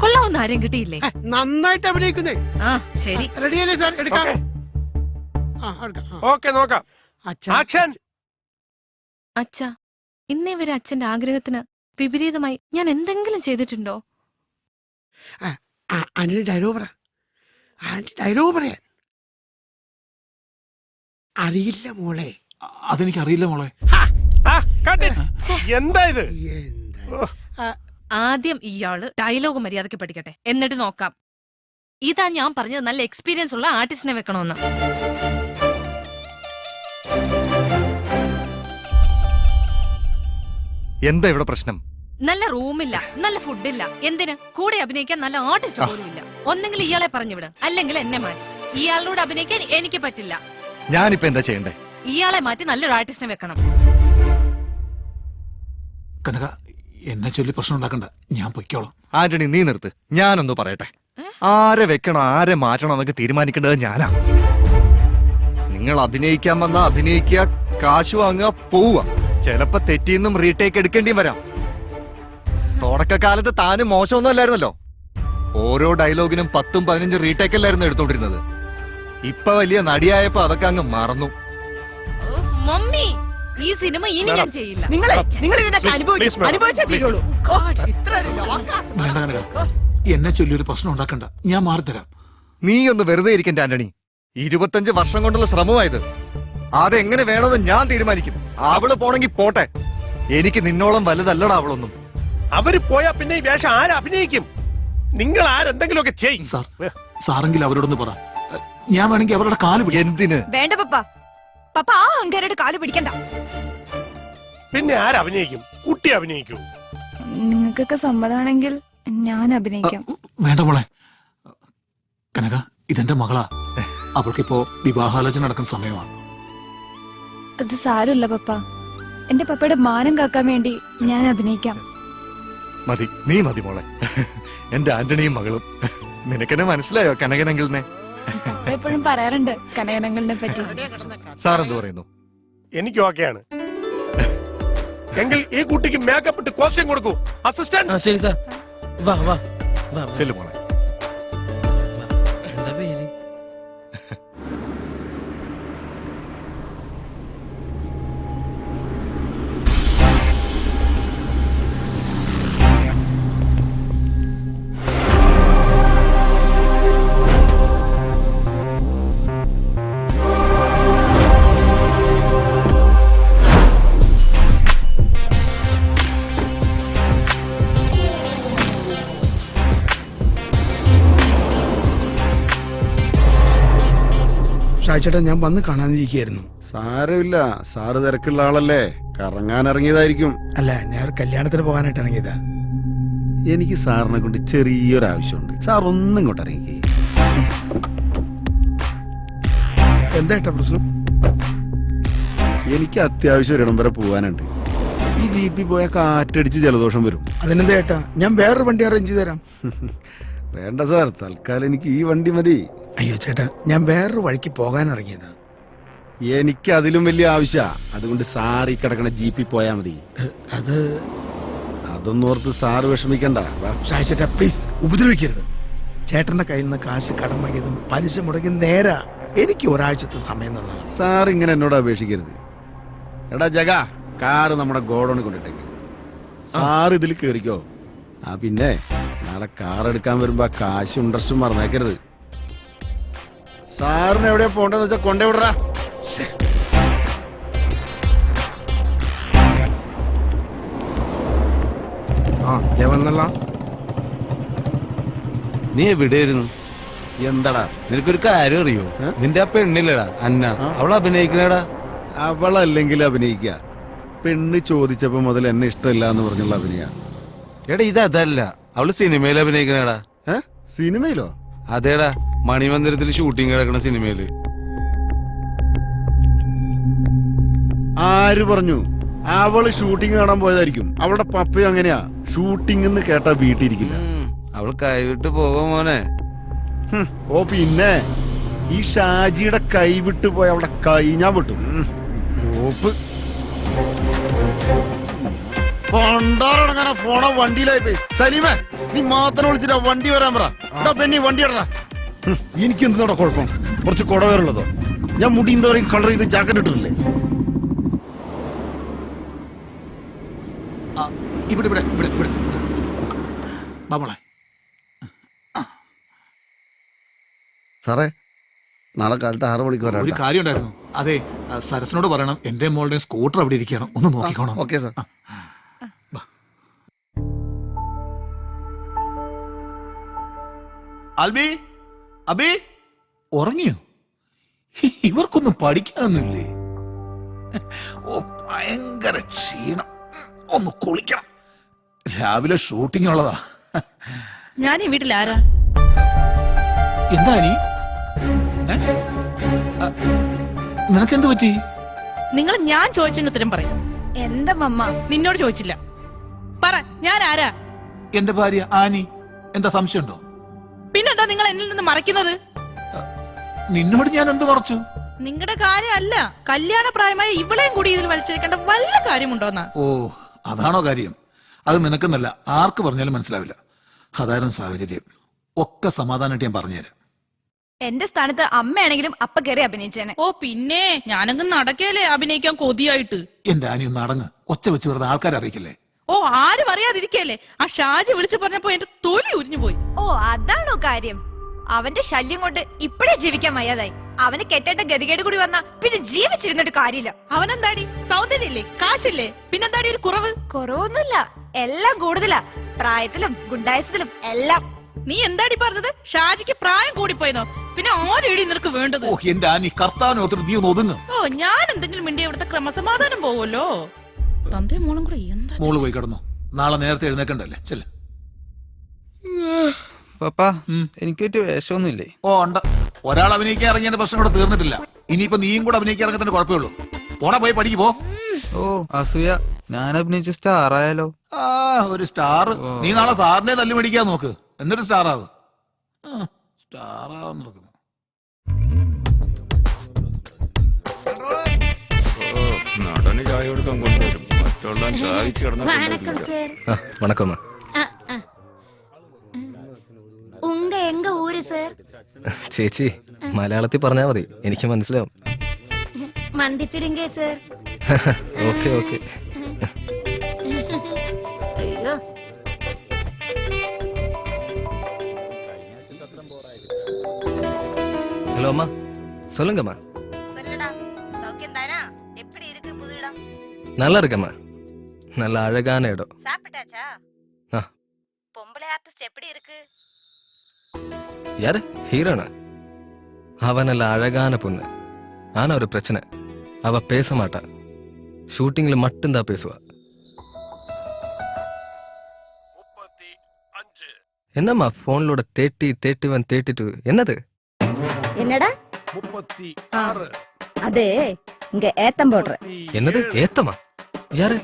കൊള്ളാവുന്ന ആരെയും കിട്ടിയില്ലേ? നന്നായിട്ട് അഭിനയിക്കുന്നേ. ആ ശരി, റെഡിയല്ലേ സാർ? എടുക്കാം. ഓക്കെ നോക്കാം. ആക്ഷൻ. അച്ഛാ, ഇന്നേ വരെ അച്ഛന്റെ ആഗ്രഹത്തിന് വിപരീതമായി ഞാൻ എന്തെങ്കിലും ചെയ്തിട്ടുണ്ടോ? അതിന് ഡയലോഗ് പറ. ഡയലോഗ് പറയാൻ അറിയില്ല മോളെ. അതെനിക്കറിയില്ല മോളെ. എന്താ ഇത്? ആദ്യം ഇയാള് ഡയലോഗ് മര്യാദയ്ക്ക് പഠിക്കട്ടെ, എന്നിട്ട് നോക്കാം. ഇതാ ഞാൻ പറഞ്ഞത്, നല്ല എക്സ്പീരിയൻസ് ഉള്ള ആർട്ടിസ്റ്റിനെ വെക്കണമെന്ന്. എന്താ ഇവിടെ പ്രശ്നം? നല്ല റൂമില്ല, നല്ല ഫുഡില്ല. എന്തിന്? കൂടെ അഭിനയിക്കാൻ നല്ല ആർട്ടിസ്റ്റ് പോലും ഇല്ല. ഒന്നെങ്കിൽ ഇയാളെ പറഞ്ഞു വിട്, അല്ലെങ്കിൽ എന്നെ മാറ്റി. ഇയാളോട് അഭിനയിക്കാൻ എനിക്ക് പറ്റില്ല. ഞാനിപ്പോ എന്താ ചെയ്യണ്ടേ? ഇയാളെ മാറ്റി നല്ലൊരു ആർട്ടിസ്റ്റിനെ വെക്കണം. കനക, എന്നെ ചൊല്ലി പ്രശ്നം ഉണ്ടാക്കണ്ട, ഞാൻ പൊയ്ക്കോളാം. ആന്റണി നീ നിർത്ത്, ഞാനൊന്ന് പറയട്ടെ. ആരെ വെക്കണോ ആരെ മാറ്റണോ എന്നൊക്കെ തീരുമാനിക്കേണ്ടത് ഞാനാ. നിങ്ങൾ അഭിനയിക്കാൻ വന്നാ അഭിനയിക്കുക, കാശ് വാങ്ങുക, പോവുക. ചിലപ്പോ തെറ്റിന്നും റീടേക്ക് എടുക്കേണ്ടിയും വരാം. തുടക്കകാലത്ത് താനും മോശമൊന്നും അല്ലായിരുന്നല്ലോ. ഓരോ ഡയലോഗിനും 10-15 റീടേക്ക് അല്ലായിരുന്നു എടുത്തോണ്ടിരുന്നത്. ഇപ്പൊ വലിയ നടിയായപ്പോ അതൊക്കെ അങ്ങ് മറന്നു. മമ്മി, ഈ സിനിമ ഇനി ഞാൻ ചെയ്യില്ല. വേണ്ട കനക, എന്നെ ചൊല്ലി ഒരു പ്രശ്നം ഉണ്ടാക്കണ്ട, ഞാൻ മാറിത്തരാം. നീ ഒന്ന് വെറുതെ ഇരിക്കണ്ട ആന്റണി. 25 വർഷം കൊണ്ടുള്ള ശ്രമമായത്. അതെങ്ങനെ വേണമെന്ന് ഞാൻ തീരുമാനിക്കും. അവള് പോണെങ്കി പോട്ടെ, എനിക്ക് നിന്നോളം വലുതല്ലടാ അവളൊന്നും. അവര് പോയാ പിന്നെ ഈ വേഷം ആരഭിനയിക്കും? നിങ്ങൾ ആരെന്തെങ്കിലുമൊക്കെ ചെയ്യും. സാറെങ്കിൽ അവരോടൊന്ന് പറ, ഞാൻ വേണമെങ്കിൽ അവരുടെ കാല് പിടിക്കും. എന്തിന്? വേണ്ട പപ്പ, പപ്പ ആ അങ്കാരുടെ കാല് പിടിക്കണ്ട. പിന്നെ ആരഭിനയിക്കും? കുട്ടി അഭിനയിക്കൂ. നിങ്ങൾക്കൊക്കെ സമ്മതമാണെങ്കിൽ ഞാൻ അഭിനയിക്കാം. വേണ്ട മോളെ. കനക, ഇതെന്റെ മകളാ. അവൾക്കിപ്പോ വിവാഹാലോചന നടക്കുന്ന സമയമാണ്. അത് സാരമില്ല പപ്പ, എന്റെ പപ്പയുടെ മാനം കാക്കാൻ വേണ്ടി ഞാൻ അഭിനയിക്കാം. മതി, നീ മതി മോളെ. എന്റെ ആന്റണിയും മകളും. നിനക്കെന്നെ മനസ്സിലായോ കനകനങ്കിളിനെ? എപ്പോഴും പറയാറുണ്ട് കനകനങ്ങളിനെ പറ്റി. സാർ എന്ത് പറയുന്നു? എനിക്ക് ഓക്കെയാണ്. എങ്കിൽ ഈ കുട്ടിക്ക് മേക്കപ്പ് ഇട്ട് കോസ്റ്റ്യൂം കൊടുക്കൂ. അസിസ്റ്റന്റ്. ശരി സാർ. വാ വാ വാ. ചെല്ലു മോളെ. എന്താ പേര്? ഷാച്ചേട്ടാ ഞാൻ വന്ന് കാണാനിരിക്കുകയായിരുന്നു. സാരമില്ല, സാറ് തിരക്കുള്ള ആളല്ലേ, കറങ്ങാൻ ഇറങ്ങിയതായിരിക്കും. അല്ല, ഞാൻ ഒരു കല്യാണത്തിന് പോകാനായിട്ട് ഇറങ്ങിയതാ. എനിക്ക് സാറിനെ കൊണ്ട് ചെറിയൊരു ആവശ്യമുണ്ട്. സാർ ഒന്നും ഇങ്ങോട്ട് ഇറങ്ങി. എന്താ ഏട്ടാ പ്രശ്നം? എനിക്ക് അത്യാവശ്യം ഒരിടം വരെ പോകാനുണ്ട്. ഈ ജീപ്പിൽ പോയാൽ കാറ്റടിച്ച് ജലദോഷം വരും. അതിനെന്താ ഏട്ടാ, ഞാൻ വേറൊരു വണ്ടി അറേഞ്ച് ചെയ്ത് തരാം. വേണ്ട സാർ, തൽക്കാലം എനിക്ക് ഈ വണ്ടി മതി. അയ്യോ ചേട്ടാ, ഞാൻ വേറൊരു വഴിക്ക് പോകാൻ ഇറങ്ങിയതാ. എനിക്ക് അതിലും വലിയ ആവശ്യമാ. അതുകൊണ്ട് സാർ ഈ കിടക്കണ ജീപ്പിൽ പോയാ മതി. അതൊന്നും ഓർത്ത് സാറ് വിഷമിക്കണ്ട. ഷാച്ചേട്ടാ പ്ലീസ് ഉപദ്രവിക്കരുത്. ചേട്ടന്റെ കയ്യിൽ നിന്ന് കാശ് കടം വാങ്ങിയതും പലിശ മുടങ്ങി നേരാ. എനിക്ക് ഒരാഴ്ചത്തെ സമയം തന്നാ മതി. സാർ ഇങ്ങനെ എന്നോട് അപേക്ഷിക്കരുത്. എടാ ജഗ, കാറ് നമ്മുടെ ഗോഡൌണിൽ കൊണ്ടിട്ടേക്ക്. സാർ ഇതിൽ കയറിക്കോ. പിന്നെ നാളെ കാർ എടുക്കാൻ വരുമ്പോ കാശും ഇൻട്രസ്റ്റും മറന്നേക്കരുത്. സാറിന് എവിടെയാ പോണ്ടെന്ന് വെച്ചാ കൊണ്ടേ വിടറാ. വന്നല്ല. നീ എവിടെയായിരുന്നു? എന്താടാ നിനക്കൊരു കാര്യം അറിയോ? നിന്റെ ആ പെണ്ണില്ലടാ അന്ന, അവൾ അഭിനയിക്കണടാ. അവളല്ലെങ്കിൽ അഭിനയിക്ക. പെണ്ണ് ചോദിച്ചപ്പോ മുതൽ എന്നെ ഇഷ്ടമില്ല എന്ന് പറഞ്ഞുള്ള അഭിനയ. എടാ ഇതല്ല, അവള് സിനിമയിൽ അഭിനയിക്കണടാ. സിനിമയിലോ? അതേടാ, മണിമന്ദിരത്തിൽ ഷൂട്ടിംഗ് കിടക്കണ സിനിമയില്. ആര് പറഞ്ഞു? അവള് ഷൂട്ടിംഗ് കാണാൻ പോയതായിരിക്കും. അവളുടെ പപ്പയും അങ്ങനെയാ, ഷൂട്ടിംഗ് എന്ന് കേട്ടാ വീട്ടിരിക്കില്ല. അവൾ കൈവിട്ട് പോവോ മോനെ? ഓ പിന്നെ ഈ ഷാജിയുടെ കൈവിട്ട് പോയ അവളുടെ കൈ ഞാൻ വിട്ടു. പണ്ടാറടങ്ങാന ഫോണ വണ്ടിയിലായി പോയി. സലീമേ, നീ മാത്രം വിളിച്ചിട്ടാ വണ്ടി വരാൻ പറ. പെണ്ണി വണ്ടി ഇടറാ. എനിക്ക് എന്തിനാ കുഴപ്പം? കുറച്ച് കുടവേറുള്ളതോ? ഞാൻ മുടി എന്താ പറയും കളർ ചെയ്ത് ജാക്കറ്റ് ഇട്ടിട്ടില്ലേ? ഇവിടെ ഇവിടെ ഇവിടെ ഇവിടെ ബാബോളെ. സാറേ, നാളെ കാലത്ത് 6 മണിക്ക് വരാം. ഒരു കാര്യം ഉണ്ടായിരുന്നു. അതെ, സരസിനോട് പറയണം എന്റെ മോളുടെ സ്കൂട്ടർ അവിടെ ഇരിക്കണം, ഒന്ന് നോക്കിക്കോണം. Okay sir. അൽബി, അബി ഉറങ്ങിയോ? ഇവർക്കൊന്നും പഠിക്കാനൊന്നുമില്ലേ? ഓ, ഭയങ്കര ക്ഷീണം. ഒന്ന് കുളിക്കണം. രാവിലെ ഷൂട്ടിംഗ് ഉള്ളതാ. ഞാൻ ഈ വീട്ടിൽ ആരാ? എന്താ നീ? നിനക്കെന്ത് പറ്റി? നിങ്ങൾ ഞാൻ ചോദിച്ചതിന് ഉത്തരം പറയും. എന്താ മമ്മ? നിന്നോട് ചോദിച്ചില്ല. പറ, ഞാൻ ആരാ? എന്റെ ഭാര്യ ആനി. എന്താ സംശയമുണ്ടോ? പിന്നെന്താ നിങ്ങൾ എന്നിൽ നിന്ന് മറയ്ക്കുന്നത്? നിന്നോട് ഞാൻ എന്ത് മറച്ചു? നിങ്ങളുടെ കാര്യമല്ല, കല്യാണ പ്രായമായ ഇവളെയും കൂടി ഇതിൽ വലിച്ചെടുക്കേണ്ട വല്ല കാര്യമുണ്ടോന്നാ? ഓ, അതാണോ കാര്യം? അത് നിനക്കെന്നല്ല, ആർക്ക് പറഞ്ഞാലും മനസ്സിലാവില്ല. അതായിരുന്നു സാഹചര്യം. ഒക്കെ സമാധാനമായിട്ട് ഞാൻ പറഞ്ഞുതരാം. എന്റെ സ്ഥാനത്ത് അമ്മയാണെങ്കിലും അപ്പ കയറി അഭിനയിച്ചേനെ. ഓ പിന്നെ ഞാനങ്ങ് നടക്കല്ലേ അഭിനയിക്കാൻ കൊതിയായിട്ട്. എന്റെ ആനി ഒന്ന് അടങ്ങ്. ഒച്ച വെച്ച് വെറുതെ ആൾക്കാരെ അറിയിക്കില്ലേ? ഓ, ആരും അറിയാതിരിക്കല്ലേ? ആ ഷാജി വിളിച്ചു പറഞ്ഞപ്പോ എന്റെ തൊലി ഉരിഞ്ഞു പോയി. ഓ, അതാണോ കാര്യം? അവന്റെ ശല്യം കൊണ്ട് ഇപ്പഴേ ജീവിക്കാൻ വയ്യാതായി. അവന് കെട്ടേണ്ട ഗതികേട് കൂടി വന്നാ പിന്നെ ജീവിച്ചിരുന്നിട്ട് കാര്യമില്ല. അവനെന്താടി സൗന്ദര്യല്ലേ, കാശില്ലേ, പിന്നെന്താടി ഒരു കുറവ്? കുറവൊന്നുമില്ല, എല്ലാം കൂടുതലാ. പ്രായത്തിലും ഗുണ്ടായസത്തിലും എല്ലാം. നീ എന്താടി പറഞ്ഞത്? ഷാജിക്ക് പ്രായം കൂടിപ്പോയെന്നോ? പിന്നെ ആരെടി നിനക്ക് വേണ്ടത്? ഓ, എന്റെ ആനി കർത്താവിനോത്തിട്ട് നീ ഒന്ന് ഒതുങ്ങ്. ഓ, ഞാൻ എന്തെങ്കിലും മിണ്ടി ഇവിടുത്തെ ക്രമസമാധാനം പോവല്ലോ. തന്റെ മോളും കൂടെ എന്താ? മോള് പോയി കിടന്നു. നാളെ നേരത്തെ എഴുന്നേക്കണ്ടല്ലേ? ചെല്ല്. പപ്പാ, എനിക്ക് പറ്റിയ വേഷമൊന്നുമില്ലേ? ഓ, ഉണ്ട്. ഒരാൾ അഭിനയിക്കാൻ ഇറങ്ങിയ പ്രശ്നം കൂടെ തീർന്നിട്ടില്ല. ഇനിയിപ്പോ നീയും കൂടെ അഭിനയിക്കാൻ ഇറങ്ങുന്നതിന് കുഴപ്പമുള്ളൂ. പോണ പോയി പഠിക്ക് പോ. ഓ, അസൂയ. ഞാൻ അഭിനയിച്ച സ്റ്റാർ ആയാലോ? ആ, ഒരു സ്റ്റാർ. നീ നാളെ സാറിനെ തല്ലി മേടിക്കാൻ നോക്ക്, എന്നിട്ട് സ്റ്റാർ ആവ്. സ്റ്റാർ ആവാൻ നോക്കുന്നു. നടന് ചായ കൊടുക്കാൻ കൊണ്ടുവരും. മറ്റുള്ള ചായക്ക് വണക്കം. എങ്ക ഊര് സർ? ചേച്ചി മലയാളത്തിൽ പറഞ്ഞാ മതി, എനിക്ക് മനസ്സിലാവും. മന്ദിച്ചിടുങ്കേ സർ. Okay okay. അയ്യോ, ஹலோ அம்மா, சொல்லுங்கம்மா. சொல்லடா. சௌக்கியம் தானா? எப்படி இருக்கு புது இடம்? நல்லா இருக்கம்மா, நல்ல அழகான இடம். சாப்பிட்டாச்சா? ஆ. பொம்பளை ஆர்டிஸ்ட் எப்படி இருக்கு? யாரு? ஹீரோனா? அவ நல்ல அழகான பொண்ணு. ஆனா ஒரு பிரச்சனை, அவ பேச மாட்டா. ஷூட்டிங்ல மட்டும்தான் பேசுவா. என்னம்மா போன்லோட 31 என்னது? என்னடா 36 அது இங்க ஏத்தம் போடுற. என்னது ஏத்தமா? யாரு?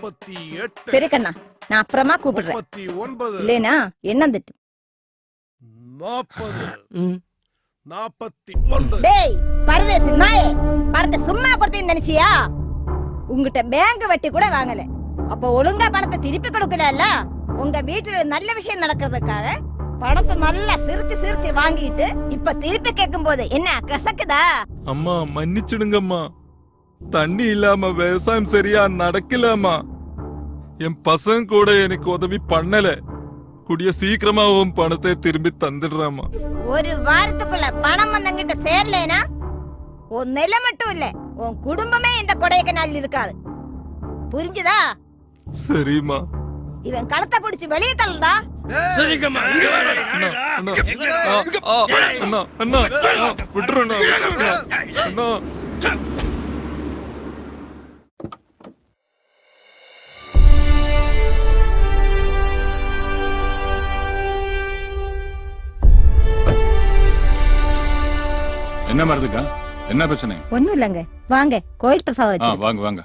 சரி கண்ணா, நான் அப்புறமா கூப்பிடுறேன். 39 இல்லனா என்ன திட்டு 40 41 டேய் பரதேசி நாயே, பணத்தை சும்மா கொடுத்தேன்னு நினைச்சியா? உங்ககிட்ட பேங்க் வட்டி கூட வாங்கல, அப்ப ஒழுங்கா பணத்தை திருப்பி கொடுக்கல. உங்க வீட்டுல நல்ல விஷயம் நடக்கிறதுக்காக பணத்தை நல்லா சிரிச்சு சிரிச்சு வாங்கிட்டு இப்ப திருப்பி கேட்கும் போது என்ன கசக்குதா? அம்மா மன்னிச்சிடுங்கம்மா, தண்ணி இல்லாம விவசாயம் சரியா நடக்கலம்மா. என் பசங்க கூட எனக்கு உதவி பண்ணல. கூடிய சீக்கிரமா உன் பணத்தை திரும்பி தந்துடுறாமா. ஒரு வாரத்துக்குள்ள பணம் வந்தங்கிட்ட சேரலைனா உன் நிலை மட்டும் இல்ல, உன் குடும்பமே இந்த கொடைக்கானல் இருக்காது. புரிஞ்சுதா? சரிம்மா. இவன் கழுத்தை பிடிச்சு வெளியே தள்ளுடா. என்ன மருதுக்கா, என்ன பிரச்சனை? ஒண்ணும் இல்லங்க, வாங்க கோயில் பிரசாதம் வச்சு. வாங்க வாங்க.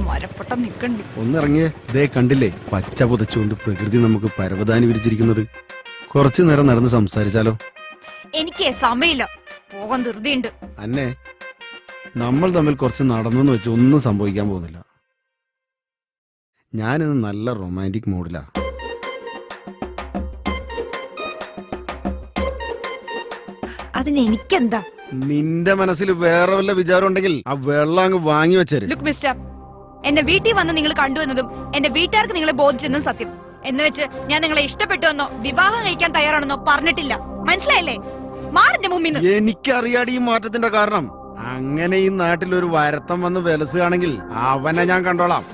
മരപ്പൊട്ടം നിക്കണ്ട്. ഒന്നിറങ്ങിയേ, ദേ കണ്ടില്ലേ പച്ച പുതച്ചുകൊണ്ട് പ്രകൃതി നമുക്ക് പരവതാനി വിരിച്ചിരിക്കുന്നത്. കുറച്ചു നേരം നടന്ന് സംസാരിച്ചാലോ? എനിക്ക് സമയമില്ല, പോകാൻ ധൃതിയുണ്ട്. അന്നെ നമ്മൾ തമ്മിൽ കുറച്ച് നടന്നെന്ന് വെച്ച് ഒന്നും സംഭവിക്കാൻ പോകുന്നില്ല. ഞാനിന്ന് നല്ല റൊമാൻറ്റിക് മൂഡിലാ. അതിന് എനിക്കെന്താ? നിന്റെ മനസ്സിൽ വേറെ വല്ല വിചാരം ഉണ്ടെങ്കിൽ ആ വെള്ളം അങ്ങ് വാങ്ങി വെച്ചേര്. ലുക്ക് മിസ്റ്റർ, എന്നെ വീട്ടിൽ വന്ന് നിങ്ങൾ കണ്ടുവന്നതും എന്റെ വീട്ടുകാർക്ക് നിങ്ങളെ ബോധിച്ചെന്നും സത്യം. എന്ന് വെച്ച് ഞാൻ നിങ്ങളെ ഇഷ്ടപ്പെട്ടുവെന്നോ വിവാഹം കഴിക്കാൻ തയ്യാറാണെന്നോ പറഞ്ഞിട്ടില്ല. മനസ്സിലായില്ലേ? മാറിന്റെ മുമ്പിൽ. എനിക്കറിയാടി ഈ മാറ്റത്തിന്റെ കാരണം. അങ്ങനെ ഈ നാട്ടിൽ ഒരു വരത്തം വന്ന് വിലസുകയാണെങ്കിൽ അവനെ ഞാൻ കണ്ടോളാം.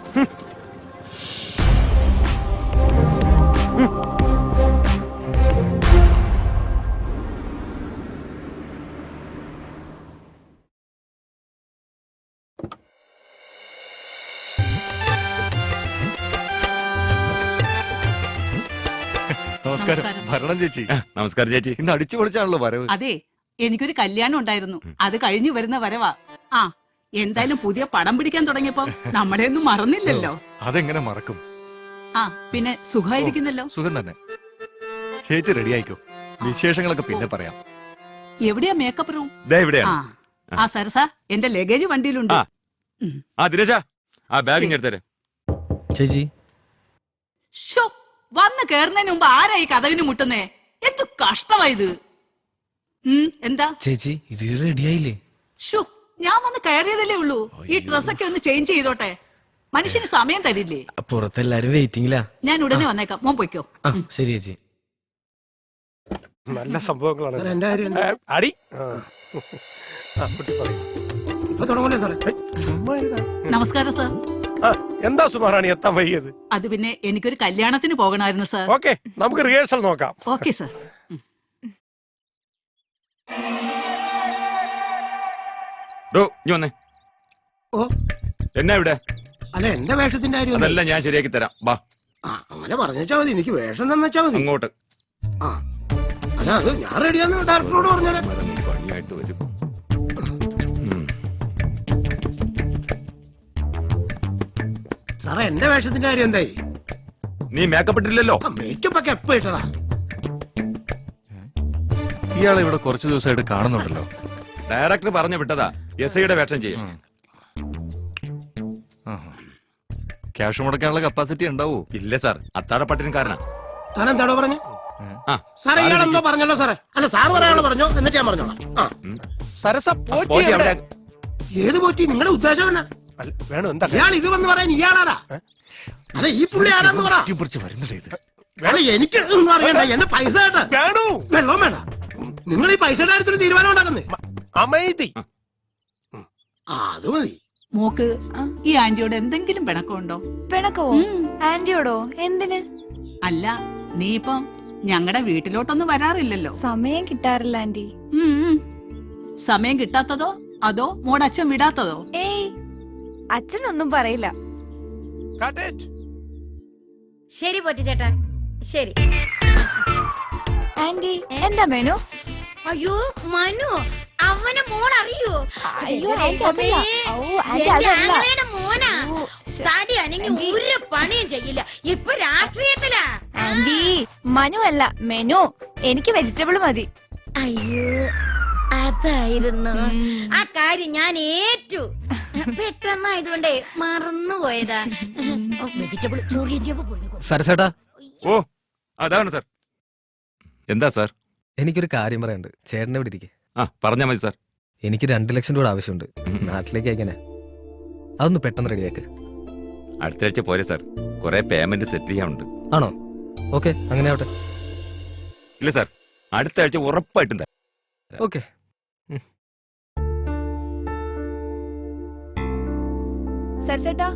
നമസ്കാരം. ഭരണം ചേച്ചി. നമസ്കാരം ചേച്ചി. ഇന്ന് അടിച്ചു പൊളിച്ചാണല്ലോ വരവ്. അതെ, എനിക്കൊരു കല്യാണം ഉണ്ടായിരുന്നു, അത് കഴിഞ്ഞു വരുന്ന വരവാ. ആ എന്തായാലും പുതിയ പടം പിടിക്കാൻ തുടങ്ങിയപ്പോ നമ്മുടെ ഒന്നും മറന്നില്ലല്ലോ. അതെങ്ങനെ മറക്കും? ആ പിന്നെ സുഖമായിരിക്കുന്നല്ലോ? സുഖം തന്നെ. ചേച്ചി റെഡി ആയിക്കോ, വിശേഷങ്ങളൊക്കെ പിന്നെ പറയാം. എവിടെയാ മേക്കപ്പ് റൂം? ഇവിടെയാണ്. ആ സരസ, എന്റെ ലഗേജ് വണ്ടിയിലുണ്ട്. ദിനേശ, ആ ബാഗ് എടുത്തേ. ചേച്ചി ഷോ, വന്ന് കേറുന്നതിന് മുമ്പ് ആരായി കഥകിന് മുട്ടുന്നേ? എന്ത് കഷ്ടമായത്. എന്താ ചേച്ചി ഇത് റെഡിയായില്ലേ? ഷോ, ഞാൻ വന്ന് കയറിയതല്ലേ ഉള്ളൂ. ഈ ഡ്രസ്സൊക്കെ ഒന്ന് ചേഞ്ച് ചെയ്തോട്ടെ. മനുഷ്യന് സമയം തരില്ലേ? പുറത്തെല്ലാരും വെയിറ്റിംഗിലാ. ഞാൻ ഉടനെ വന്നേക്കാം, മോൻ പൊയ്ക്കോ. ശരി ചേച്ചി. നല്ല സംഭവങ്ങളാണ്. അടി നമസ്കാരം സാർ. എന്താ സുമാറാണി എത്താൻ വൈകിയത്? അത് പിന്നെ എനിക്കൊരു കല്യാണത്തിന് പോകണമായിരുന്നു സാർ. ഓക്കെ, നമുക്ക് റിഹേഴ്സൽ നോക്കാം. Okay sir. എന്നാ ഇവിടെ? അല്ല എന്റെ വേഷത്തിന്റെ കാര്യം അതെല്ലാം ഞാൻ ശരിയാക്കി തരാം. വാ, അങ്ങനെ പറഞ്ഞാ മതി. എനിക്ക് വേഷം തന്നെച്ചാ മതി. അങ്ങോട്ട്. അല്ല അത് ഞാൻ റെഡിയാന്ന് ഡയറക്ടറോട് പറഞ്ഞാലേ. പണിയായിട്ട് വരും. സാറേ എന്റെ വേഷത്തിന്റെ കാര്യം എന്തായി? നീ മേക്കപ്പ് ഇട്ടില്ലല്ലോ. മേക്കപ്പ് ഒക്കെ എപ്പോ ഇട്ടതാ? ഇയാളെ ഇവിടെ കുറച്ചു ദിവസമായിട്ട് കാണുന്നുണ്ടല്ലോ. ഡയറക്ടർ പറഞ്ഞു വിട്ടതാ എസ്ഐയുടെ വേഷം ചെയ്യും. ക്യാഷ് മുടക്കാനുള്ള കപ്പാസിറ്റി ഉണ്ടാവോ? ഇല്ല സാർ, അത്താഴപ്പട്ടിന് കാരണം. താൻ എന്താണോ പറഞ്ഞു? സാറേ ഇയാളെന്തോ പറഞ്ഞല്ലോ സാറേ. അല്ല സാർ പറയാനുള്ള പറഞ്ഞോ, എന്നിട്ട് ഞാൻ പറഞ്ഞോളാം. സരസ പോറ്റി എവിടെ? ഏത് പോറ്റി? നിങ്ങളുടെ ഉദ്ദേശം എന്നാ? വേണു എന്താ ഇയാൾ ഇത് വന്ന് പറയാൻ ഇയാളാരാ? അല്ല ഈ പുള്ളി ആരാന്ന് പറ. വേണ എനിക്ക് ഒന്നും അറിയണ്ട, എന്നെ പൈസ കേട്ടാ വേണു. വെള്ളവും വേണ്ട. നിങ്ങൾ ഈ പൈസയുടെ കാര്യത്തിൽ തീരുമാനം ഉണ്ടാക്കുന്നേ. അമൈതി അത് മതി. മോക്ക് ഈ ആന്റിയോട് എന്തെങ്കിലും പിണക്കമുണ്ടോ? പിണക്കോ? ആന്റിയോടോ? എന്തിന്? അല്ല, നീ ഇപ്പം ഞങ്ങളുടെ വീട്ടിലോട്ടൊന്നും വരാറില്ലല്ലോ. സമയം കിട്ടാറില്ല ആന്റി. സമയം കിട്ടാത്തതോ അതോ മോടെ അച്ഛൻ വിടാത്തതോ? ഏയ്, അച്ഛനൊന്നും പറയില്ല. ശരി പോറ്റി ചേട്ടാ, ശരി. ആന്റി എന്താ മേനു? അയ്യോ മനു, അവനെ മോൾ അറിയോ? അയ്യോ, ആന്റി അതല്ല. ഓ, ആന്റി അതല്ല. മോനാ തടി അനങ്ങി ഒരു പണിയും ചെയ്യില്ല, ഇപ്പൊ രാഷ്ട്രീയത്തിലാ. ആന്റി മനു അല്ല, മെനു. എനിക്ക് വെജിറ്റബിൾ മതി. അയ്യോ അതായിരുന്നു ആ കാര്യം, ഞാൻ ഏറ്റു. പെട്ടെന്നായതുകൊണ്ടേ മറന്നുപോയതാ. വെജിറ്റബിൾ സരസേട്ടാ. ഓ അതാണ് സാർ. എന്താ സാർ? എനിക്കൊരു കാര്യം പറയാനുണ്ട്. ചേട്ടനെ ഇവിടെ ഇരിക്കെ. പറഞ്ഞാ മതി സാർ. എനിക്ക് 2 ലക്ഷം രൂപ ആവശ്യമുണ്ട്, നാട്ടിലേക്ക് അയക്കാനാ. അതൊന്ന് പെട്ടെന്ന് റെഡിയാക്ക്. അടുത്ത ആഴ്ച പോരെ സാർ, കുറെ പേയ്മെന്റ് സെറ്റിൽ ചെയ്യാനുണ്ട്. ആണോ? ഓക്കെ, അങ്ങനെ ആവട്ടെ. ഇല്ല സാർ, അടുത്ത ആഴ്ച ഉറപ്പായിട്ടും തരാം. ഓക്കെ. സരസേട്ടാ,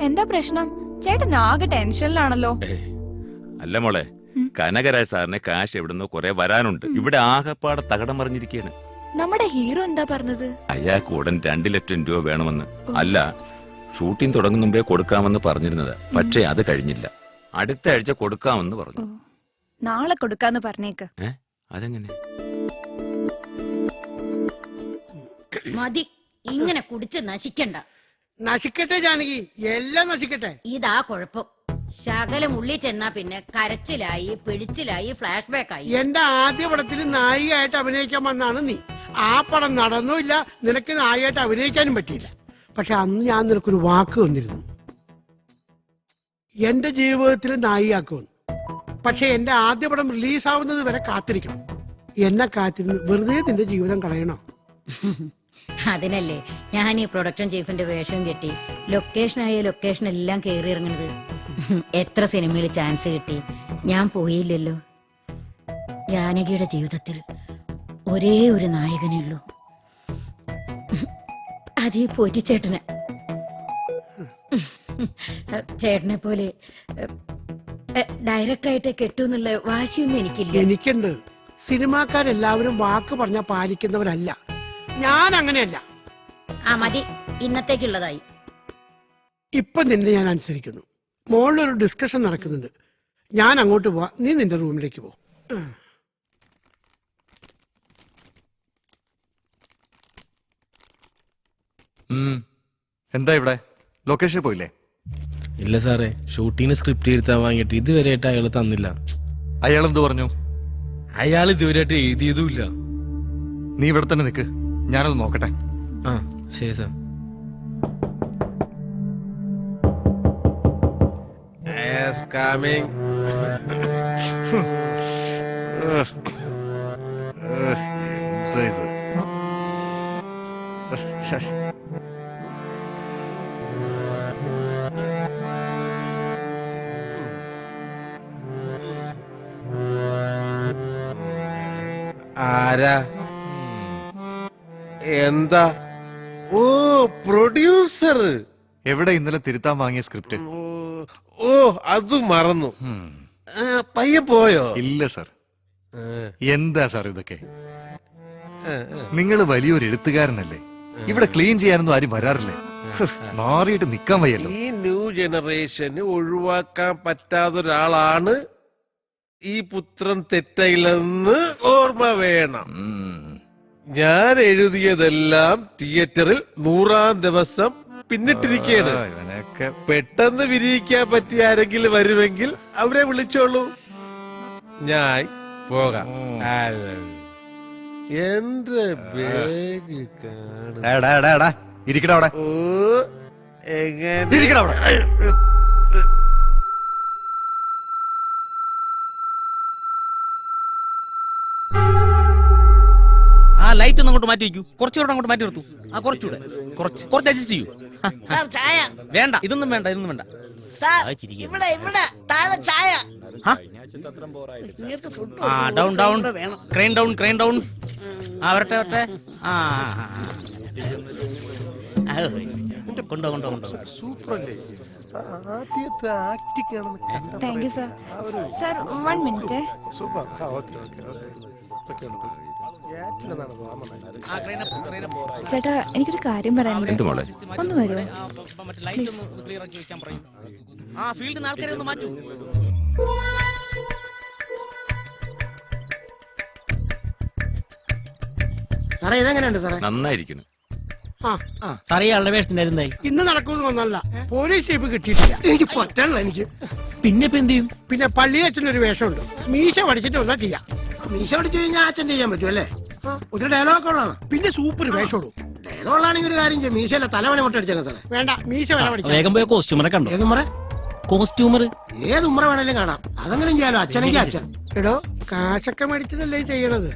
എന്താ പ്രശ്നം? ചേട്ടൻ ആകെ ടെൻഷനിലാണല്ലോ. അല്ല മോളെ, കനകരാജ് സാറിന് കാശ് എവിടുന്നോ കുറെ വരാനുണ്ട്. ഇവിടെ ആകെപ്പാടെ തകടം മറിഞ്ഞിരിക്കുകയാണ്. നമ്മുടെ ഹീറോ എന്താ പറഞ്ഞത്? അയാൾക്ക് ഉടൻ 2 ലക്ഷം രൂപ വേണമെന്ന്. അല്ല, ഷൂട്ടിംഗ് തുടങ്ങുന്ന മുമ്പേ കൊടുക്കാമെന്ന് പറഞ്ഞിരുന്നത്. പക്ഷേ അത് കഴിഞ്ഞില്ല. അടുത്ത ആഴ്ച കൊടുക്കാമെന്ന് പറഞ്ഞു. നാളെ കൊടുക്കാന്ന് പറഞ്ഞേക്ക്. അതെങ്ങനെ? മതി, ഇങ്ങനെ കുടിച്ച് നശിക്കണ്ട. നശിക്കട്ടെ ജാനകി, എല്ലാം നശിക്കട്ടെ. ഇതാ കുഴപ്പം. ശകലം ഉള്ളിൽ ചെന്നാ പിന്നെ കരച്ചിലായി, പിടിച്ചിലായി, ഫ്ലാഷ് ബാക്ക് ആയി. എന്റെ ആദ്യ പടത്തിൽ നായികയായിട്ട് അഭിനയിക്കാൻ വന്നാണ് നീ. ആ പടം നടന്നുമില്ല, നിനക്ക് നായികയായിട്ട് അഭിനയിക്കാനും പറ്റിയില്ല. പക്ഷെ അന്ന് ഞാൻ നിനക്കൊരു വാക്ക് വന്നിരുന്നു, എന്റെ ജീവിതത്തിൽ നായികയാക്കുമെന്ന്. പക്ഷെ എന്റെ ആദ്യ പടം റിലീസാവുന്നത് വരെ കാത്തിരിക്കണം. എന്നെ കാത്തിരുന്ന് വെറുതെ നിന്റെ ജീവിതം കളയണോ? അതിനല്ലേ ഞാൻ ഈ പ്രൊഡക്ഷൻ ചീഫിന്റെ വേഷം കെട്ടി ലൊക്കേഷനായ ലൊക്കേഷൻ എല്ലാം കയറി ഇറങ്ങുന്നത്. എത്ര സിനിമയിൽ ചാൻസ് കിട്ടി, ഞാൻ പോയില്ലല്ലോ. ജാനകിയുടെ ജീവിതത്തിൽ ഒരേ ഒരു നായകനേ ഉള്ളൂ, അത് ഈ പോറ്റിച്ചേട്ടന്. ചേട്ടനെ പോലെ ഡയറക്ടറായിട്ട് കെട്ടൂന്നുള്ള വാശിയൊന്നും എനിക്കില്ല. എനിക്കുണ്ട്. സിനിമാക്കാരെല്ലാവരും വാക്ക് പറഞ്ഞാൽ പാലിക്കുന്നവരല്ല. ഞാൻ അങ്ങനെയല്ല. മതി, ഇന്നത്തേക്കുള്ളതായി. ഇപ്പൊ നിന്നെ ഞാൻ അനുസരിക്കുന്നു. മോളിലൊരു ഡിസ്കഷൻ നടക്കുന്നുണ്ട്, ഞാൻ അങ്ങോട്ട് പോവാ, നീ നിന്റെ റൂമിലേക്ക് പോ. എന്താ ഇവിടെ ലൊക്കേഷൻ പോയില്ലേ? ഇല്ല സാറേ, ഷൂട്ടിങ്ങിന് സ്ക്രിപ്റ്റ് എഴുതാൻ വാങ്ങിയിട്ട് ഇതുവരെയായിട്ട് അയാൾ തന്നില്ല. അയാൾ എന്ത് പറഞ്ഞു? അയാൾ ഇതുവരെയായിട്ട് എഴുതിയതുമില്ല. നീ ഇവിടെ തന്നെ നിൽക്ക്, ഞാനത് നോക്കട്ടെ. ശരി സാർ. Coming. ആരാ? എന്താ? ഓ, പ്രൊഡ്യൂസർ. എവിടെ ഇന്നലെ തിരുത്താൻ വാങ്ങിയ സ്ക്രിപ്റ്റ്? ഓ, അത് മറന്നു. പയ്യെ പോയോ? ഇല്ല സാർ. എന്താ സാർ ഇതൊക്കെ? നിങ്ങൾ വലിയൊരു എഴുത്തുകാരനല്ലേ, ഇവിടെ ക്ലീൻ ചെയ്യാനൊന്നും ആരും വരാറില്ലേ? മാറിയിട്ട് നിക്കാൻ വയ്യല്ലോ. ഈ ന്യൂ ജനറേഷന് ഒഴിവാക്കാൻ പറ്റാത്തൊരാളാണ് ഈ പുത്രൻ തെറ്റയില്ലെന്ന് ഓർമ്മ വേണം. ഞാൻ എഴുതിയതെല്ലാം തിയേറ്ററിൽ 100-ാം ദിവസം പിന്നിട്ടിരിക്കുകയാണ്. പെട്ടെന്ന് വിരിയിക്കാൻ പറ്റിയ ആരെങ്കിലും വരുമെങ്കിൽ അവരെ വിളിച്ചോളൂ, ഞാൻ പോകാം. എന്റെ ബാഗ് ഇരിക്കടവിടെ. ഓ, എങ്ങനെ? ലൈറ്റ് ഒന്ന് അങ്ങോട്ട് മാറ്റി വയ്ക്കൂ. കുറച്ചുകൂടെ അങ്ങോട്ട് മാറ്റി നിർത്തൂ. ആ കുറച്ചുകൂടെ കുറച്ച് അഡ്ജസ്റ്റ് ചെയ്യൂ. സാർ ചായ. വേണ്ട, ഇതൊന്നും വേണ്ട. സാർ ഇവിടെ ഇവിടെ താഴെ ചായ. നിങ്ങൾക്ക് ഫുഡ് ഡൗൺ ക്രെയിൻ ഡൗൺ. ആ വരട്ടെ. കൊണ്ടോ സൂപ്പറല്ലേ, ആദ്യത്തെ ആക്ടിംഗ് ആണെന്ന് കണ്ടപ്പോൾ thank you sir. Sir 1 minute. Super. Okay ചേട്ടാ എനിക്കൊരു കാര്യം പറയാനുണ്ട്. ഒന്ന് വരുമോ? ആ ഫീൽഡിൽ ആൾക്കാരെ ഒന്ന് മാറ്റൂ. സാറേ ഇതെങ്ങനെയുണ്ട് സാറേ? നന്നായിരിക്കുന്നു. സാറേ ആളുടെ വേഷത്തിനായിരുന്നായി. ഇന്ന് നടക്കുമെന്ന് വന്നല്ല, പോലീസ് ഷേപ്പ് കിട്ടിയിട്ടില്ല. എനിക്ക് പറ്റല്ല. എനിക്ക് പിന്നെ ഇപ്പൊ എന്ത് ചെയ്യും? പിന്നെ പള്ളിയിൽ അച്ഛനൊരു വേഷമുണ്ട്, മീശ പഠിച്ചിട്ട് വന്നാ ചെയ്യാം. മീശ പഠിച്ചു കഴിഞ്ഞാൽ അച്ഛൻ ചെയ്യാൻ പറ്റുമല്ലേ? ഒരു ഡയലോഗ് ഉള്ളതാണ്. പിന്നെ സൂപ്പർ വേഷമുള്ളൂ. ഡയലോഗ് ഉള്ളതാണെങ്കിൽ ഒരു കാര്യം ചെയ്യും, മീശയല്ല തലവണ മുട്ട അടിച്ചേക്കാം സാറേ. വേണ്ട, മീശ വരെ പഠിക്കാം. വേഗം പോയ കോസ്റ്റ്യൂമറെ കണ്ടോ? കോസ്റ്റ്യൂമർ ഏത് ഉമ്ര വേണേലും കാണാം. അതെങ്ങനെ ചെയ്യാലോ, അച്ഛനെങ്കിൽ അച്ഛൻ. എടോ കാശൊക്കെ മേടിച്ചതല്ലേ ചെയ്യണത്.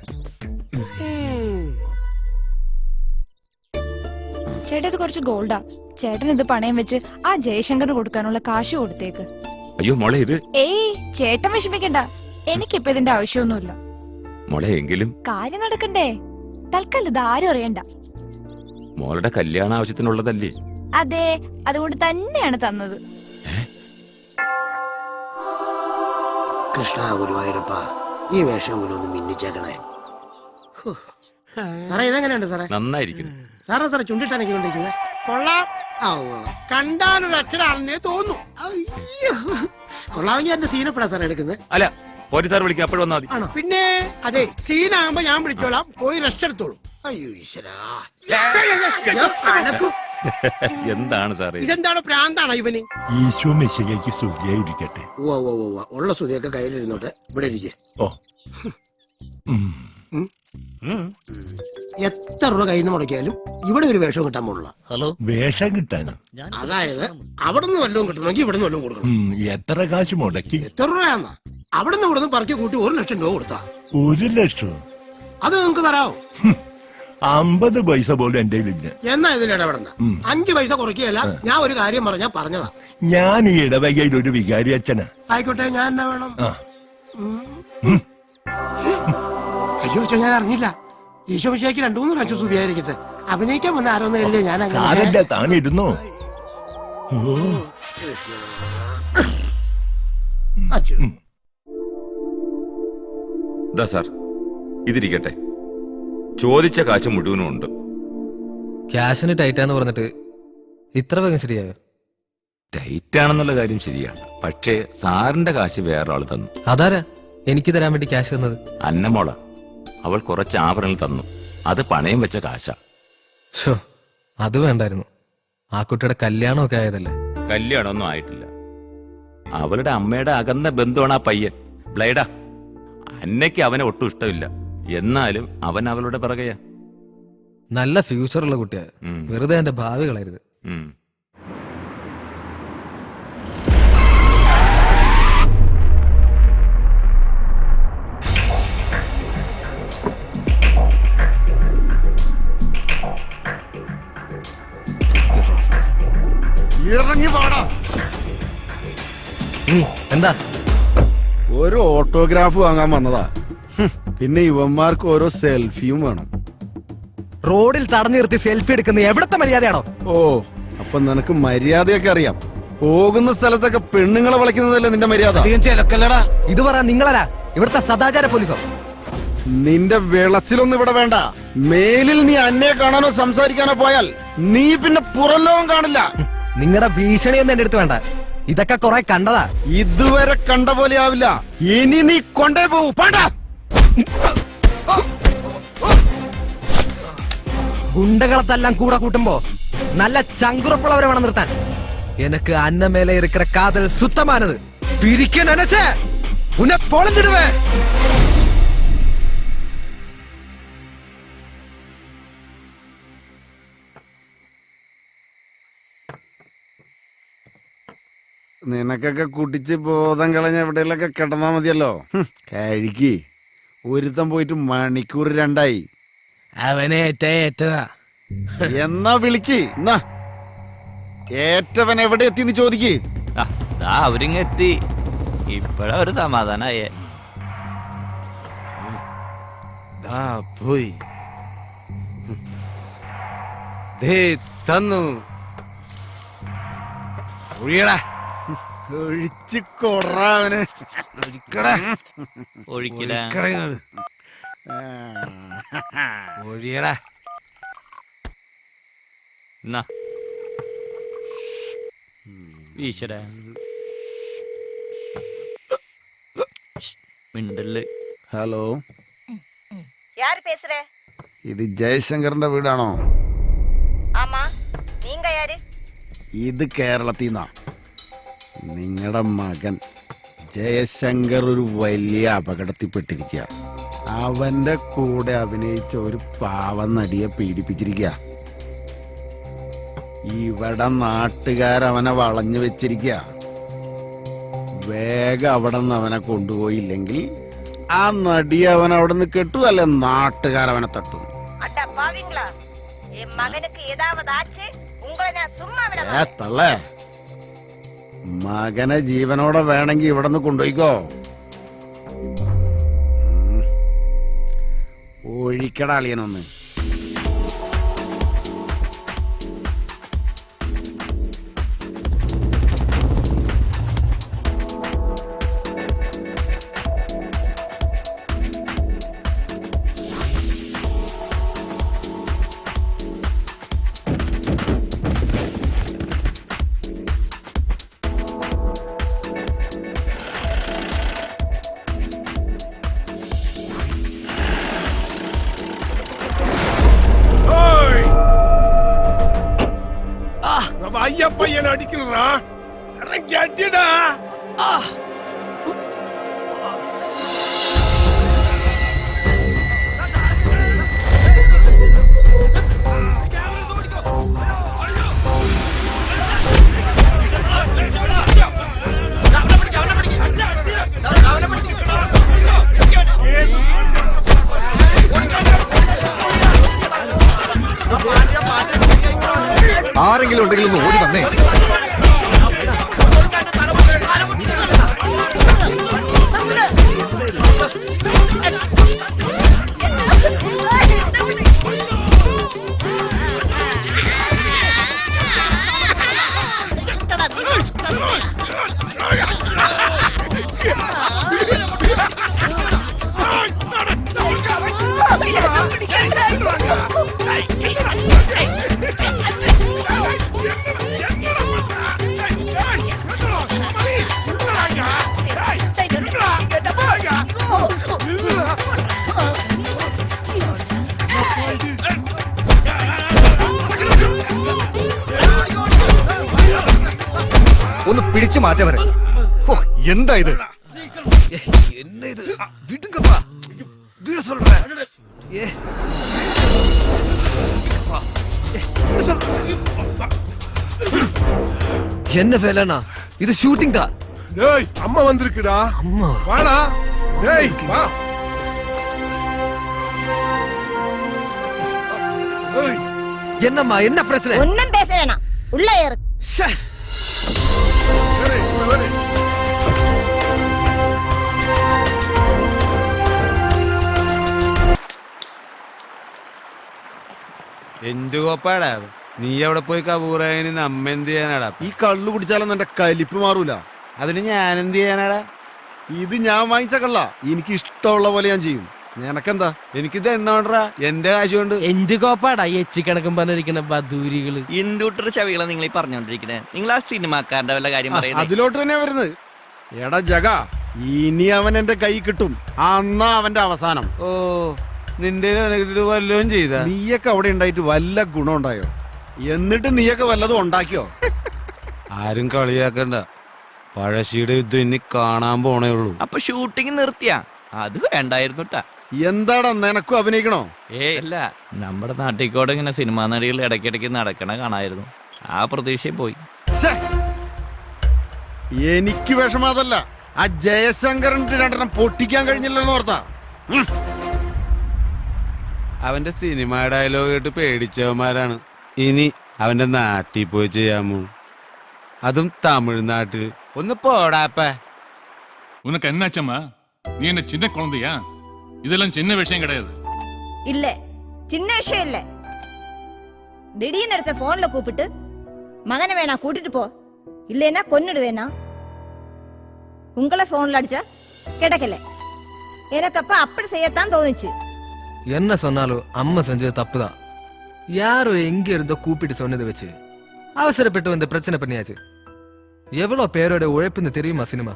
ചേട്ടാ ഇത് കുറച്ച് ഗോൾഡാ. ചേട്ടൻ ഇത് പണയം വെച്ച് ആ ജയശങ്കറിന് കൊടുക്കാനുള്ള കാശ് കൊടുത്തേക്ക്. അയ്യോ മോളെ, ഇത് ഏയ് ചേട്ടൻ വിഷമിക്കണ്ട, എനിക്കിപ്പോ ഇതിന്റെ ആവശ്യമൊന്നുമില്ല. മോളെ എങ്കിലും കാര്യം നടക്കണ്ടേ, തൽക്കാലം ഇത് ആരും അറിയണ്ട. മോളുടെ കല്യാണ ആവശ്യത്തിനുള്ളതല്ലേ? അതെ, അതുകൊണ്ട് തന്നെയാണ് തന്നത്. കൃഷ്ണ ഗുരുവായൂരപ്പ, ഈ വേഷം കൂടി ഒന്ന് മിന്നിച്ചേക്കണേ. സാറേ ഇതെങ്ങനെയുണ്ട് സാറേ? നന്നായിരിക്കുന്നു. സാറേ ചുണ്ടിട്ടാണ് കൊണ്ടിരിക്കുന്നത്. കൊള്ളാം. കണ്ടാലൊരു അച്ഛനാണെന്നേ തോന്നുന്നു. കൊള്ളാമെങ്കിൽ എന്റെ സീനപ്പെടാ സാറേ എടുക്കുന്നത്. അല്ല, പോലീസുകാർ വിളിക്കുക, അപ്പോഴും വന്നാൽ മതി. ആണോ? പിന്നെ അതെ, സീനാകുമ്പോ ഞാൻ വിളിച്ചോളാം, പോയി റെസ്റ്റ് എടുത്തോളൂ. അയ്യോ ഈശ്വരാ, എന്താണ് സാറേ? ഇതെന്താണ്, പ്രാന്താണോ ഇവന്? ഈശോ മെസ്സിലേക്ക് സ്തുതിയായിരിക്കട്ടെ. ഉള്ള സ്തുതിയൊക്കെ കയ്യിലിരുന്നോട്ടെ, ഇവിടെ ഇരിക്കേ. എത്ര രൂപ കയ്യിൽ നിന്ന് മുടക്കിയാലും ഇവിടെ ഒരു വേഷം കിട്ടാൻ പോലുള്ള. ഹലോ, വേഷം കിട്ടാൻ അതായത് അവിടുന്ന് വല്ലതും കിട്ടണമെങ്കിൽ ഇവിടുന്ന് വല്ലതും കൊടുക്കണം. എത്ര കാശ് മുടക്കി? എത്ര രൂപയാന്നാ? അവിടുന്ന് ഇവിടുന്ന് പറക്കി കൂട്ടി 1 ലക്ഷം രൂപ കൊടുത്താ. 1 ലക്ഷം? അത് നിങ്ങൾക്ക് തരാവോ? 50 പൈസ പോലും എന്റെ ഇല്ല. എന്നാ ഇതിൽ ഇടപെടണ്ട. 5 പൈസ കുറയ്ക്കുകയല്ല, ഞാൻ ഒരു കാര്യം പറഞ്ഞതാ. ഞാൻ ഈ ഇടവകയിൽ ഒരു വികാരി അച്ഛനാ. ആയിക്കോട്ടെ, ഞാൻ എന്നാ വേണം? അയ്യോ ഞാൻ അറിഞ്ഞില്ല. ഈശോ മിശിഹായ്ക്ക് 2-3 പ്രാവശ്യം സ്തുതിയായിരിക്കട്ടെ. അഭിനയിക്കാൻ വന്ന ആരോന്നല്ലേ ഞാൻ സാരല്ല, താനിരുന്നോ. സാർ ഇതിരിക്കട്ടെ, ചോദിച്ച കാശ് മുഴുവനും ഉണ്ട്. ക്യാഷിന് ടൈറ്റാന്ന് പറഞ്ഞിട്ട് ഇത്ര വേഗം ശരിയായോ? ടൈറ്റ് ആണെന്നുള്ള കാര്യം ശരിയാണ്, പക്ഷേ സാറിന്റെ കാശ് വേറെ ആള് തന്നു. അതാരാ എനിക്ക് തരാൻ വേണ്ടി ക്യാഷ് തന്നത്? അന്നമോള. അവൾ കുറച്ച് ആഭരണങ്ങൾ തന്നു, അത് പണയം വെച്ച കാശാ. ഷോ, അത് വേണ്ടായിരുന്നു. ആ കുട്ടിയുടെ കല്യാണമൊക്കെ ആയതല്ലേ. കല്യാണമൊന്നും ആയിട്ടില്ല. അവളുടെ അമ്മയുടെ അകന്ന ബന്ധുവാണ് ആ പയ്യൻ, ബ്ലൈഡാ. അന്നയ്ക്ക് അവനെ ഒട്ടും ഇഷ്ടമില്ല, എന്നാലും അവൻ അവളുടെ പിറകെയാ. നല്ല ഫ്യൂച്ചറുള്ള കുട്ടിയാ, വെറുതെ എന്റെ ഭാവി കളയരുത്. ഇറങ്ങി പാടാ. എന്താ? ഒരു ഓട്ടോഗ്രാഫ് വാങ്ങാൻ വന്നതാ. പിന്നെ ഇവന്മാർക്ക് ഓരോ സെൽഫിയും വേണം. റോഡിൽ തടഞ്ഞു നിർത്തി സെൽഫി എടുക്കുന്ന എവിടത്തെ മര്യാദയാണോ? ഓ, അപ്പൊ നിനക്ക് മര്യാദയൊക്കെ അറിയാം. പോകുന്ന സ്ഥലത്തൊക്കെ പെണ്ണുങ്ങളെ വിളിക്കുന്നതല്ലേ നിന്റെ മര്യാദ? ഇത് പറ, നിങ്ങളാരാ? ഇവിടുത്തെ സദാചാര പോലീസോ? നിന്റെ വിളച്ചിലൊന്നും ഇവിടെ വേണ്ട. മേലിൽ നീ അന്നെ കാണാനോ സംസാരിക്കാനോ പോയാൽ നീ പിന്നെ പുറം ലോകം കാണില്ല. നിങ്ങളുടെ ഭീഷണിയൊന്നും എന്റെ അടുത്ത് വേണ്ട. ഇതൊക്കെ കുറെ കണ്ടതാ. ഇതുവരെ കണ്ട പോലെ ആവില്ല. ഇനി നീ കൊണ്ടേ പോവൂ. ഗുണ്ടകളത്തെല്ലാം കൂടെ കൂട്ടുമ്പോ നല്ല ചങ്കുറപ്പുള്ളവരെ വേണം നിർത്താൻ. എനക്ക് അന്നമേലെ ഇരിക്കുന്ന കാതൽ സുത്തമാനത് പിരിക്കാൻ അനച്ച് ഉന്നെ പൊളന്നിടുവേ. നിനക്കൊക്കെ കുടിച്ച് ബോധം കളഞ്ഞ എവിടെയെങ്കിലൊക്കെ കിടന്നാ മതിയല്ലോ. കഴിക്ക്. ഒരുത്തം പോയിട്ട് മണിക്കൂർ 2 ആയി. അവനെ ഏറ്റതാ. എന്നാ വിളിക്ക്. ഏറ്റവൻ എവിടെ എത്തിന്ന് ചോദിക്ക്. അവരിങ്ങെത്തി. ഇപ്പഴാ ഒരു സമാധാനായേ. പോയി തന്നു ഒഴിച്ച് കൊറാവന് ഒഴിക്കടാ. ഈശ്വരാ മിണ്ടല്. ഹലോ, யார் பேசுற? ഇത് ജയശങ്കറിന്റെ വീടാണോ? ஆமா, நீங்க யாரு? ഇത് കേരളത്തിൽ നിന്നാ. നിങ്ങളുടെ മകൻ ജയശങ്കർ ഒരു വലിയ അപകടത്തിൽപ്പെട്ടിരിക്കുക. അവന്റെ കൂടെ അഭിനയിച്ച ഒരു പാവം നടിയെ പീഡിപ്പിച്ചിരിക്കുക. ഇവിടെ നാട്ടുകാരവനെ വളഞ്ഞു വെച്ചിരിക്കുക. വേഗം അവിടെ നിന്ന് അവനെ കൊണ്ടുപോയില്ലെങ്കിൽ ആ നടി അവൻ അവിടെ നിന്ന് കെട്ടു, അല്ലെ നാട്ടുകാരവനെ തട്ടും. அட பாவிங்களா, என் மகனுக்கு ஏதாவது ஆச்சு உங்களை நான் சும்மா விட തള്ളേ, മകനെ ജീവനോടെ വേണമെങ്കിൽ ഇവിടെ നിന്ന് കൊണ്ടുപോയിക്കോ. ഒഴിക്കടാളിയനൊന്ന്. ஐயப்பையன் அடிக்கிறான். கேட்டிடா. ആരെങ്കിലും ഉണ്ടെങ്കിൽ ഒന്ന് ഓടി വന്നേ. ഒന്ന് പിടിച്ചു മാറ്റവരെ. എന്താ ഇത്? என்ன இது? விடுங்கப்பா, வீட சொல்றேன். என்ன வேலைனா இது? ஷூட்டிங் தான். டேய், அம்மா வந்திருக்குடா. அம்மா வாடா. டேய் வா. என்னம்மா, என்ன பிரச்சனை? ஒன்னும் பேச வேணாம், உள்ள ஏறு. എന്ത് കോപ്പാടാ നീ എവിടെ പോയി കബൂറായന് നമ്മ എന്ത് ചെയ്യാനാടാ? ഈ കള്ളു കുടിച്ചാലൊന്നും എന്റെ കലിപ്പ് മാറൂല. അതിന് ഞാൻ എന്ത് ചെയ്യാനാടാ? ഇത് ഞാൻ വാങ്ങിച്ച കള്ള, എനിക്ക് ഇഷ്ടമുള്ള പോലെ ഞാൻ ചെയ്യും. നിനക്കെന്താ? എനിക്കിത് എണ്ണോണ്ടാ, എന്റെ കാശ് കൊണ്ട്. എന്ത് കോപ്പാടാ എച്ചി കണക്കും പറഞ്ഞിരിക്കണ ബദൂരികള്? ഇന്ദൂട്ടർ ചവികളെ നിങ്ങൾ ഈ പറഞ്ഞോണ്ടിരിക്കണേ. നിങ്ങൾ ആ സിനിമാക്കാരന്റെ വല്ല കാര്യം പറയുന്നത്? അതിലോട്ട് തന്നെ വരുന്നത്. എടാ ജഗ, ഇനി അവൻ എന്റെ കൈ കിട്ടും, അന്നാ അവന്റെ അവസാനം. ഓ, നിന്റെ വല്ലതും ചെയ്ത? നീയൊക്കെ അവിടെ ഉണ്ടായിട്ട് വല്ല ഗുണം ഉണ്ടായോ? എന്നിട്ട് നീയൊക്കെ വല്ലതും ഉണ്ടാക്കിയോ? ആരും കളിയാക്കണ്ട, പഴശ്ശിയുടെ യുദ്ധം ഇനി കാണാൻ പോണേ ഉള്ളൂ. അപ്പൊ ഷൂട്ടിംഗ് നിർത്തിയാ? അത് വേണ്ടായിരുന്നുട്ടാ. എന്താടാ, നിനക്കും അഭിനയിക്കണോ? അല്ല, നമ്മുടെ നാട്ടിക്കോടെ ഇങ്ങനെ സിനിമാ നടികൾ ഇടയ്ക്കിടയ്ക്ക് നടക്കണ കാണായിരുന്നു. ആ പ്രതീക്ഷയും പോയി. എനിക്ക് വിഷമാതല്ല, ആ ജയശങ്കറിന്റെ രണ്ടെണ്ണം പൊട്ടിക്കാൻ കഴിഞ്ഞില്ലെന്ന് ഓർത്താ. അവന്റെ സിനിമ ഡയലോഗ് കേട്ട് പേടിച്ചവന്മാരാണ്. ഇനി അവന്റെ നാട്ടിൽ പോയി ചെയ്യാമോ, അതും തമിഴ്നാട്ടിൽ. ഒന്ന് പോടാപ്പ. உனக்கு என்னாச்சம்மா? நீ என்ன சின்ன குழந்தையா? இதெல்லாம் சின்ன விஷயம் கிடையாது. இல்ல சின்ன விஷயம் இல்ல. திடீர்னு ஒருத்த போன்ல கூப்பிட்டு மகனை வேணா கூட்டிட்டு போ, இல்லைன்னா கொன்னுடுவேனா. உங்களை போன்ல அடிச்சா கிடைக்கல. எனக்கு அப்ப அப்படி செய்யத்தான் தோணுச்சு. என்ன சொன்னாலும் அம்மா செஞ்சது தப்புதான். யாரோ எங்க இருந்தோ கூப்பிட்டு சொன்னதை வச்சு அவசரப்பட்டு வந்து பிரச்சனை பண்ணியாச்சு. எவ்வளவு பேரோட உழைப்புன்னு தெரியுமா சினிமா?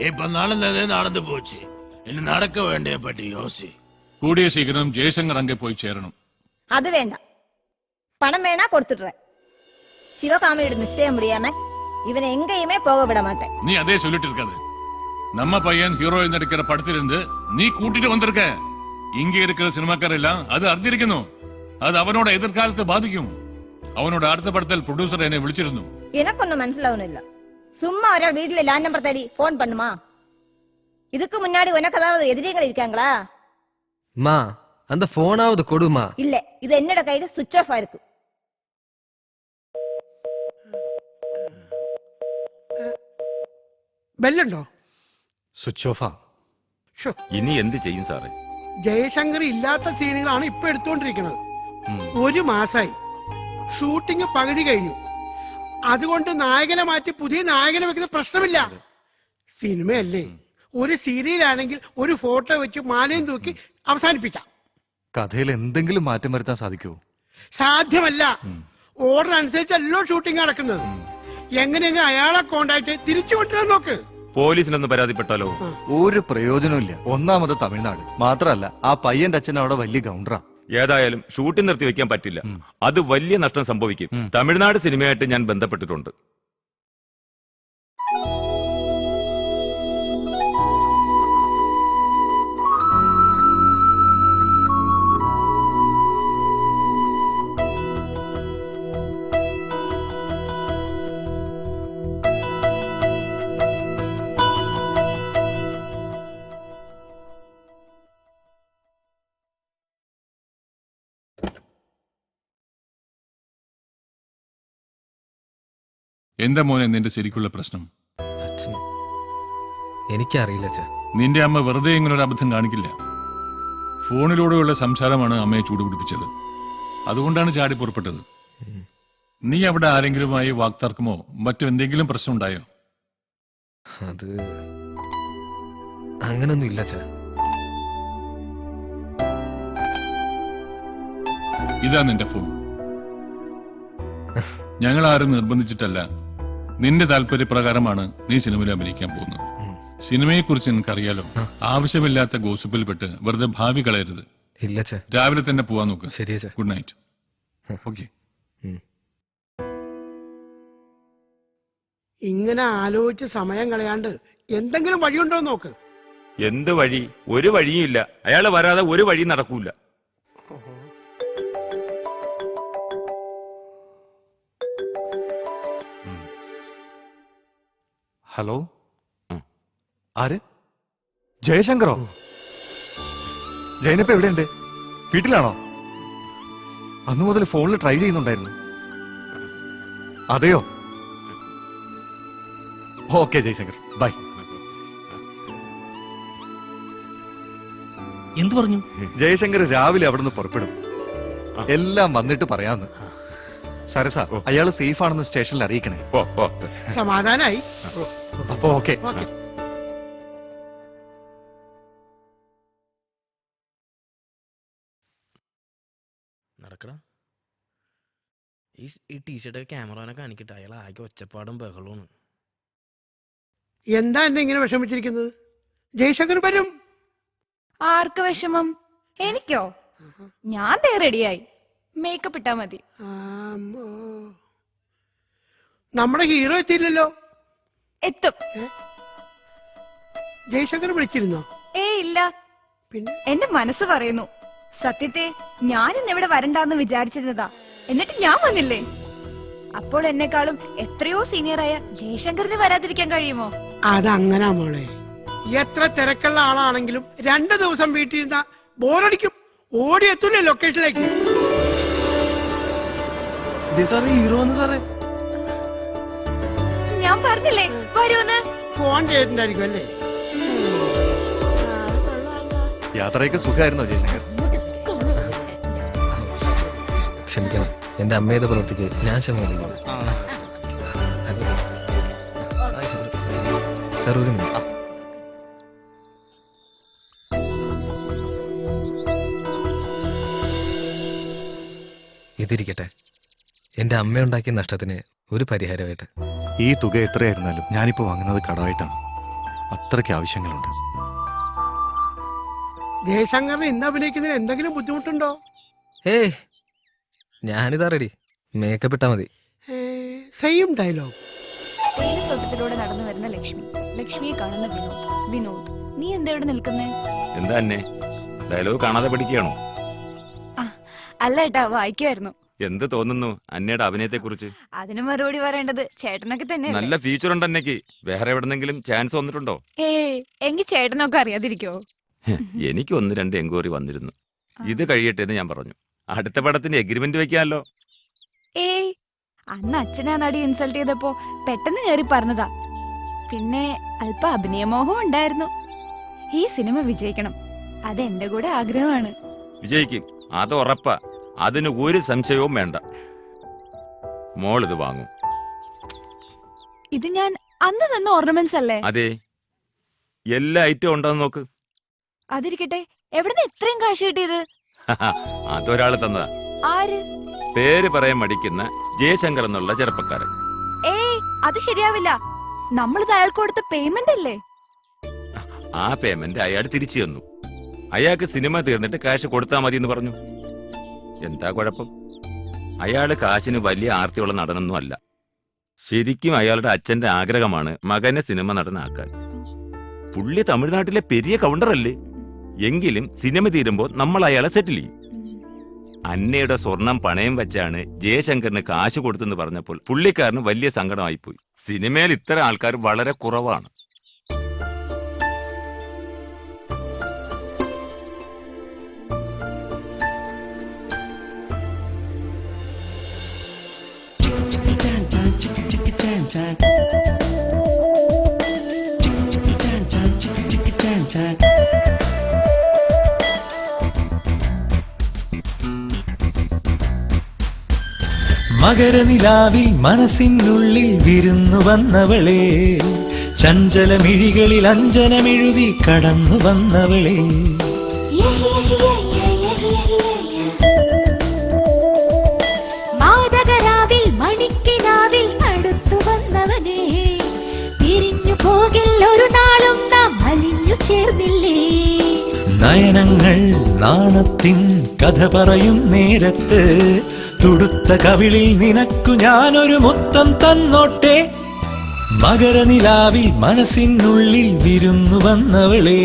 இப்ப நடந்ததே நடந்து போச்சு. இன்னும் நடக்க வேண்டிய பற்றி யோசி. கூடிய சீக்கிரம் ஜெயசங்கர் அங்கே போய் சேரணும். அது வேண்டாம், பணம் வேணா கொடுத்துடுறேன். சிவகாமியோட நிச்சயம் முடியாம இவனை எங்கேயுமே போக விட மாட்டேன். நீ அதே சொல்லிட்டு இருக்காது. நம்ம பையன் ஹீரோயின் நடிக்கிற படத்திலிருந்து நீ கூட்டிட்டு வந்திருக்க. இங்க இருக்கிற சினிமாக்கார எல்லாம் அது அறிஞ்சிருக்கணும். அது அவனோட எதிர்காலத்தை பாதிக்கும். அவனோட அடுத்த படத்தில் ப்ரொடியூசர் என்னை விളിച്ചിരുന്നു. எனக்கு ஒன்னும் മനസ്സിലാവുന്നില്ല. இல்ல சும்மா ஒராள் வீட்டுல லேண்ட் நம்பர் தேடி போன் பண்ணுமா? இதுக்கு முன்னாடி உனக்கு ஏதாவது எதிரிகள் இருக்காங்களா? மா அந்த போனாவது கொடுமா. இல்ல இது என்னோட கையில சுவிட்ச் ஆஃப் ஆயிருக்கு. ബെല്ലുണ്ടോ? സ്വിച്ച് ഓഫാ. ഇനി എന്ത് ചെയ്യും സാറേ? ജയശങ്കർ ഇല്ലാത്ത സീനുകളാണ് ഇപ്പൊ എടുത്തുകൊണ്ടിരിക്കുന്നത്. 1 മാസായി ഷൂട്ടിംഗ് പകുതി കഴിഞ്ഞു. അതുകൊണ്ട് നായകനെ മാറ്റി പുതിയ നായകനെ വെക്കുന്ന പ്രശ്നമില്ല. സിനിമയല്ലേ, ഒരു സീരിയലാണെങ്കിൽ ഒരു ഫോട്ടോ വെച്ച് മാലയും തൂക്കി അവസാനിപ്പിക്കാം. കഥയിൽ എന്തെങ്കിലും മാറ്റം വരുത്താൻ സാധിക്കുമോ? സാധ്യമല്ല. ഓർഡർ അനുസരിച്ചല്ലോ ഷൂട്ടിംഗ് നടക്കുന്നത്. എങ്ങനെയെങ്കിലും അയാളെ കോണ്ടാക്ട് തിരിച്ചു കൊണ്ടുവരാൻ നോക്ക്. പോലീസിനൊന്ന് പരാതിപ്പെട്ടാലോ? ഒരു പ്രയോജനമില്ല. ഒന്നാമത് തമിഴ്നാട് മാത്രല്ല, ആ പയ്യന്റെ അച്ഛൻ അവിടെ വലിയ ഗൗണ്ടറാ. ഏതായാലും ഷൂട്ടിംഗ് നിർത്തി വെക്കാൻ പറ്റില്ല. അത് വലിയ നഷ്ടം സംഭവിക്കും. തമിഴ്നാട് സിനിമയായിട്ട് ഞാൻ ബന്ധപ്പെട്ടിട്ടുണ്ട്. എന്താ മോനെ നിന്റെ ശരിക്കുള്ള പ്രശ്നം? എനിക്കറിയില്ല അച്ഛാ. നിന്റെ അമ്മ വെറുതെ ഇങ്ങനെ ഒരു അബദ്ധം കാണിക്കില്ല. ഫോണിലൂടെയുള്ള സംസാരമാണ് അമ്മയെ ചൂടുപിടിപ്പിച്ചത്. അതുകൊണ്ടാണ് ചാടി പുറപ്പെട്ടത്. നീ അവിടെ ആരെങ്കിലുമായി വാക്തർക്കമോ മറ്റെന്തെങ്കിലും പ്രശ്നം ഉണ്ടായോ? അത് അങ്ങനൊന്നും ഇല്ല അച്ഛാ. ഇതാ നിന്റെ ഫോൺ. ഞങ്ങൾ ആരും നിർബന്ധിച്ചിട്ടല്ല. നിന്റെ താല്പര്യപ്രകാരമാണ് നീ സിനിമയിൽ അഭിനയിക്കാൻ പോകുന്നത്. സിനിമയെക്കുറിച്ച് നിനക്കറിയാലോ. ആവശ്യമില്ലാത്ത ഗോസിപ്പിൽപ്പെട്ട് വെറുതെ ഭാവി കളയരുത്. ഇല്ല അച്ഛാ. രാവിലെ തന്നെ പോവാൻ നോക്ക്. ശരി അച്ഛാ. Good night. ഓക്കെ. ഇങ്ങനെ ആലോചിച്ച് സമയം കളയാണ്ട് എന്തെങ്കിലും വഴിയുണ്ടോ നോക്ക്. എന്ത് വഴി? ഒരു വഴിയും ഇല്ല. അയാള് വരാതെ ഒരു വഴി നടക്കൂല. ഹലോ, ആര്? ജയശങ്കറോ? ജയനിപ്പ എവിടെയുണ്ട്? വീട്ടിലാണോ? അന്നു മുതൽ ഫോണിൽ ട്രൈ ചെയ്യുന്നുണ്ടായിരുന്നു. അതെയോ? Okay Jayashankar, bye. എന്തു പറഞ്ഞു? ജയശങ്കർ രാവിലെ അവിടെ നിന്ന് പുറപ്പെടും. എല്ലാം വന്നിട്ട് പറയാന്ന്. സരസ, അയാള് സേഫ് ആണെന്ന് സ്റ്റേഷനിൽ അറിയിക്കണേ. സമാധാനായി. അപ്പൊ ഓക്കെ. നടക്കടാ. ഈ ടീഷർട്ടൊക്കെ ക്യാമറമാനെ കാണിക്കട്ടെ. അയാൾ ആകെ ഒച്ചപ്പാടും ബഹളമാണ്. എന്താ എന്നെ ഇങ്ങനെ വിഷമിച്ചിരിക്കുന്നത്? ജയശങ്കർ വരും. ആർക്ക് വിഷമം? എനിക്കോ? ഞാൻ റെഡിയായി. മേക്കപ്പ് ഇട്ടാ മതി. നമ്മുടെ ഹീറോ എത്തിയില്ലല്ലോ. എത്തും. ജയശങ്കർ വിളിച്ചിരുന്നോ? ഇല്ല. പിന്നെ എന്റെ മനസ്സ് പറയുന്നു. സത്യത്തെ ഞാൻ ഇന്നിവിടെ വരണ്ടാന്ന് വിചാരിച്ചിരുന്നതാ. എന്നിട്ട് ഞാൻ വന്നില്ലേ? അപ്പോൾ എന്നെക്കാളും എത്രയോ സീനിയറായ ജയശങ്കറിന് വരാതിരിക്കാൻ കഴിയുമോ? അതങ്ങനാ മോളെ. എത്ര തിരക്കുള്ള ആളാണെങ്കിലും 2 ദിവസം വീട്ടിലിരുന്ന ബോറടിക്കും. ഓടിയെത്തൂലേ ലൊക്കേഷനിലേക്ക്. ഹീറോ വന്നു സാറേ. ഞാൻ പറഞ്ഞില്ലേ വരൂന്ന്. ഫോൺ ചെയ്തിട്ടുണ്ടായിരിക്കും അല്ലേ? യാത്രയൊക്കെ സുഖമായിരുന്നോ ജയശങ്കർ? ക്ഷമിക്കണം, എന്റെ അമ്മയുടെ പ്രവൃത്തിക്ക് ഞാൻ ക്ഷമിക്കുന്നു. സാർ ഒരു മിനിറ്റ്. ഇതിരിക്കട്ടെ, എന്റെ അമ്മയുണ്ടാക്കിയ നഷ്ടത്തിന് ഒരു പരിഹാരമായിട്ട്. ഈ തുക എത്രയായിരുന്നാലും ഞാനിപ്പോ വാങ്ങുന്നത് കടമായിട്ടാണ്. അത്രയ്ക്ക് ആവശ്യങ്ങളുണ്ട്. ജയശങ്കറിന് ഇന്ന് അഭിനയിക്കുന്നതിന് എന്തെങ്കിലും ബുദ്ധിമുട്ടുണ്ടോ? ഏയ്, ഞാനിതാ റെഡി. മേക്കപ്പ് ഇട്ടാ മതി. Same dialogue. തേയിലത്തോട്ടത്തിലൂടെ നടന്നു വരുന്ന ലക്ഷ്മി, ലക്ഷ്മിയെ കാണുന്ന വിനോദ്. വിനോദ്, നീ എന്താ ഇവിടെ നിൽക്കുന്നേ? എന്താ എന്നെ ഡയലോഗ് കാണാതെ പഠിക്കുകയാണോ? അല്ല ഏട്ടാ, വായിക്കുമായിരുന്നു. എന്ത് തോന്നുന്നു അന്നയുടെ അഭിനയത്തെ കുറിച്ച്? അതിന് മറുപടി പറയേണ്ടത് ചേട്ടനൊക്കെ തന്നെ. നല്ല ഫീച്ചർ ഉണ്ട് അന്നയ്ക്ക്. വേറെ എവിടെന്നെങ്കിലും ചാൻസ് വന്നിട്ടുണ്ടോ? എങ്കിൽ ചേട്ടനൊക്കെ അറിയാതിരിക്കോ? എനിക്ക് 1-2 എൻക്വയറി വന്നിരുന്നു. ഇത് കഴിയട്ടെ എന്ന് ഞാൻ പറഞ്ഞു. അടുത്ത പടത്തിന് എഗ്രിമെന്റ് വെക്കാമല്ലോ. അന്ന് അച്ഛനാ നടി ഇൻസൾട്ട് ചെയ്തപ്പോ പെട്ടെന്ന് കയറി പറഞ്ഞതാ. പിന്നെ അല്പ അഭിനയമോഹം ഉണ്ടായിരുന്നു. ഈ സിനിമ വിജയിക്കണം, അതെന്റെ കൂടെ ആഗ്രഹമാണ്. വിജയിക്കും, അത് ഉറപ്പാ. അതിന് ഒരു സംശയവും വേണ്ട. മോൾ ഇത് വാങ്ങും. ഇത് ഞാൻ അന്ന് തന്ന ഓർണമെന്റ്സ് അല്ലേ? അതെ, എല്ലാ ഐറ്റവും ഉണ്ടെന്ന് നോക്ക്. അതിരിക്കട്ടെ, എവിടുന്ന് ഇത്രയും കാശ് കിട്ടിയത്? അതൊരാള് തന്നതാ. ആര്? പേര് പറയാൻ മടിക്കുന്ന ജയശങ്കർ എന്നുള്ള ചെറുപ്പക്കാരൻ. അത് ശരിയാവില്ല. നമ്മളിത് അയാൾക്ക് കൊടുത്ത പേയ്മെന്റ് അല്ലേ? ആ പേയ്മെന്റ് അയാൾ തിരിച്ചു തന്നു. അയാൾക്ക് സിനിമ തീർന്നിട്ട് കാശ് കൊടുത്താൽ മതി എന്ന് പറഞ്ഞു. എന്താ കുഴപ്പം? അയാള് കാശിന് വലിയ ആർത്തിയുള്ള നടനൊന്നും അല്ല. ശരിക്കും അയാളുടെ അച്ഛന്റെ ആഗ്രഹമാണ് മകനെ സിനിമ നടനാക്കാൻ. പുള്ളി തമിഴ്നാട്ടിലെ പെരിയ കൗണ്ടറല്ലേ? എങ്കിലും സിനിമ തീരുമ്പോൾ നമ്മൾ അയാളെ സെറ്റിൽ ചെയ്യും. അന്നയുടെ സ്വർണം പണയം വെച്ചാണ് ജയശങ്കറിന് കാശ് കൊടുത്തെന്ന് പറഞ്ഞപ്പോൾ പുള്ളിക്കാരന് വലിയ സങ്കടമായിപ്പോയി. സിനിമയിൽ ഇത്തരം ആൾക്കാർ വളരെ കുറവാണ്. മകരനിലാവിൽ മനസ്സിനുള്ളിൽ വിരുന്നു വന്നവളെ, ചഞ്ചലമിഴികളിൽ അഞ്ജനമെഴുതി കടന്നു വന്നവളെ, മാതകരാവിൽ മണിക്കിനാവിൽ അടുത്തു വന്നവനെ, പിരിഞ്ഞു പോകിൽ ഒരു നാളും നാം അലിഞ്ഞു ചേർന്നില്ലേ. നയനങ്ങൾ നാണത്തിൻ കഥ പറയും നേരത്ത് തുടുത്ത കവിളിൽ നിനക്കു ഞാനൊരു മുത്തം തന്നോട്ടെ. മകരനിലാവിൽ മനസ്സിനുള്ളിൽ വിരുന്നു വന്നവളെ,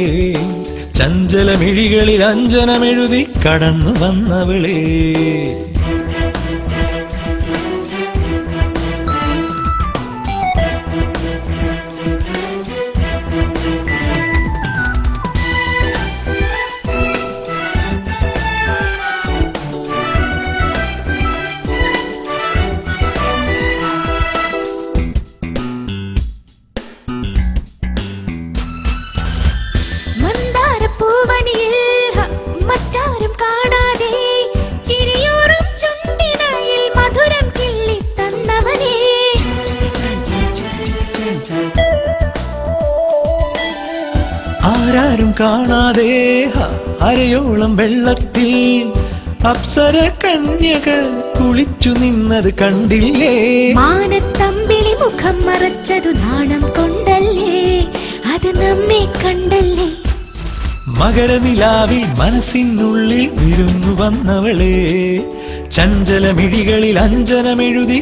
ചഞ്ചലമിഴികളിൽ അഞ്ജനമെഴുതി കടന്നു വന്നവളെ. മറ്റാരും കാണാതെ ചിരിയോറും ചുണ്ടിനയിൽ മധുരം കിള്ളി തന്നവനേ, ആരാരും കാണാതെ അരയോളം വെള്ളത്തിൽ അപ്സര കന്യകൾ കുളിച്ചു നിന്നത് കണ്ടില്ലേ. മാനത്തമ്പിളി മുഖം മറച്ചതു നാണം കൊണ്ടല്ലേ, അത് നമ്മെ കണ്ടല്ലേ. മകരനിലാവിൽ മനസ്സിനുള്ളിൽ വിരുന്നു വന്നവളെ, ചഞ്ചലമിഴികളിൽ അഞ്ജനമെഴുതി.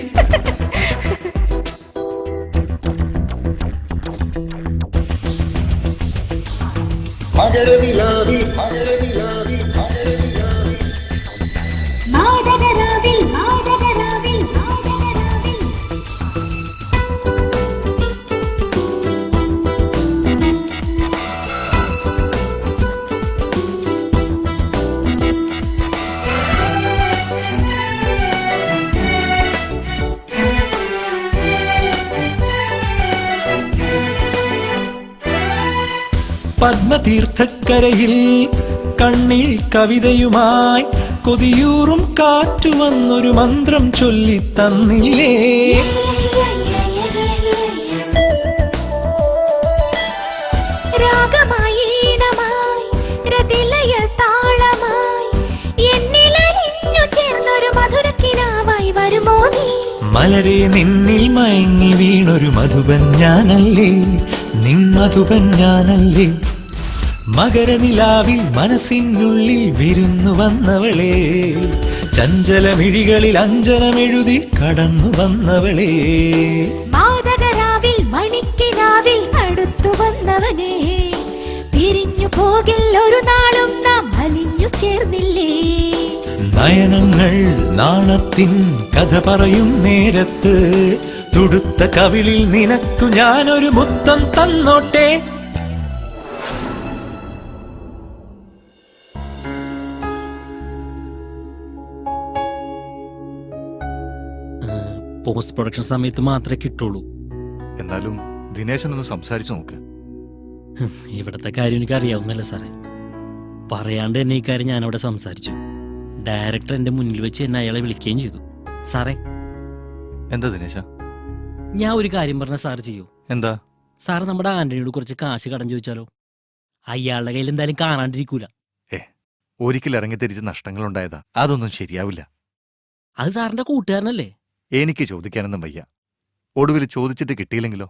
മകരനിലാവിൽ മാതകരാവിൽ മാതകരാവിൽ മാതകരാവിൽ പത്മതീർത്ഥക്കരയിൽ കണ്ണിൽ കവിതയുമായി കൊതിയൂറും കാറ്റു വന്നൊരു മന്ത്രം ചൊല്ലി തന്നില്ലേ. രാഗമായി ഈണമായി രതിലയ താളമായി എന്നിലലിഞ്ഞു ചേർന്നൊരു മധുരക്കിനാവായി വരുമോ നീ? മലരെ നിന്നിൽ മയങ്ങി വീണൊരു മധുബൻ ഞാനല്ലേ, നിൻ മധുബൻ ഞാനല്ലേ. മകരനിലാവിൽ മനസ്സിനുള്ളിൽ വിരുന്നു വന്നവളെ, ചഞ്ചലമിഴികളിൽ അഞ്ജനമെഴുതി കടന്നു വന്നവളെ. മാതകരാവിൽ മണിക്കിനാവിൽ അടുത്തു വന്നവനെ, പിരിഞ്ഞു പോകിൽ ഒരു നാളും നാം അലിഞ്ഞു ചേർന്നില്ലേ. നയനങ്ങൾ നാണത്തിൻ കഥ പറയും നേരത്ത് തുടുത്ത കവിളിൽ നിനക്കു ഞാനൊരു മുത്തം തന്നോട്ടെ. പോസ്റ്റ് പ്രൊഡക്ഷൻ സമയത്ത് മാത്രമേ കിട്ടുള്ളൂ. എന്നാലും ദിനേശനൊന്ന് സംസാരിച്ചു നോക്ക്. ഇവിടത്തെ കാര്യം എനിക്ക് അറിയാവുന്നല്ല സാറേ. പറയാണ്ട് തന്നെ ഈ കാര്യം ഞാനവിടെ സംസാരിച്ചു. ഡയറക്ടർ എന്റെ മുന്നിൽ വെച്ച് എന്നെ അയാളെ വിളിക്കുകയും ചെയ്തു. സാറേ, എന്താ ദിനേശ? ഞാൻ ഒരു കാര്യം പറഞ്ഞ സാർ ചെയ്യൂ? എന്താ? സാറ് നമ്മുടെ ആന്റണിയോട് കുറച്ച് കാശ് കടം ചോദിച്ചാലോ? അയാളുടെ കയ്യിൽ എന്തായാലും കാണാണ്ടിരിക്കൂല. ഒരിക്കൽ ഇറങ്ങിത്തിരിച്ച് നഷ്ടങ്ങൾ ഉണ്ടായതാ, അതൊന്നും ശരിയാവില്ല. അത് സാറിന്റെ കൂട്ടുകാരനല്ലേ? എനിക്ക് ചോദിക്കാനൊന്നും വയ്യ. ഒടുവിൽ ചോദിച്ചിട്ട് കിട്ടിയില്ലെങ്കിലോ?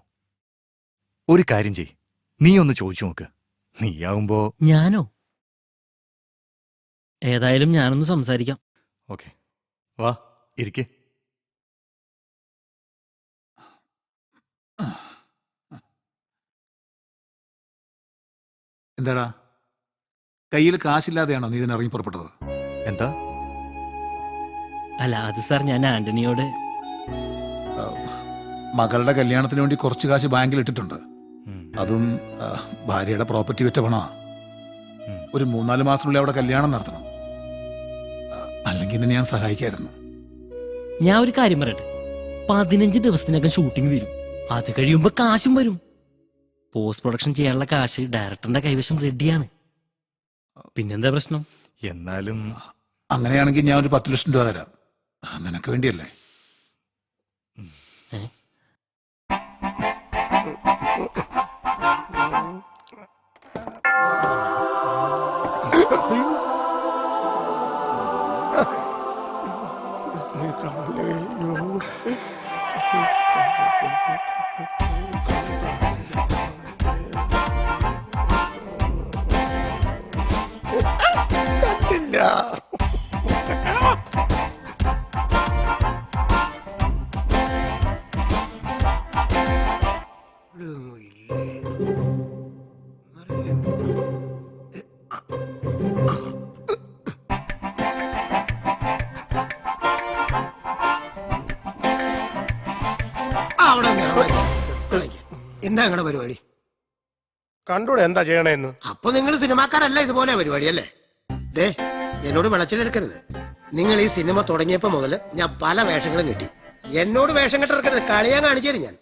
ഒരു കാര്യം ചെയ്, നീ ഒന്ന് ചോദിച്ചു നോക്ക്. നീയാവുമ്പോ. ഞാനോ? ഏതായാലും ഞാനൊന്ന് സംസാരിക്കാം. ഓക്കെ, വാ ഇരിക്കേ. എന്താടാ, കയ്യിൽ കാശില്ലാതെയാണോ നീ ഇതിനിറങ്ങി പുറപ്പെട്ടത്? എന്താ? അല്ല, അത് സാർ ഞാൻ ആന്റണിയോട് മകളുടെ കല്യാണത്തിന് വേണ്ടി കുറച്ച് കാശ് ബാങ്കിൽ ഇട്ടിട്ടുണ്ട്. അതും ഭാര്യയുടെ പ്രോപ്പർട്ടി വിറ്റ പണമാ. ഒരു 3-4 മാസത്തിനുള്ളിൽ അവിടെ കല്യാണം നടത്തണം. അല്ലെങ്കിൽ ഇതിനെ ഞാൻ സഹായിക്കായിരുന്നു. ഞാൻ ഒരു കാര്യം പറയട്ടെ, 15 ദിവസത്തിനകം ഷൂട്ടിംഗ് വരും. അത് കഴിയുമ്പോ കാശും വരും. പോസ്റ്റ് പ്രൊഡക്ഷൻ ചെയ്യാനുള്ള കാശ് ഡയറക്ടറിന്റെ കൈവശം റെഡിയാണ്. പിന്നെന്താ പ്രശ്നം? എന്നാലും അങ്ങനെയാണെങ്കിൽ ഞാൻ ഒരു 10 ലക്ഷം രൂപ തരാം. നിനക്ക് വേണ്ടിയല്ലേ? എന്താ നിങ്ങളുടെ പരിപാടി? കണ്ടൂടെ എന്താ ചെയ്യണേന്ന്? അപ്പൊ നിങ്ങൾ സിനിമാക്കാരല്ല, ഇതുപോലെ പരിപാടി അല്ലേ? ദേ, എന്നോട് വിളച്ചിലെടുക്കരുത്. നിങ്ങൾ ഈ സിനിമ തുടങ്ങിയപ്പോ മുതല് ഞാൻ പല വേഷങ്ങളും കിട്ടി. എന്നോട് വേഷം കെട്ടിറക്കരുത്, കളിയാൻ കാണിച്ചു ഞാൻ.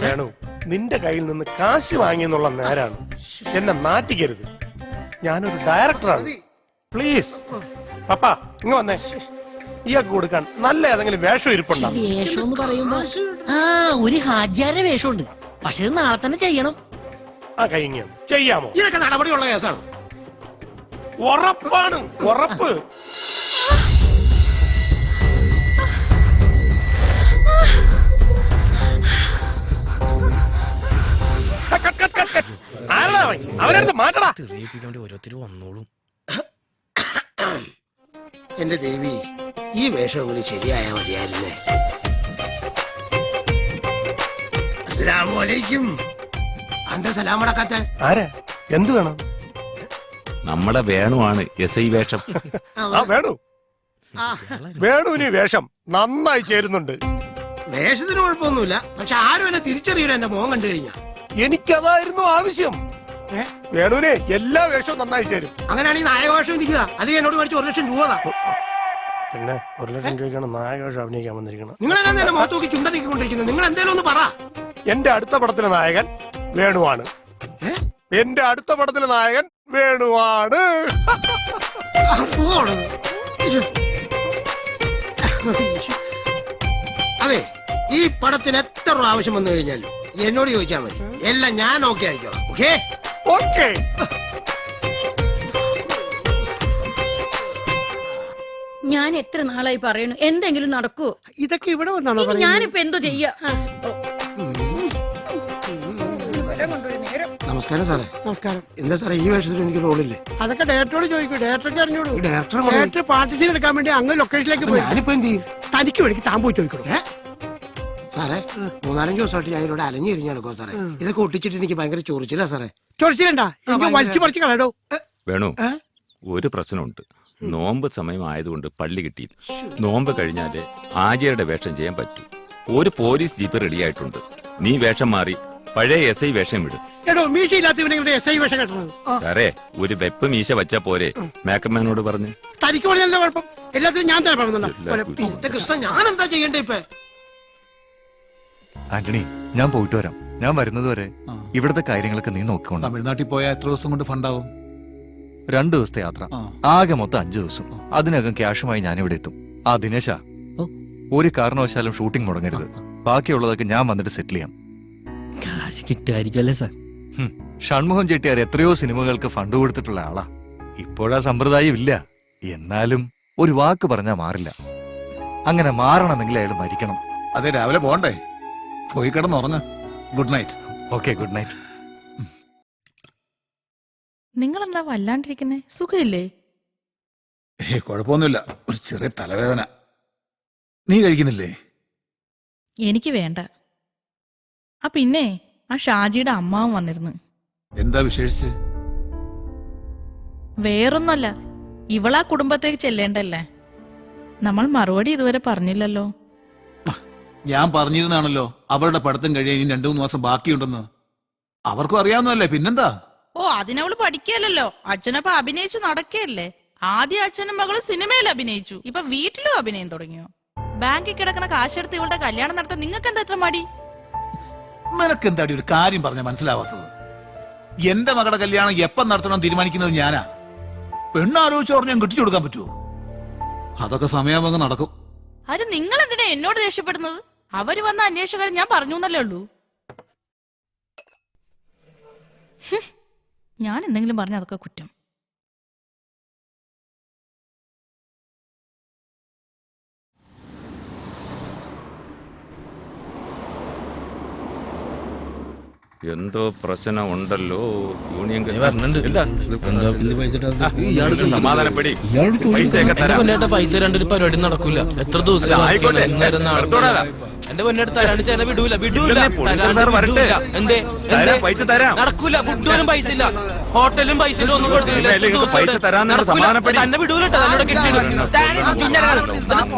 വേണു, നിന്റെ കയ്യിൽ നിന്ന് കാശ് വാങ്ങിയെന്നുള്ള നേരാണ്. എന്നെ നാറ്റിക്കരുത്. ഞാനൊരു ഡയറക്ടറാണ്. പ്ലീസ് പപ്പ, ഇങ്ങ വന്നേ. ഇയാൾക്ക് കൊടുക്കാൻ നല്ല ഏതെങ്കിലും വേഷം ഇരിപ്പുണ്ടോ? വേഷം എന്ന് പറയുമ്പോ ഒരു ഹാജിയാരുടെ വേഷമുണ്ട്. പക്ഷെ ഇത് നാളെ തന്നെ ചെയ്യണം. ആ കഴിഞ്ഞ ചെയ്യാമോ? ഇതൊക്കെ നടപടിയുള്ള കേസാണ്. ഉറപ്പാണ്, ഉറപ്പ്. അവരടുത്ത് മാറ്റടാ. ഓരോരുത്തർ വന്നോളും. എന്റെ ദേവി, ഈ വേഷം കൂടി ശരിയായാ മതിയായിരുന്നേ. അസ്സലാമലൈക്കും. എന്താ സലാം അടക്കാത്ത? ആരാ? എന്ത് വേണം? നമ്മുടെ വേണുവാണ് SI വേഷം. ആ വേണു, വേണുവിന് വേഷം നന്നായി ചേരുന്നുണ്ട്. വേഷത്തിന് കുഴപ്പമൊന്നുമില്ല, പക്ഷെ ആരും എന്നെ തിരിച്ചറിയില്ല എന്റെ മോൻ കണ്ടു കഴിഞ്ഞാ. എനിക്കതായിരുന്നു ആവശ്യം. വേണുവിനെ എല്ലാ വേഷവും നന്നായി ചേരും. അങ്ങനെയാണെങ്കിൽ നായകവേഷം ഇരിക്കുക. അത് എന്നോട് മേടിച്ച് 1 ലക്ഷം രൂപ. പിന്നെ 1 ലക്ഷം രൂപയ്ക്കാണ് നായകവേഷം അഭിനയിക്കാൻ വന്നിരിക്കണം. നിങ്ങൾ എന്നെ മുഖത്ത് നോക്കി ചുണ്ടനിക്കൊണ്ടിരിക്കുന്നത്. നിങ്ങൾ എന്തേലും ഒന്ന് പറ. എന്റെ അടുത്ത പടത്തിലെ നായകൻ വേണുവാണ്. എന്റെ അടുത്ത പടത്തിലെ നായകൻ വേണുവാണ്. അതെ, ഈ പടത്തിന് എത്ര പ്രാവശ്യം വന്നു കഴിഞ്ഞാലും എന്നോട് ചോദിച്ചാൽ മതി, എല്ലാം ഞാൻ ഓക്കെ ആയിക്കോളാം. Okay okay. ഞാൻ എത്ര നാളായി പറയണു എന്തെങ്കിലും നടക്കൂ. ഇതൊക്കെ ഇവിടെ വന്നാണോ ഇനി ഞാനിപ്പോ എന്തോ ചെയ്യാ? നമസ്കാരം സാറേ. നമസ്കാരം. എന്താ സാറേ ഈ വേഷത്തിൽ എനിക്ക് റോളില്ലേ? അതൊക്കെ ഡയറക്ടറോട് ചോദിക്കൂ, ഡയറക്ടർക്ക് അറിഞ്ഞോളൂ. ഡയറക്ടർ ഡയറക്ടർ പാർട്ടിസീൻ എടുക്കാൻ വേണ്ടി അങ്ങ് ലൊക്കേഷനിലേക്ക് പോയി. ഞാനിപ്പോ എന്ത് ചെയ്യും? തനിക്ക് വേണ്ടി താൻ പോയി ചോദിക്കണം. സാറേ 3-4 ദിവസമായിട്ട് ഞാൻ ഇവിടെ അലഞ്ഞു തിരിഞ്ഞെടുക്കോ സാറേ. ഇതൊക്കെ ഒട്ടിച്ചിട്ട് എനിക്ക് ഭയങ്കര ചൊറിച്ചില്ല സാറേ. ചൊറിച്ചിലുണ്ടാ? എനിക്ക് വലിച്ചു പറിച്ച് കളയടോ. വേണു, ഒരു പ്രശ്നമുണ്ട്. നോമ്പ് സമയം ആയതുകൊണ്ട് പള്ളി കിട്ടിയില്ല. നോമ്പ് കഴിഞ്ഞാല് ആചാര്യയുടെ വേഷം ചെയ്യാൻ പറ്റൂ. ഒരു പോലീസ് ജീപ്പ് റെഡിയായിട്ടുണ്ട്. നീ വേഷം മാറി പഴയ SI വേഷം വിടും. എടോ മീശ ഇല്ലാത്തവനെ ഇവിടെ SI വേഷം കെട്ടണത്. സാറേ, ഒരു വെപ്പ് മീശ വച്ചാ പോരെ? മേക്കപ്പ് മാനോട് പറഞ്ഞു. തനിക്ക് പറഞ്ഞാൽ എന്താ കുഴപ്പം? എല്ലാത്തിനും ഞാൻ തന്നെ പറഞ്ഞല്ലോ. കൃഷ്ണ, ഞാൻ എന്താ ചെയ്യണ്ടേ ഇപ്പൊ? ആന്റണി, ഞാൻ പോയിട്ട് വരാം. ഞാൻ വരുന്നത് വരെ ഇവിടുത്തെ കാര്യങ്ങളൊക്കെ നീ നോക്കിക്കോണം. തമിഴ്നാട്ടിൽ പോയാൽ എത്ര ദിവസം കൊണ്ട് ഫണ്ടാവും? 2 ദിവസത്തെ യാത്ര, ആകെ മൊത്തം 5 ദിവസം. അതിനകം ക്യാഷുമായി ഞാനിവിടെ എത്തും. ആ ദിനേശ, ഒരു കാരണവശാലും ഷൂട്ടിംഗ് മുടങ്ങരുത്. ബാക്കിയുള്ളതൊക്കെ ഞാൻ വന്നിട്ട് സെറ്റിൽ ചെയ്യാം. കാശ് കിട്ടുമായിരിക്കുമല്ലേ സാർ? ഷൺമുഖം ചെട്ടിയാർ എത്രയോ സിനിമകൾക്ക് ഫണ്ട് കൊടുത്തിട്ടുള്ള ആളാ. ഇപ്പോഴാ സമ്പ്രദായം ഇല്ല. എന്നാലും ഒരു വാക്ക് പറഞ്ഞാൽ മാറില്ല. അങ്ങനെ മാറണമെങ്കിൽ അയാൾ മരിക്കണം. അതെ, രാവിലെ പോകണ്ടേ? പോയി കിടന്നുറങ്ങ്. Good night. Okay, good night. നിങ്ങളെന്താ വല്ലാണ്ടിരിക്കുന്നേ? സുഖമില്ലേ? കുഴപ്പമൊന്നുമില്ല, ഒരു ചെറിയ തലവേദന. നീ കഴിക്കുന്നില്ലേ? എനിക്ക് വേണ്ട. പിന്നെ ആ ഷാജിയുടെ അമ്മാവൻ വന്നിരുന്നു. എന്താ വിശേഷിച്ച്? വേറൊന്നുമല്ല, ഇവളാ കുടുംബത്തേക്ക് ചെല്ലേണ്ടല്ലേ. നമ്മൾ മറുപടി ഇതുവരെ പറഞ്ഞില്ലല്ലോ. ഞാൻ പറഞ്ഞിരുന്നാണല്ലോ അവളുടെ പഠിത്തം കഴിയാൻ ഇനി 2-3 മാസം ബാക്കിയുണ്ടെന്ന്. അവർക്കും അറിയാവുന്നതല്ലേ, പിന്നെന്താ? ഓ, അതിനവള് പഠിക്കല്ലോ. അച്ഛനപ്പ അഭിനയിച്ചു നടക്കല്ലേ. ആദ്യം അച്ഛനും മകളും സിനിമയിൽ അഭിനയിച്ചു, ഇപ്പൊ വീട്ടിലും അഭിനയം തുടങ്ങിയോ? ബാങ്കിൽ കിടക്കുന്ന കാശെടുത്ത് ഇവളുടെ കല്യാണം നടത്താൻ നിങ്ങൾക്ക് എന്താ എത്ര മടി? നിനക്കെന്താടി ഒരു കാര്യം പറഞ്ഞ മനസ്സിലാവാത്തത്? എന്റെ മകളുടെ കല്യാണം എപ്പം നടത്തണം തീരുമാനിക്കുന്നത് ഞാനാ. പെണ്ണാലോചിച്ച് പറഞ്ഞാൽ കെട്ടിച്ചു കൊടുക്കാൻ പറ്റുമോ? അതൊക്കെ സമയമാകുമ്പോൾ നടക്കും. അത് നിങ്ങൾ എന്തിനാ എന്നോട് ദേഷ്യപ്പെടുന്നത്? അവര് വന്ന അന്വേഷകർ ഞാൻ പറഞ്ഞു എന്നല്ലേ ഉള്ളൂ. ഞാൻ എന്തെങ്കിലും പറഞ്ഞ അതൊക്കെ കുറ്റം. എന്തോ പ്രശ്നം ഉണ്ടല്ലോ. യൂണിയൻ സമാധാനപ്പെടി. പൈസ രണ്ടൊരു പരിപാടി നടക്കൂല. എത്ര ദിവസം എന്റെ പൊന്നേട്ട് തരാണ്ട് ചില വിടൂല. എന്തേ പൈസ തരാം. നടക്കൂല. ഫുഡും പൈസ ഇല്ല, ഹോട്ടലും പൈസ ഇല്ല, ഒന്നും കൊടുത്തില്ല. തന്നെ വിടൂല.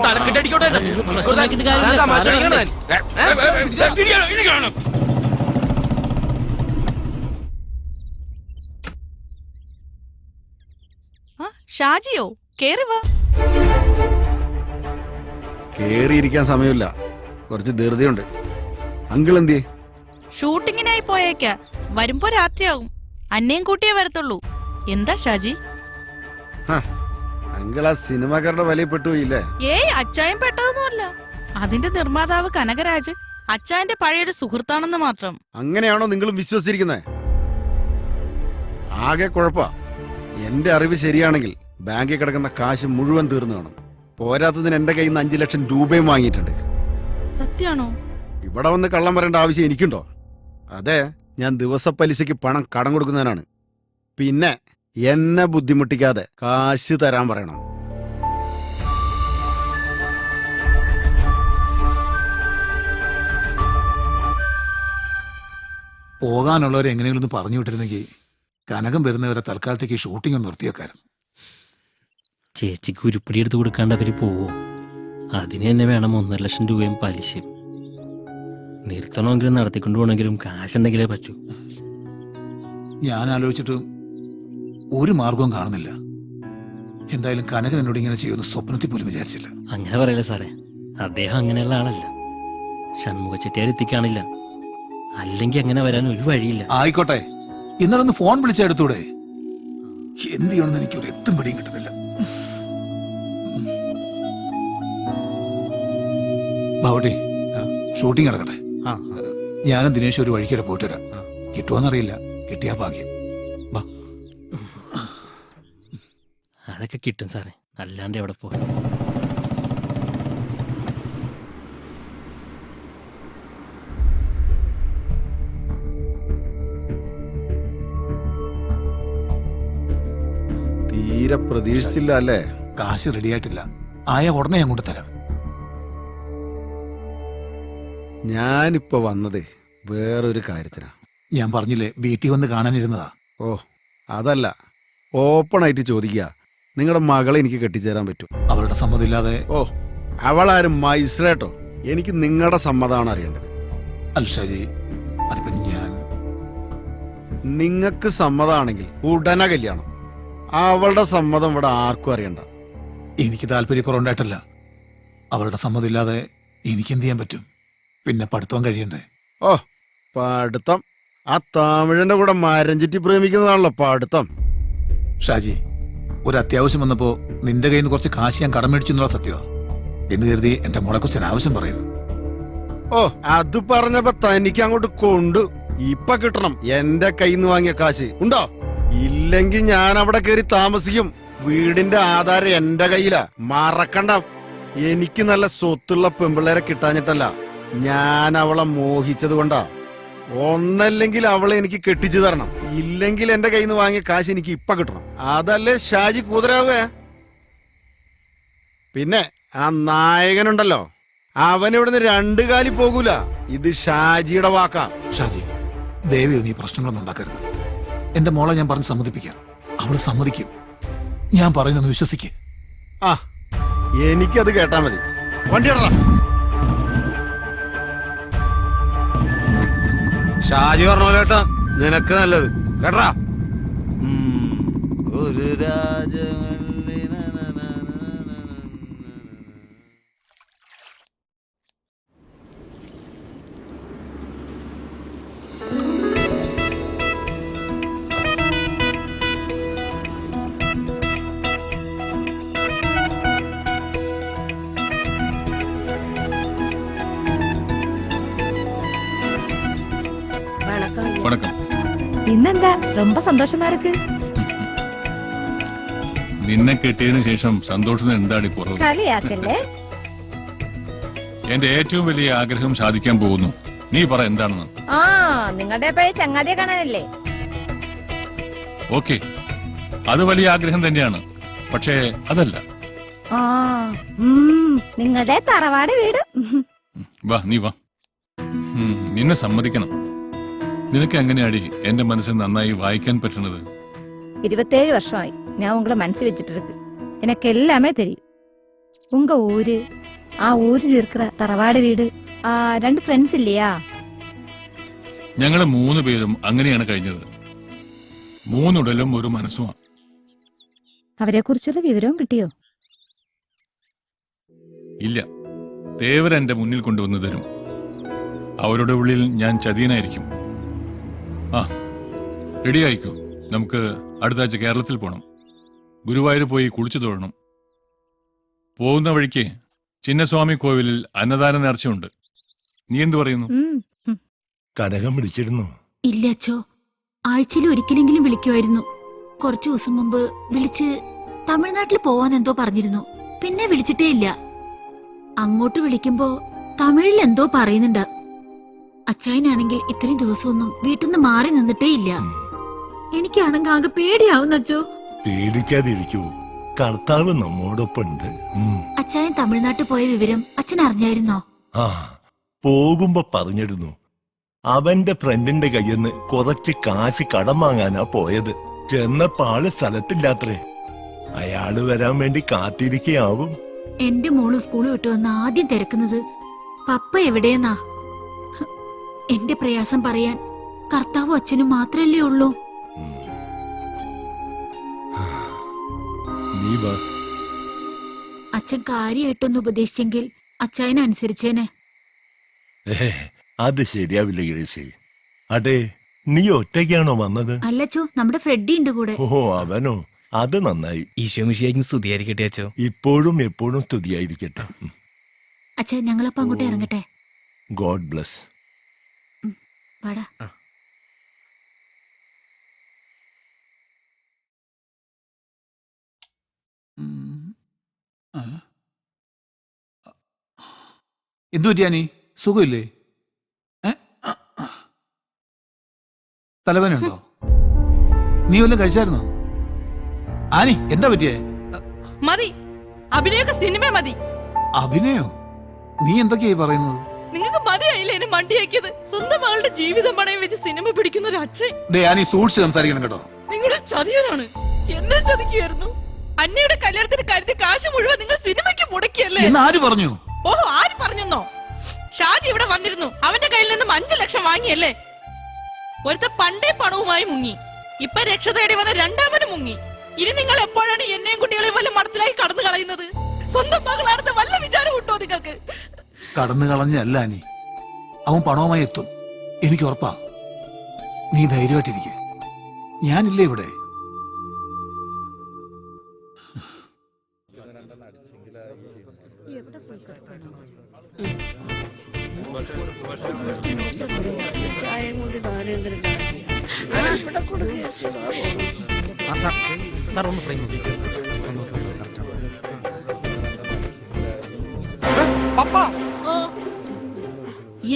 തലക്കിട്ടടിക്കോട്ടെ. തമാശ ഷാജിയോ, കേറി വാ. കേറിയിരിക്കാൻ സമയമില്ല, കുറച്ച് ധൃതിയുണ്ട്. അങ്കിൾ എന്തിയെ? ഷൂട്ടിങ്ങിനായി പോയേക്ക. വരുമ്പോ രാത്രിയാകും. അന്നേം കൂട്ടിയേ വരത്തുള്ളൂ. എന്താ ഷാജി? അങ്കിൾ ആ സിനിമാക്കാരുടെ വലിയ പെട്ടുപോയില്ലേ? ഏയ്, അച്ചായം പെട്ടതൊന്നുമല്ല. അതിന്റെ നിർമ്മാതാവ് കനകരാജ് അച്ചായന്റെ പഴയൊരു സുഹൃത്താണെന്ന് മാത്രം. അങ്ങനെയാണോ നിങ്ങളും വിശ്വസിച്ചിരിക്കുന്നത്? ആകെ കുഴപ്പാ. എന്റെ അറിവ് ശരിയാണെങ്കിൽ ബാങ്കിൽ കിടക്കുന്ന കാശ് മുഴുവൻ തീർന്നു കാണും. പോരാത്തതിന് എന്റെ കയ്യിൽ നിന്ന് 5 ലക്ഷം രൂപയും വാങ്ങിയിട്ടുണ്ട്. സത്യാണോ? ഇവിടെ വന്ന് കള്ളം പറയേണ്ട ആവശ്യം എനിക്കുണ്ടോ? അതെ, ഞാൻ ദിവസപ്പലിശയ്ക്ക് പണം കടം കൊടുക്കുന്നതിനാണ്. പിന്നെ എന്നെ ബുദ്ധിമുട്ടിക്കാതെ കാശ് തരാൻ പറയണം. പോകാനുള്ളവരെ എങ്ങനെയെങ്കിലും ഒന്ന് പറഞ്ഞു വിട്ടിരുന്നെങ്കിൽ കനകം വരുന്നവരെ തൽക്കാലത്തേക്ക് ഷൂട്ടിംഗ് നിർത്തിയേക്കായിരുന്നു. ചേച്ചിക്ക് ഉരുപ്പടി എടുത്ത് കൊടുക്കാണ്ട് അവര് പോവോ? അതിന് തന്നെ വേണം 1.5 ലക്ഷം രൂപയും പലിശയും. നിർത്തണമെങ്കിലും നടത്തിക്കൊണ്ടു പോകണമെങ്കിലും കാശുണ്ടെങ്കിലേ പറ്റൂ. ഞാൻ ആലോചിച്ചിട്ട് ഒരു മാർഗവും കാണുന്നില്ല. എന്തായാലും കനകൻ എന്നോട് ഇങ്ങനെ ചെയ്യുന്ന സ്വപ്നത്തിൽ പോലും വിചാരിച്ചില്ല. അങ്ങനെ പറയല്ലേ സാറേ, അദ്ദേഹം അങ്ങനെയുള്ള ആളല്ല. ഷൺമുഖ ചെട്ടിയാർ എത്തിക്കാണില്ല. അല്ലെങ്കിൽ അങ്ങനെ വരാൻ ഒരു വഴിയില്ല. ആയിക്കോട്ടെ, ഇന്നലെ ഒന്ന് ഫോൺ വിളിച്ചെടുത്തൂടെ? എന്ത് ചെയ്യണമെന്ന് എനിക്കൊരു എത്തും പിടിയും കിട്ടുന്നില്ല. ബാവട്ടെ, ഷൂട്ടിംഗ് നടക്കട്ടെ. ഞാനും ദിനേശ് ഒരു വഴിക്ക് വരെ പോയിട്ട് വരാം. കിട്ടുമോന്നറിയില്ല, കിട്ടിയാ ഭാഗ്യം. അതൊക്കെ കിട്ടും സാറേ, അല്ലാണ്ട് എവിടെ പോകും. തീരെ പ്രതീക്ഷിച്ചില്ല അല്ലേ? കാശ് റെഡിയായിട്ടില്ല, ആയ ഉടനെ ഞാൻ കൊണ്ടുതരാം. ഞാനിപ്പോ വന്നതേ വേറൊരു കാര്യത്തിനാ. ഞാൻ പറഞ്ഞില്ലേ വീട്ടിൽ വന്ന് കാണാനിരുന്നതാ. ഓ അതല്ല, ഓപ്പൺ ആയിട്ട് ചോദിക്കുക, നിങ്ങളുടെ മകളെ എനിക്ക് കെട്ടിച്ചേരാൻ പറ്റും? അവളുടെ സമ്മതമില്ലാതെ? ഓ, അവളാരും മൈസ്രേട്ടോ, എനിക്ക് നിങ്ങളുടെ സമ്മതമാണ് അറിയേണ്ടത്. അല്ല ഷാജി, അതിപ്പോ ഞാൻ... നിങ്ങൾക്ക് സമ്മതമാണെങ്കിൽ ഉടനെ കല്യാണം. അവളുടെ സമ്മതം ഇവിടെ ആർക്കും അറിയണ്ട. എനിക്ക് താല്പര്യക്കുറവുണ്ടായിട്ടല്ല, അവളുടെ സമ്മതമില്ലാതെ എനിക്ക് എന്ത് ചെയ്യാൻ പറ്റും? പിന്നെ പഠിത്തം കഴിയണ്ടേ? ഓ, പഠിത്തം ആ തമിഴന്റെ കൂടെ മരം ചുറ്റി പ്രേമിക്കുന്നതാണല്ലോ പഠിത്തം. ഷാജി, ഒരു അത്യാവശ്യം വന്നപ്പോ നിന്റെ കയ്യിൽ നിന്ന് കുറച്ച് കാശ് ഞാൻ കടം മേടിച്ചു എന്നുള്ള സത്യമാ. എന്ന് കരുതി എന്റെ മോളെ കുറിച്ച് അനാവശ്യം പറയരുത്. ഓ, അത് പറഞ്ഞപ്പോ തനിക്ക് അങ്ങോട്ട് കൊണ്ടു. ഇപ്പൊ കിട്ടണം എന്റെ കയ്യിൽ നിന്ന് വാങ്ങിയ കാശ്. ഉണ്ടോ? ഇല്ലെങ്കിൽ ഞാൻ അവിടെ കയറി താമസിക്കും. വീടിന്റെ ആധാരം എന്റെ കയ്യിലാ, മറക്കണ്ട. എനിക്ക് നല്ല സ്വത്തുള്ള പെമ്പിള്ളേരെ കിട്ടാഞ്ഞിട്ടല്ല, ഞാൻ അവളെ മോഹിച്ചത് കൊണ്ടാ. ഒന്നല്ലെങ്കിൽ അവളെ എനിക്ക് കെട്ടിച്ചു തരണം, ഇല്ലെങ്കിൽ എന്റെ കയ്യിൽ നിന്ന് വാങ്ങിയ കാശ് എനിക്ക് ഇപ്പൊ കിട്ടണം. അതല്ലേ ഷാജി കൂതരാവേ? പിന്നെ ആ നായകനുണ്ടല്ലോ, അവനിവിടുന്ന് രണ്ടു കാലി പോകൂല. ഇത് ഷാജിയുടെ വാക്കാ. ഷാജി, ദയവ് നീ പ്രശ്നങ്ങളൊന്നും ഉണ്ടാക്കരുത്. എന്റെ മോളെ ഞാൻ പറഞ്ഞ് സമ്മതിപ്പിക്കാം. അവള് സമ്മതിക്കും. ഞാൻ പറയുന്നൊന്ന് വിശ്വസിക്ക്. ആ, എനിക്കത് കേട്ടാ മതി. വണ്ടി ഇടറാ. ഷാജി പറഞ്ഞ പോലെ കേട്ടാ നിനക്ക് നല്ലത് കേട്ടാ. ഒരു രാജ ഇന്നെന്താ ரொம்ப സന്തോഷമാ ഇருக்கு? നിന്നെ കെട്ടിയതിനു ശേഷം സന്തോഷത്തിന് എന്താടി കുറവ്? കളിയാക്കല്ലേ? എന്റെ ഏറ്റവും വലിയ ആഗ്രഹം സാധിക്കാൻ പോകുന്നു. നീ പറ എന്താണെന്ന്. ആ, നിങ്ങളുടെ പഴയ ചങ്ങാതിയെ കാണാനല്ലേ? ഓക്കെ, അത് വലിയ ആഗ്രഹം തന്നെയാണ്. പക്ഷേ അതല്ല. ആ, നിങ്ങളുടെ തറവാട് വീട്. വാ, നീ വാ. നിന്നെ സമ്മതിക്കണം. നിനക്ക് എങ്ങനെയാടി എന്റെ മനസ്സിൽ നന്നായി വായിക്കാൻ പറ്റുന്നത്? 27 வருஷമായി ഞാൻ ഉങ്ങളെ മനസ്സിൽ വെച്ചിട്ട് ഇருக்கு. எனக்கு எல்லாமே தெரியும். உங்க ஊரு, ആ ഊരിൽ இருக்கிற തറവാട് വീട്, ആ 2 ഫ്രണ്ട്സ് ഇല്ലയാ? ഞങ്ങള് 3 പേരും അങ്ങനെയാണ് കഴിഞ്ഞത്. 3 ഉടലും ഒരു മനസ്സുമാണ്. അവരെ കുറിച്ചുള്ള വിവരവും കിട്ടിയോ? ഇല്ല, തേവർ എന്റെ മുന്നിൽ കൊണ്ടുവന്നു തരും. അവരുടെ ഉള്ളിൽ ഞാൻ ചതിയനായിരിക്കും. ആ, റെഡി ആയിക്കോ. നമുക്ക് അടുത്ത ആഴ്ച കേരളത്തിൽ പോകണം. ഗുരുവായൂർ പോയി കുളിച്ചു തൊഴണം. പോകുന്ന വഴിക്ക് ചിന്നസ്വാമി കോവിലിൽ അന്നദാന നേർച്ചയുണ്ട്. നീ എന്തു പറയുന്നു? കനകം വിളിച്ചിരുന്നു? ഇല്ല അച്ചോ, ആഴ്ചയിൽ ഒരിക്കലെങ്കിലും വിളിക്കുമായിരുന്നു. കുറച്ചു ദിവസം മുമ്പ് വിളിച്ച് തമിഴ്നാട്ടിൽ പോവാൻ എന്തോ പറഞ്ഞിരുന്നു. പിന്നെ വിളിച്ചിട്ടേ ഇല്ല. അങ്ങോട്ട് വിളിക്കുമ്പോ തമിഴിൽ എന്തോ പറയുന്നുണ്ട്. അച്ചായനാണെങ്കിൽ ഇത്രയും ദിവസമൊന്നും വീട്ടിൽ നിന്ന് മാറി നിന്നിട്ടേ ഇല്ല. എനിക്കാണെങ്കിൽ ആകെ പേടിയാവുന്ന അച്ചോ. പേടിക്കാതിരിക്കൂ, കർത്താവ് നമ്മോടൊപ്പമുണ്ട്. അച്ചായൻ തമിഴ്നാട്ടിൽ പോയ വിവരം അച്ഛൻ അറിഞ്ഞായിരുന്നോ? ആ, പോകുമ്പോ പറഞ്ഞിരുന്നു. അവന്റെ ഫ്രണ്ടിന്റെ കയ്യിന്ന് കുറച്ച് കാശ് കടം വാങ്ങാനാ പോയത്. ചെന്നപ്പോ ആള് സ്ഥലത്തില്ലാത്രേ. അയാള് വരാൻ വേണ്ടി കാത്തിരിക്കയാവും. എന്റെ മോള് സ്കൂളിൽ വിട്ടു വന്ന് ആദ്യം തിരക്കുന്നത് പപ്പ എവിടെയെന്നാ. എന്റെ പ്രയാസം പറയാൻ കർത്താവും അച്ഛനും മാത്രല്ലേ ഉള്ളൂ. അച്ഛൻ കാര്യമായിട്ടൊന്ന് ഉപദേശിച്ചെങ്കിൽ അച്ചായനനുസരിച്ചേനെ. അത് ശരിയാവില്ല ഗിരീഷേ. അടേ, നീ ഒറ്റയ്ക്കാണോ വന്നത്? അല്ലച്ചോ, നമ്മുടെ ഫ്രെഡി ഉണ്ട് കൂടെ. ഓ അവനോ, അത് നന്നായി. ഈശോ മിശിഹായ്ക്കും സ്തുതിയായിരിക്കട്ടെ അച്ചോ. ഇപ്പോഴും എപ്പോഴും സ്തുതിയായിരിക്കട്ടെ. അച്ഛാ, ഞങ്ങളപ്പോ അങ്ങോട്ട് ഇറങ്ങട്ടെ. God bless. വാടാ. എന്തു പറ്റിയാനി? സുഖമില്ലേ? തലവേനുണ്ടോ? നീ വല്ലതും കഴിച്ചായിരുന്നോ? ആനി, എന്താ പറ്റിയേ? മതി, അഭിനയൊക്കെ സിനിമ മതി. അഭിനയോ? നീ എന്തൊക്കെയായി പറയുന്നത്? നിങ്ങൾക്ക് മതിയായില്ലേ എന്നെ മണ്ടിയാക്കിയത്? സ്വന്തം മകളുടെ ജീവിതം പണയം വെച്ച് സിനിമ പിടിക്കുന്ന ഒരു അച്ഛൻ. ആനി, സൂക്ഷിച്ച് സംസാരിക്കണം കേട്ടോ. നിങ്ങളുടെ ചതിയനാണ്. എന്നെ ചതിക്കുകയായിരുന്നു. അന്നയുടെ കല്യാണത്തിന് കരുതി കാശ് മുഴുവൻ നിങ്ങൾ സിനിമയ്ക്ക് മുടക്കിയല്ലേ? ആര് പറഞ്ഞു? ഓഹോ, ആര് പറഞ്ഞെന്നോ? ഷാജി ഇവിടെ വന്നിരുന്നു. അവന്റെ കയ്യിൽ നിന്നും 5 ലക്ഷം വാങ്ങിയല്ലേ? ഒരുത്ത പണ്ടേ പണവുമായി മുങ്ങി. ഇപ്പൊ രക്ഷ തേടി വന്ന രണ്ടാമനും മുങ്ങി. ഇനി നിങ്ങൾ എപ്പോഴാണ് എന്നെയും കുട്ടികളെയും വല്ല മടത്തിലായി കടന്നു കളയുന്നത്? സ്വന്തം മകളാണെന്ന് വല്ല വിചാരം കിട്ടോ നിങ്ങൾക്ക്? കടന്നു കളഞ്ഞല്ല ആനി, അവൻ പണവുമായി എത്തും, എനിക്ക് ഉറപ്പാ. നീ ധൈര്യമായിട്ടിരിക്കെ, ഞാനില്ലേ ഇവിടെ.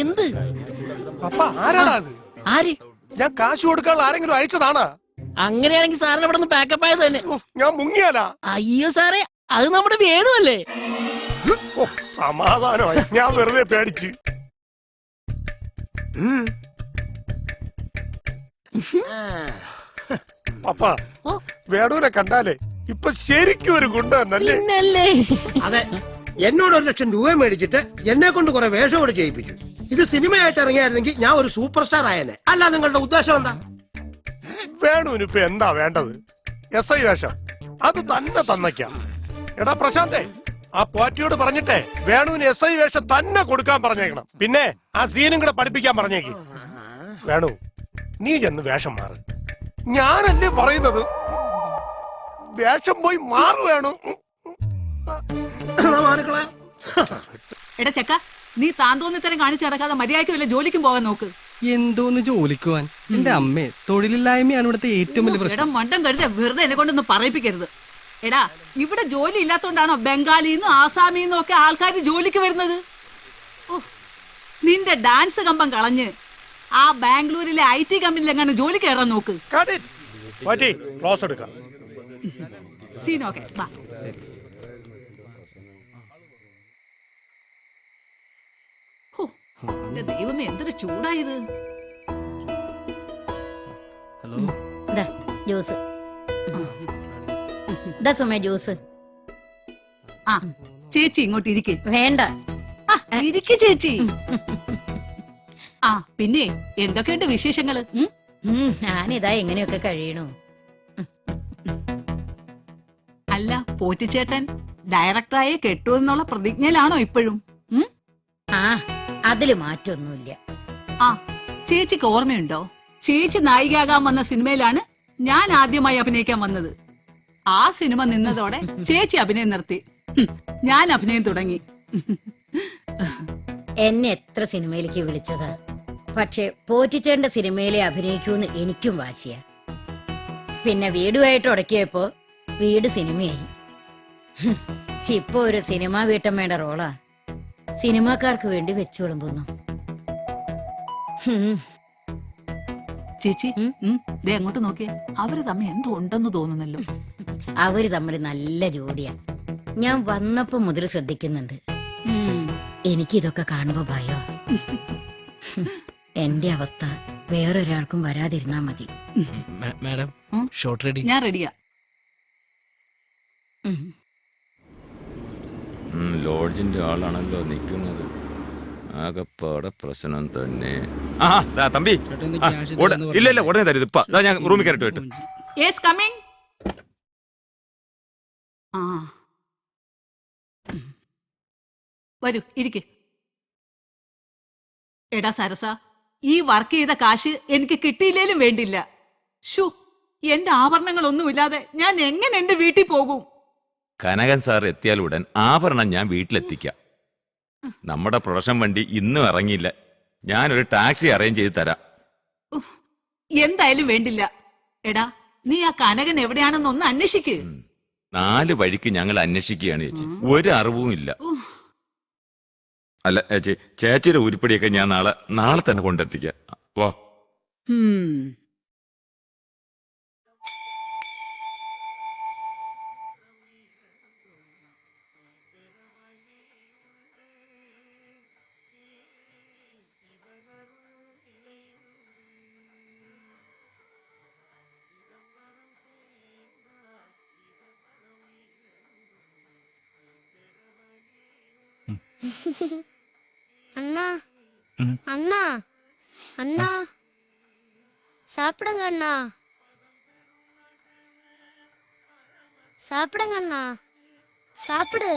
എന്ത് പപ്പ, ആരാടാ അത്? ആര്? ഞാൻ കാശ് കൊടുക്കാനുള്ള ആരെങ്കിലും അയച്ചതാണാ? അങ്ങനെയാണെങ്കിൽ സാറിന് ഇവിടെ നിന്ന് പാക്കപ്പ് ആയത് തന്നെ. ഞാൻ മുങ്ങിയാലാ? അയ്യോ സാറേ, അത് നമ്മുടെ വേണുവല്ലേ? സമാധാനമായി, ഞാൻ വെറുതെ പേടിച്ച്. പപ്പ, വേണൂരെ കണ്ടാലേ ഇപ്പൊ ശരിക്കും ഒരു ഗുണ്ടല്ലേ? അതെ, എന്നോട് 1 ലക്ഷം രൂപ മേടിച്ചിട്ട് എന്നെ കൊണ്ട് കുറെ വേഷം കൂടെ ചെയ്യിപ്പിച്ചു. ഇത് സിനിമയായിട്ട് ഇറങ്ങിയായിരുന്നെങ്കിൽ ഞാൻ ഒരു സൂപ്പർ സ്റ്റാർ ആയേനെ. അല്ല, നിങ്ങളുടെ ഉദ്ദേശം എന്താ? വേണുവിന് ഇപ്പൊ എന്താ വേണ്ടത്? SI വേഷം അത് തന്നെ തന്നയ്ക്കാം. എടാ പ്രശാന്തേ, ആ പോറ്റിയോട് പറഞ്ഞിട്ടേ വേണുവിന് SI വേഷം തന്നെ കൊടുക്കാൻ പറഞ്ഞേക്കണം. പിന്നെ ആ സീനും കൂടെ പഠിപ്പിക്കാൻ പറഞ്ഞേക്ക്. വേണു, നീ ചെന്ന് വേഷം മാറ്. ഞാനല്ലേ പറയുന്നത്, വേഷം പോയി മാറു. വേണു എടാ ചെക്ക, നീ താന്തോന്നിത്തരം കാണിച്ചു നടക്കാതെ മര്യാദയ്ക്ക് വല്ല ജോലിക്കും പോകാൻ നോക്ക്. എന്തോന്ന് ജോലിക്കുവാൻ? എന്റെ അമ്മേ, തൊഴിലില്ലായ്മയാണ് ഇവിടുത്തെ ഏറ്റവും വലിയ എടാ പ്രശ്നം. മണ്ടം കരുത, വെറുതെ എന്നെ കൊണ്ടൊന്നും പറയിപ്പിക്കരുത്. എടാ, ഇവിടെ ജോലി ഇല്ലാത്തോണ്ടാണോ ബംഗാളിന്നും ആസാമിന്നും ഒക്കെ ആൾക്കാർ ജോലിക്ക് വരുന്നത്? നിന്റെ ഡാൻസ് കമ്പം കളഞ്ഞ് ആ ബാംഗ്ലൂരിലെ IT കമ്പനിയിൽ എങ്ങനെ ജോലി കയറാൻ നോക്ക്. ക്ലോസ് എടുക്കാം. സീനോക്കെ വാ. എന്റെ ദൈവമേ, എന്തൊരു ചൂടായത്. ജ്യൂസ് ദാ സുമേ, ജ്യൂസ്. ആ ചേച്ചി ഇങ്ങോട്ട് ഇരിക്ക്. വേണ്ട, ഇരിക്ക് ചേച്ചി. ആ പിന്നെ എന്തൊക്കെയുണ്ട് വിശേഷങ്ങള്? ഞാനിതാ എങ്ങനെയൊക്കെ കഴിയണു. അല്ല, പോറ്റിച്ചേട്ടൻ ഡയറക്ടറായി കെട്ടുമെന്നുള്ള പ്രതിജ്ഞയിലാണോ ഇപ്പോഴും? ആ, അതില് മാറ്റൊന്നുമില്ല. ആ ചേച്ചിക്ക് ഓർമ്മയുണ്ടോ, ചേച്ചി നായികയാകാൻ വന്ന സിനിമയിലാണ് ഞാൻ ആദ്യമായി അഭിനയിക്കാൻ വന്നത്. ആ സിനിമ നിന്നതോടെ ചേച്ചി അഭിനയം നിർത്തി, ഞാൻ അഭിനയം തുടങ്ങി. എന്നെ എത്ര സിനിമയിലേക്ക് വിളിച്ചതാ, പക്ഷെ പോറ്റിച്ചേട്ടന്റെ സിനിമയിലെ അഭിനയിക്കൂന്ന് എനിക്കും വാശിയാ. പിന്നെ വീടുമായിട്ട് ഉടക്കിയപ്പോ വീട് സിനിമയായി. ഇപ്പൊ ഒരു സിനിമാ വീട്ടമ്മയുടെ റോളാ സിനിമാക്കാർക്ക് വേണ്ടി വെച്ചു വിളമ്പുന്നു. ചേച്ചി ദേ അങ്ങോട്ട് നോക്കിയേ, അവര് തമ്മിൽ എന്തോ ഉണ്ടെന്ന് തോന്നുന്നല്ലോ. അവര് തമ്മിൽ നല്ല ജോഡിയാ. ഞാൻ വന്നപ്പോ മുതൽ ശ്രദ്ധിക്കുന്നുണ്ട്. എനിക്കിതൊക്കെ കാണുമ്പോ ഭയോ. എന്റെ അവസ്ഥ വേറൊരാൾക്കും വരാതിരുന്നാ മതി. Madam, shot ready? ഞാൻ റെഡിയാ. ലോഡ്ജിന്റെ ആളാണല്ലോ നിൽക്കുന്നത്. ആകപ്പാടെ പ്രശ്നം തന്നെ. ആ തമ്പി, ഇല്ല ഉടനെ തരുത്. ഇപ്പൊ ഞാൻ റൂമിൽ കയറിട്ട് വിട്ടു. Yes, coming. ആ വരൂ, ഇരിക്ക്. എടാ സരസ, ഈ വർക്ക് ചെയ്ത കാശ് എനിക്ക് കിട്ടിയില്ലേലും വേണ്ടില്ല. ഷു, എന്റെ ആഭരണങ്ങളൊന്നുമില്ലാതെ ഞാൻ എങ്ങനെ എന്റെ വീട്ടിൽ പോകും? കനകൻ സാർ എത്തിയാലുടൻ ആഭരണം ഞാൻ വീട്ടിലെത്തിക്കാം. നമ്മുടെ പ്രൊഡക്ഷൻ വണ്ടി ഇന്നും ഇറങ്ങിയില്ല. ഞാനൊരു ടാക്സി അറേഞ്ച് ചെയ്ത് തരാം. എന്തായാലും വേണ്ടില്ല. എടാ, നീ ആ കനകൻ എവിടെയാണെന്ന് ഒന്ന് അന്വേഷിക്ക്. 4 വഴിക്ക് ഞങ്ങൾ അന്വേഷിക്കുകയാണ് ചേച്ചി. ഒരു അറിവും ഇല്ല. അല്ല ചേച്ചി, ചേച്ചിയുടെ ഉരുപ്പടിയൊക്കെ ഞാൻ നാളെ തന്നെ കൊണ്ടെത്തിക്കാം. വാ. அண்ணா அண்ணா அண்ணா சாப்பிடுங்க அண்ணா, சாப்பிடுங்க அண்ணா, சாப்பிடு.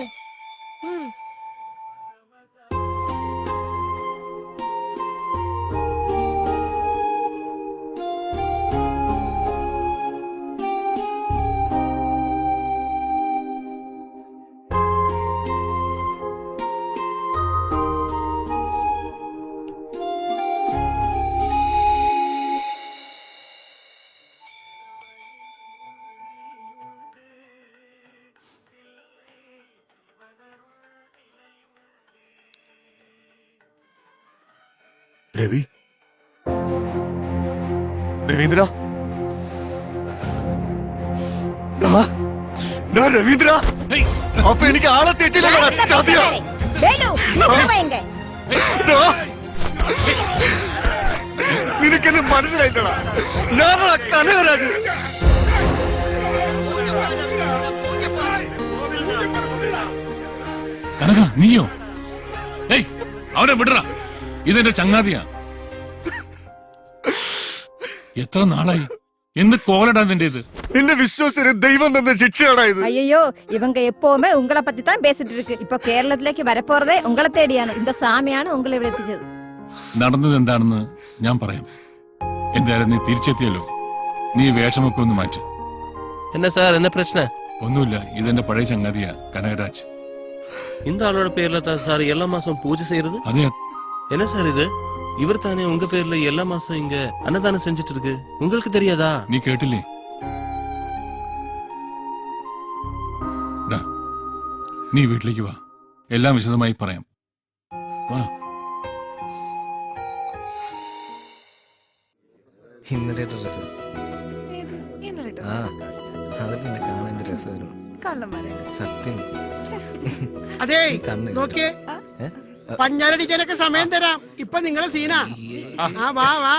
രവി, രവീന്ദ്ര, രവീന്ദ്ര, അപ്പൊ എനിക്ക് ആളെ തെറ്റില്ല. നിനക്കെന്നെ മനസ്സിലായിട്ടടാ, ഞാനാ കനകരാജ്. കനക, നീയോ? ഏയ്, അവനെ വിടറ. ഇതെന്റെ ചങ്ങാതിയാ. എത്ര നാളായി? എന്ത് കോലടാ നിന്റേത്? എന്നെ വിശ്വസിച്ച് ദൈവം തന്ന ശിക്ഷയാടാ ഇത്. ஐயோ, இவங்க எப்பவுமே உங்களை பத்தி தான் பேசிட்டு இருக்கு. இப்ப കേരളത്തിലേക്ക് வரப்போறதே உங்களை தேடிയാണ്. இந்த சாமிയാണ് உங்களை ഇവിടെ എത്തിച്ചത്. നടന്നത് എന്താണെന്ന് ഞാൻ പറയാം. എന്തായാലും നീ തിരിച്ചെത്തിയല്ലോ. നീ വേഷമൊക്കെ ഒന്ന് മാറ്റി. എന്നാ സാർ, എന്നാ പ്രശ്നം? ഒന്നുമില്ല, ഇതെന്റെ പഴയ ചങ്ങാതിയാ, കനകരാജ്. இந்த ஆளோட பேர்ல தான் சார் எல்லா மாசம் பூஜை செய்யறது. அதே என்ன சார் இது? இவர் தானே உங்க பேர்ல எல்லா மாசம் இங்க அன்னதானம் செஞ்சுட்டு இருக்கு. உங்களுக்கு தெரியாதா? നീ കേട്ടില്ലേ? നീ വീട്ടിലേക്ക് വാ, എല്ലാം വിശദമായി പറയാം. വാ. ഇന്നലെ ഡ്രസ് അത് പിന്നെ കാണാൻ എന്ത് രസമായിരുന്നു. സത്യം. അതെ, നോക്കിയേ, പഞ്ഞാരടിക്കാനൊക്കെ സമയം തരാം. ഇപ്പൊ നിങ്ങളെ സീനാ. വാ വാ,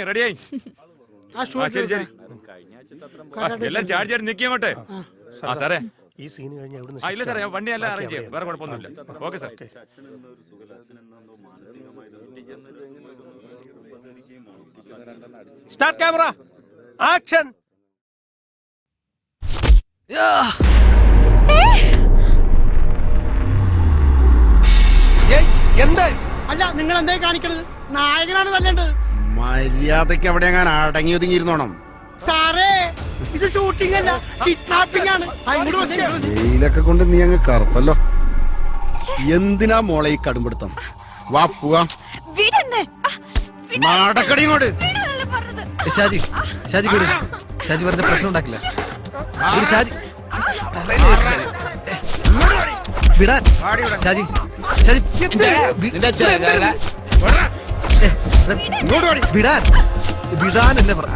റെഡിയായി. എല്ലാരും ചാടി ചാടി നിൽക്കി അങ്ങോട്ട്. സാറേ, ഈ സീൻ കഴിഞ്ഞാൽ ഇല്ല സാറേ, വണ്ടി എല്ലാം അറേഞ്ച് ചെയ്യാം. വേറെ കുഴപ്പമൊന്നുമില്ല. Okay sir. Start camera, action. എന്ത്? അല്ല, നിങ്ങൾ എന്താ കാണിക്കണത്? നായകനാണ് തല്ലേണ്ടത്. മര്യാദക്ക് അവിടെ ഞാൻ അടങ്ങി ഒതുങ്ങിയിരുന്നോണം. സാറേ, ഇത് ഷൂട്ടിംഗ് അല്ല, കിഡ്നാപ്പിംഗ് ആണ്. വെയിലൊക്കെ കൊണ്ട് നീ അങ്ങ് കറുത്തല്ലോ. എന്തിനാ മോളെ ഈ കടുംപിടുത്തം? വാ പോവാ. നടക്കടി ഇങ്ങോട്ട്. ഷാജി, ഷാജി കൂടി. ഷാജി വെറുതെ പ്രശ്നം ഉണ്ടാക്കില്ല. ഷാജി വിടാൻ. ഷാജി, ഷാജി വിടാൻ. വിടാനല്ലേ പറ.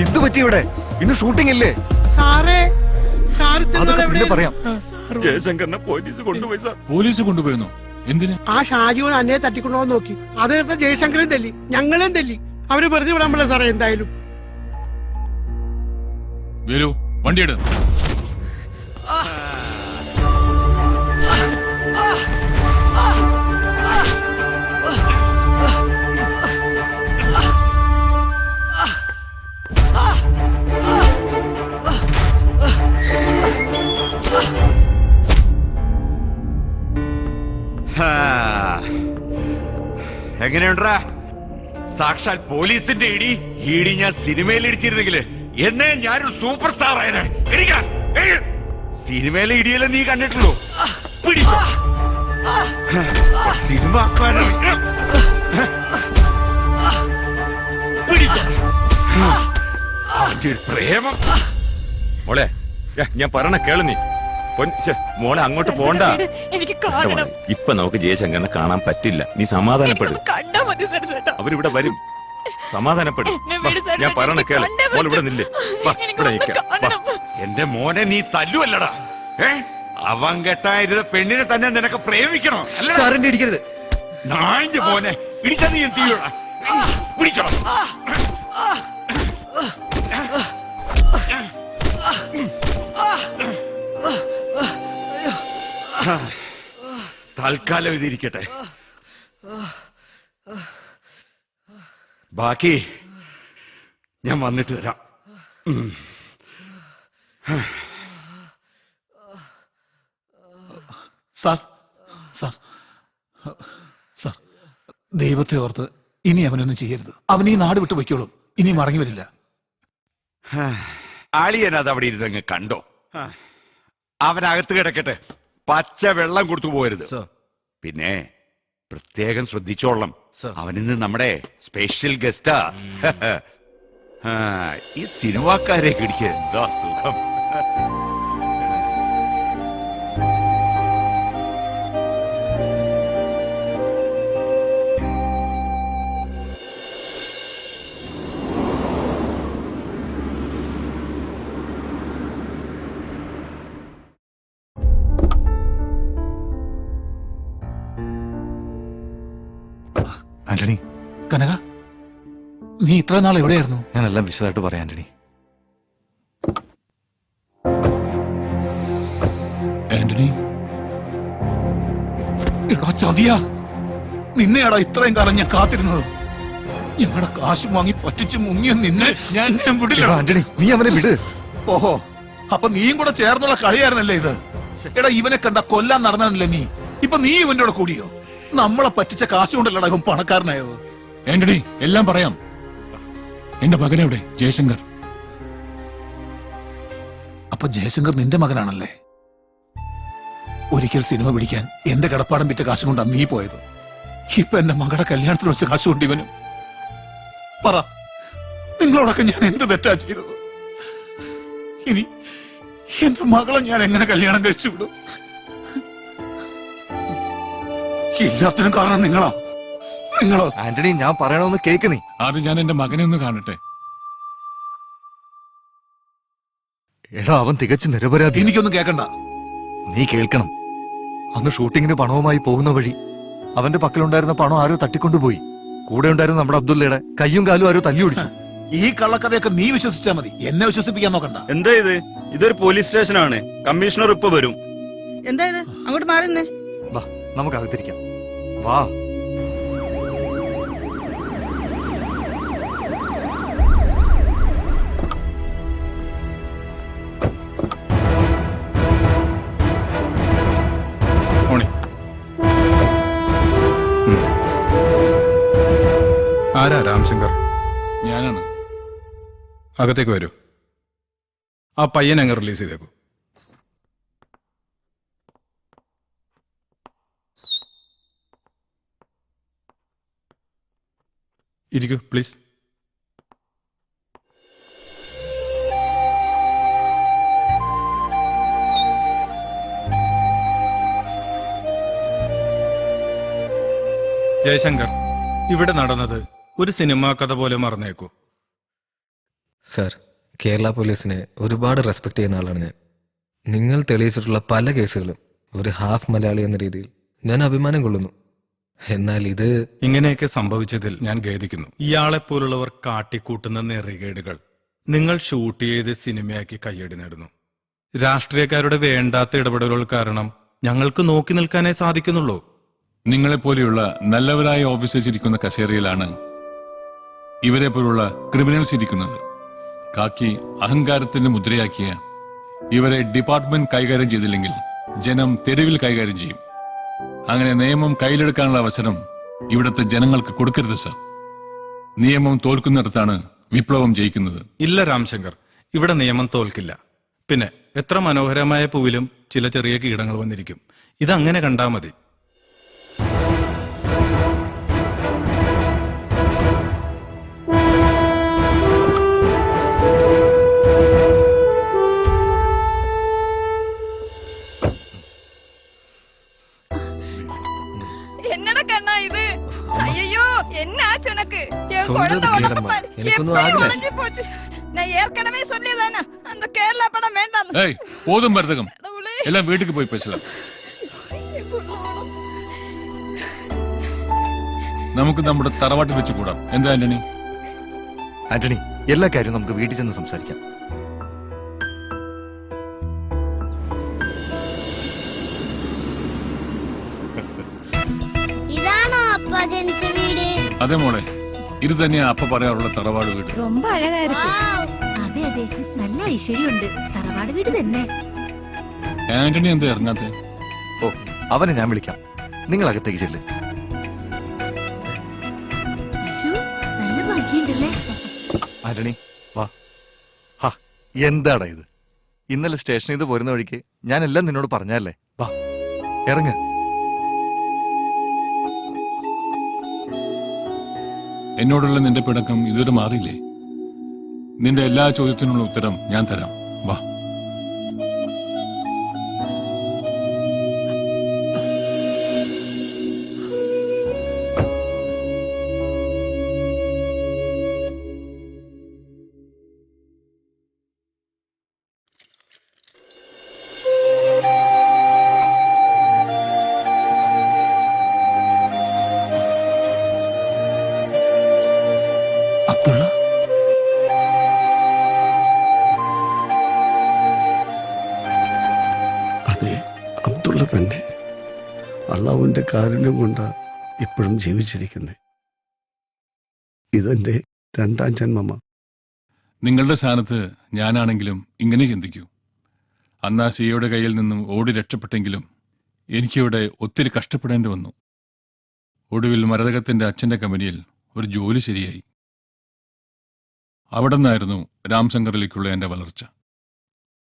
എന്തു പറ്റി ഇവിടെ? ഇന്ന് ഷൂട്ടിംഗ് ഇല്ലേ? സാറേ സാർ അതൊക്കെ പിന്നെ പറയാം. ജയശങ്കറിനെ പോലീസ് കൊണ്ടുപോയി സാർ. പോലീസ് കൊണ്ടുപോയിരുന്നു എന്തിന്? ആ ഷാജിയോട് അന്നേ തട്ടിക്കൊണ്ടുപോകാൻ നോക്കി. അദ്ദേഹത്തെ ജയശങ്കരൻ തല്ലി, ഞങ്ങളെയും തല്ലി. അവര് വെറുതെ വിടാൻ പറ്റില്ല സാറേ. എന്തായാലും വരൂ, വണ്ടിയെടു. എങ്ങനെയുണ്ടാ സാക്ഷാൽ പോലീസിന്റെ ഇടി ഞാൻ സിനിമയിൽ ഇടിച്ചിരുന്നെങ്കില് എന്നെ ഞാനൊരു സൂപ്പർ സ്റ്റാർ ആയനെ. സിനിമയിലെ ഇടിയല്ലേ നീ കണ്ടിട്ടുള്ളൂ. പിടിച്ചോ. സിനിമ പിടിച്ചോ. അവന്റെ ഒരു പ്രേമം. മോളെ ഞാൻ പറയണ കേളു നീ. മോളെ അങ്ങോട്ട് പോണ്ട. എനിക്ക് കാണണം. ഇപ്പൊ നമുക്ക് ജയശങ്കറിനെ കാണാൻ പറ്റില്ല. നീ സമാധാനപ്പെടും. കണ്ടാ മതി സരസേട്ടാ. അവരിവിടെ വരും. സമാധാനപ്പെടും. ഞാൻ പറയണ കേള്. മോൾ ഇവിടെ നില്ലേ. ഇവിടെ നിൽക്കാം. എന്റെ മോനെ നീ തല്ലുവല്ലടാ. അവൻ കെട്ടായിരുന്ന പെണ്ണിനെ തന്നെ നിനക്ക് പ്രേമിക്കണോ? സാറിന്റെ ഇടിക്കരുത്. നായിന്റെ മോനെ ഇടിച്ചാ നീ എന്ത് ചെയ്യൂടാ? പിടിച്ചോ. തൽക്കാലം ഇതിരിക്കട്ടെ. ബാക്കി ഞാൻ വന്നിട്ട് തരാം. സാർ സാർ സാർ ദൈവത്തെ ഓർത്ത് ഇനി അവനൊന്നും ചെയ്യരുത്. അവൻ ഈ നാട് വിട്ടു പൊയ്ക്കോളും. ഇനി മടങ്ങി വരില്ല. ആളിയനത് അവിടെ ഇരുന്നങ്ങ് കണ്ടോ. അവനകത്ത് കിടക്കട്ടെ. പച്ച വെള്ളം കൊടുത്തു പോകരുത്. പിന്നെ പ്രത്യേകം ശ്രദ്ധിച്ചോളണം. അവനിന്ന് നമ്മുടെ സ്പെഷ്യൽ ഗസ്റ്റാ. ഈ സിനിമാക്കാരെ കിടിക്കുക എന്താ സുഖം. ആന്റണി, കനക, നീ ഇത്ര നാൾ എവിടെയായിരുന്നു? ഞാനെല്ലാം വിശദമായിട്ട് പറയാം ആന്റണി. ആന്റണി, എടാ ചതിയാ, നിന്നെയാടാ ഇത്രയും കാലം ഞാൻ കാത്തിരുന്നത്. ഞങ്ങളുടെ കാശ് വാങ്ങി പറ്റിച്ച് മുങ്ങിയ നിന്നെ ഞാൻ വിടില്ല. ആന്റണി, നീ അവനെ വിട്. ഓഹോ, അപ്പൊ നീയും കൂടെ ചേർന്നുള്ള കളിയായിരുന്നല്ലേ ഇത്? എടാ, ഇവനെ കണ്ട കൊല്ലാൻ നടന്നല്ലേ നീ? ഇപ്പൊ നീ ഇവന്റെ കൂടെ കൂടിയോ? നമ്മളെ പറ്റിച്ച കാശുകൊണ്ടല്ലടാ ഇവൻ പണക്കാരനായത്. ആന്റണി, എല്ലാം പറയാം. എന്റെ മകനെവിടെ? ജയശങ്കർ. അപ്പൊ ജയശങ്കർ നിന്റെ മകനാണല്ലേ? ഒരിക്കൽ സിനിമ പിടിക്കാൻ എന്റെ കടപ്പാടം വിറ്റ കാശ് കൊണ്ടാണ് നീ പോയത്. ഇപ്പൊ എന്റെ മകളുടെ കല്യാണത്തിന് വെച്ച കാശ് കൊണ്ട് ഇവനും. പറ, നിങ്ങളോടൊക്കെ ഞാൻ എന്ത് തെറ്റാ ചെയ്തത്? ഇനി എന്റെ മകളെ ഞാൻ എങ്ങനെ കല്യാണം കഴിച്ചു വിടും? എല്ലാത്തിനും കാരണം നിങ്ങളോ? ആന്റണി, ഞാൻ പറയണമെന്ന് കേക്ക് നീ. ആദ്യം ഞാൻ എന്റെ മകനെ ഒന്ന് കാണട്ടെ. എടാ, അവൻ തികച്ചു നിരപരാധി. എനിക്കൊന്നും കേൾക്കണ്ട. നീ കേൾക്കണം. അന്ന് ഷൂട്ടിങ്ങിന് പണവുമായി പോകുന്ന വഴി അവന്റെ പക്കലുണ്ടായിരുന്ന പണം ആരോ തട്ടിക്കൊണ്ടുപോയി. കൂടെ ഉണ്ടായിരുന്ന നമ്മുടെ അബ്ദുള്ളയുടെ കയ്യും കാലും ആരോ തല്ലി ഓടിച്ചു. ഈ കള്ളക്കഥയൊക്കെ നീ വിശ്വസിച്ചാ മതി, എന്നെ വിശ്വസിപ്പിക്കാൻ നോക്കണ്ട. എന്താ ഇത്? ഇതൊരു പോലീസ് സ്റ്റേഷനാണ്. കമ്മീഷണർ ഇപ്പൊ വരും. എന്താ ഇത്? അങ്ങോട്ട് മാറുന്നേ. വാ, നമുക്ക് അകത്തിരിക്കാം. വാ. ആരാ രാംശങ്കർ? ഞാനാണ്. അകത്തേക്ക് വരൂ. ആ പയ്യനെ അങ്ങ് റിലീസ് ചെയ്തേക്കൂ. ഇരിക്കൂ പ്ലീസ്. ജയശങ്കർ, ഇവിടെ നടന്നത് ഒരു സിനിമാ കഥ പോലെ മറന്നേക്കൂ. സർ, കേരള പോലീസിനെ ഒരുപാട് റെസ്പെക്ട് ചെയ്യുന്ന ആളാണ് ഞാൻ. നിങ്ങൾ തെളിയിച്ചിട്ടുള്ള പല കേസുകളും ഒരു ഹാഫ് മലയാളി എന്ന രീതിയിൽ ഞാൻ അഭിമാനം കൊള്ളുന്നു. എന്നാൽ ഇത് ഇങ്ങനെയൊക്കെ സംഭവിച്ചതിൽ ഞാൻ ഖേദിക്കുന്നു. ഇയാളെപ്പോലുള്ളവർ കാട്ടിക്കൂട്ടുന്ന നെറികേടുകൾ നിങ്ങൾ ഷൂട്ട് ചെയ്ത് സിനിമയാക്കി കയ്യടി നേടുന്നു. രാഷ്ട്രീയക്കാരുടെ വേണ്ടാത്ത ഇടപെടലുകൾ കാരണം ഞങ്ങൾക്ക് നോക്കി നിൽക്കാനേ സാധിക്കുന്നുള്ളൂ. നിങ്ങളെപ്പോലെയുള്ള നല്ലവരായ ഓഫീസേഴ്സ് ഇരിക്കുന്ന കസേരയിലാണ് ഇവരെ പോലുള്ള ക്രിമിനൽസ് ഇരിക്കുന്നത്. കാക്കി അഹങ്കാരത്തിന്റെ മുദ്രയാക്കിയ ഇവരെ ഡിപ്പാർട്ട്മെന്റ് കൈകാര്യം ചെയ്തില്ലെങ്കിൽ ജനം തെരുവിൽ കൈകാര്യം ചെയ്യും. അങ്ങനെ നിയമം കയ്യിലെടുക്കാനുള്ള അവസരം ഇവിടുത്തെ ജനങ്ങൾക്ക് കൊടുക്കരുത് സർ. നിയമം തോൽക്കുന്നിടത്താണ് വിപ്ലവം ജയിക്കുന്നത്. ഇല്ല രാംശങ്കർ, ഇവിടെ നിയമം തോൽക്കില്ല. പിന്നെ എത്ര മനോഹരമായ പൂവിലും ചില ചെറിയ കീടങ്ങൾ വന്നിരിക്കും. ഇതങ്ങനെ കണ്ടാ മതി. என்னடா கண்ணா இது? ஐயோ என்ன ஆச்சு உனக்கு? என் சொல்றது குழந்தை உனக்கு கேளம்மா. பாரு, எனക്കൊന്നും எப்படி ஆகல. உடைஞ்சு போச்சு. நான் ஏற்கனவே சொல்லியதானே அந்த கேரளா படம் வேண்டாம். ഏയ് പോതും ഭരതകം, എല്ലാം വീട്ടിൽ പോയി പേശലാം. നമുക്ക് നമ്മുടെ തറവാട്ടിൽ വെച്ച് കൂടാം. എന്താ ആന്റണി? ആന്റണി, എല്ലാ കാര്യവും നമുക്ക് വീട്ടിൽ ചെന്ന് സംസാരിക്കാം. ഇതാണോ അപ്പ ജനിച്ച വീട്? അതെ മോളെ, ഇത് തന്നെയാ അപ്പ പറയാറുള്ള തറവാട് വീട്. ரொம்ப அழகா இருக்கு. അതെ അതെ, നല്ല ഐശ്വര്യമുണ്ട്. തറവാട് വീട് തന്നെ. ആന്റണി എന്താ ഇറങ്ങാത്തെ? ഓ, അവനെ ഞാൻ വിളിക്കാം. നിങ്ങൾ അകത്തേക്ക് ചെല്ല്. ശ്ശോ, നല്ല ഭംഗിയുണ്ടല്ലേ? ആന്റണി വാ. ഹാ, എന്താടാ ഇത്? ഇന്നലെ സ്റ്റേഷനിൽ നിന്ന് പോരുന്ന വഴിക്ക് ഞാൻ എല്ലാം നിന്നോട് പറഞ്ഞല്ലേ. വാ, ഇറങ്ങ. എന്നോടുള്ള നിന്റെ പിണക്കം ഇതുവരെ മാറിയില്ലേ? നിന്റെ എല്ലാ ചോദ്യത്തിനുള്ള ഉത്തരം ഞാൻ തരാം. വാ. അബ്ദുള്ള, അതെ, അബ്ദുള്ള തന്നെ. അള്ളാഹുവിന്റെ കാരുണ്യം കൊണ്ട് ഇപ്പോഴും ജീവിച്ചിരിക്കുന്നത്. ഇതെന്റെ രണ്ടാം ജന്മമാ. നിങ്ങളുടെ സ്ഥാനത്ത് ഞാനാണെങ്കിലും ഇങ്ങനെ ചിന്തിക്കൂ. അന്ന് ആ സിയുടെ കയ്യിൽ നിന്നും ഓടി രക്ഷപ്പെട്ടെങ്കിലും എനിക്കിവിടെ ഒത്തിരി കഷ്ടപ്പെടേണ്ടി വന്നു. ഒടുവിൽ മരതകത്തിന്റെ അച്ഛന്റെ കമ്പനിയിൽ ഒരു ജോലി ശരിയായി. അവിടെ നിന്നായിരുന്നു രാംശങ്കറിലേക്കുള്ള എന്റെ വളർച്ച.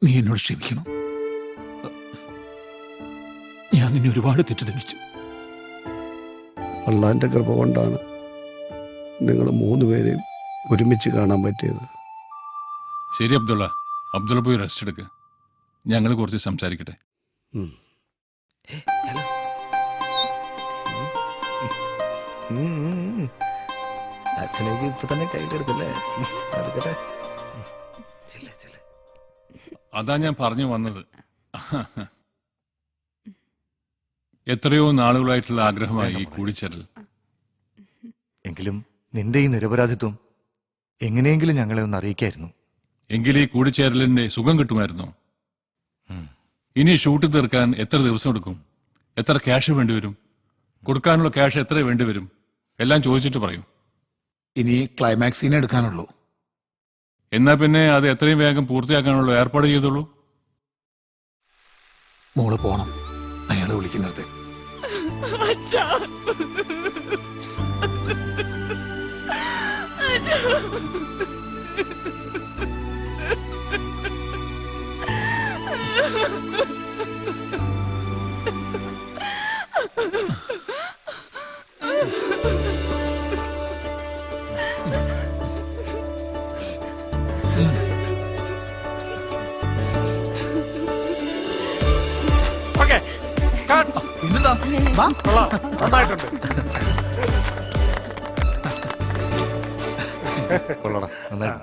നീ എന്നോട് ക്ഷമിക്കണം. ഞാൻ നിന്നെ ഒരുപാട് തെറ്റിദ്ധരിച്ചു. അള്ളാന്റെ കൃപ കൊണ്ടാണ് നിങ്ങൾ മൂന്നുപേരെയും ഒരുമിച്ച് കാണാൻ പറ്റിയത്. ശരി അബ്ദുള്ള, അബ്ദുള്ള പോയി റെസ്റ്റ് എടുക്ക്. ഞങ്ങൾ കുറച്ച് സംസാരിക്കട്ടെ. അച്ഛനേക്ക് ഇപ്പൊ തന്നെ കയ്യിലെടുത്തല്ലേ? അതാ ഞാൻ പറഞ്ഞു വന്നത്. എത്രയോ നാളുകളായിട്ടുള്ള ആഗ്രഹമായി ഈ കൂടിച്ചേരൽ. എങ്കിലും നിന്റെ ഈ നിരപരാധിത്വം എങ്ങനെയെങ്കിലും ഞങ്ങളെ ഒന്ന് അറിയിക്കായിരുന്നു. എങ്കിൽ ഈ കൂടിച്ചേരലിന്റെ സുഖം കിട്ടുമായിരുന്നോ? ഇനി ഷൂട്ട് തീർക്കാൻ എത്ര ദിവസം എടുക്കും? എത്ര ക്യാഷ് വേണ്ടിവരും? കൊടുക്കാനുള്ള ക്യാഷ് എത്ര വേണ്ടിവരും? എല്ലാം ചോദിച്ചിട്ട് പറയൂ. ഇനി ക്ലൈമാക്സ് സീൻ എടുക്കാനുള്ളൂ. എന്നാ പിന്നെ അത് എത്രയും വേഗം പൂർത്തിയാക്കാനുള്ള ഏർപ്പാട് ചെയ്തോളൂ. മോള് പോണം, അയാളെ വിളിക്കുന്നിടത്ത്. Okay, cut. പിന്നെന്താ? വാ. കൊള്ളാം, നന്നായിട്ടുണ്ട്. കൊള്ളടാ, നന്നായി.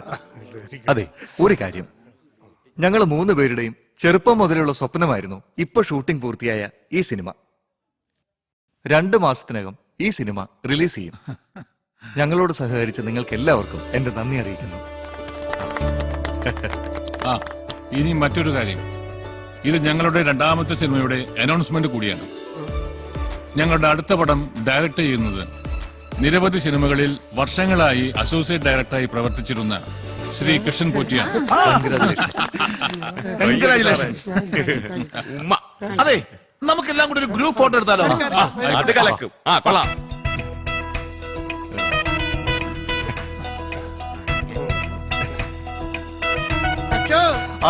അതെ, ഒരു കാര്യം, ഞങ്ങൾ 3 പേരുടെയും ചെറുപ്പം മുതലുള്ള സ്വപ്നമായിരുന്നു ഇപ്പൊ ഷൂട്ടിംഗ് പൂർത്തിയായ ഈ സിനിമ. 2 മാസത്തിനകം ഈ സിനിമ റിലീസ് ചെയ്യും. ഞങ്ങളോട് സഹകരിച്ച നിങ്ങൾക്ക് എല്ലാവർക്കും എന്റെ നന്ദി അറിയിക്കുന്നു. ആ ഇനി മറ്റൊരു കാര്യം, ഇത് ഞങ്ങളുടെ 2ാമത്തെ സിനിമയുടെ അനൗൺസ്മെന്റ് കൂടിയാണ്. ഞങ്ങളുടെ അടുത്ത പടം ഡയറക്ട് ചെയ്യുന്നത് നിരവധി സിനിമകളിൽ വർഷങ്ങളായി അസോസിയേറ്റ് ഡയറക്ടറായി പ്രവർത്തിച്ചിരുന്ന ശ്രീ കൃഷ്ണൻ പോറ്റിയാണ്. അതെ, നമുക്കെല്ലാം കൂടി ഒരു ഗ്രൂപ്പ് ഫോട്ടോ എടുത്താലോ? അത് കലക്കും. ആ കൊള്ളാം.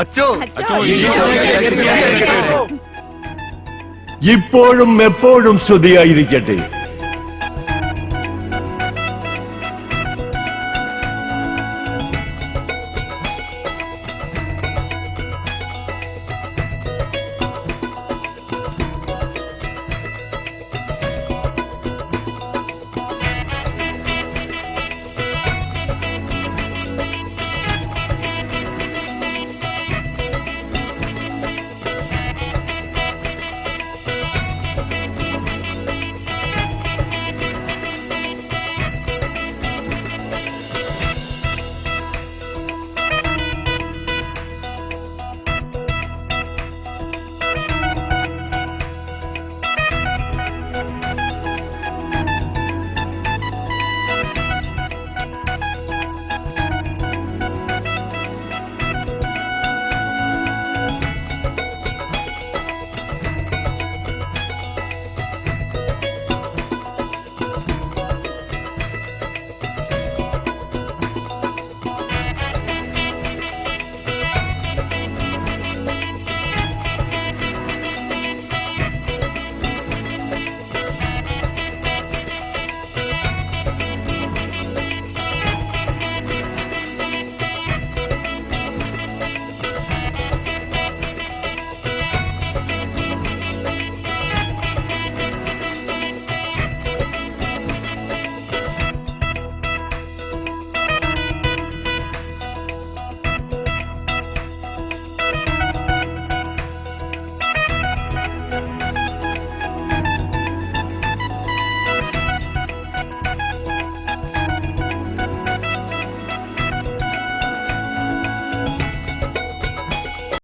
അച്ചോ അച്ചോ, ഇപ്പോഴും എപ്പോഴും സ്തുതിയായിരിക്കട്ടെ.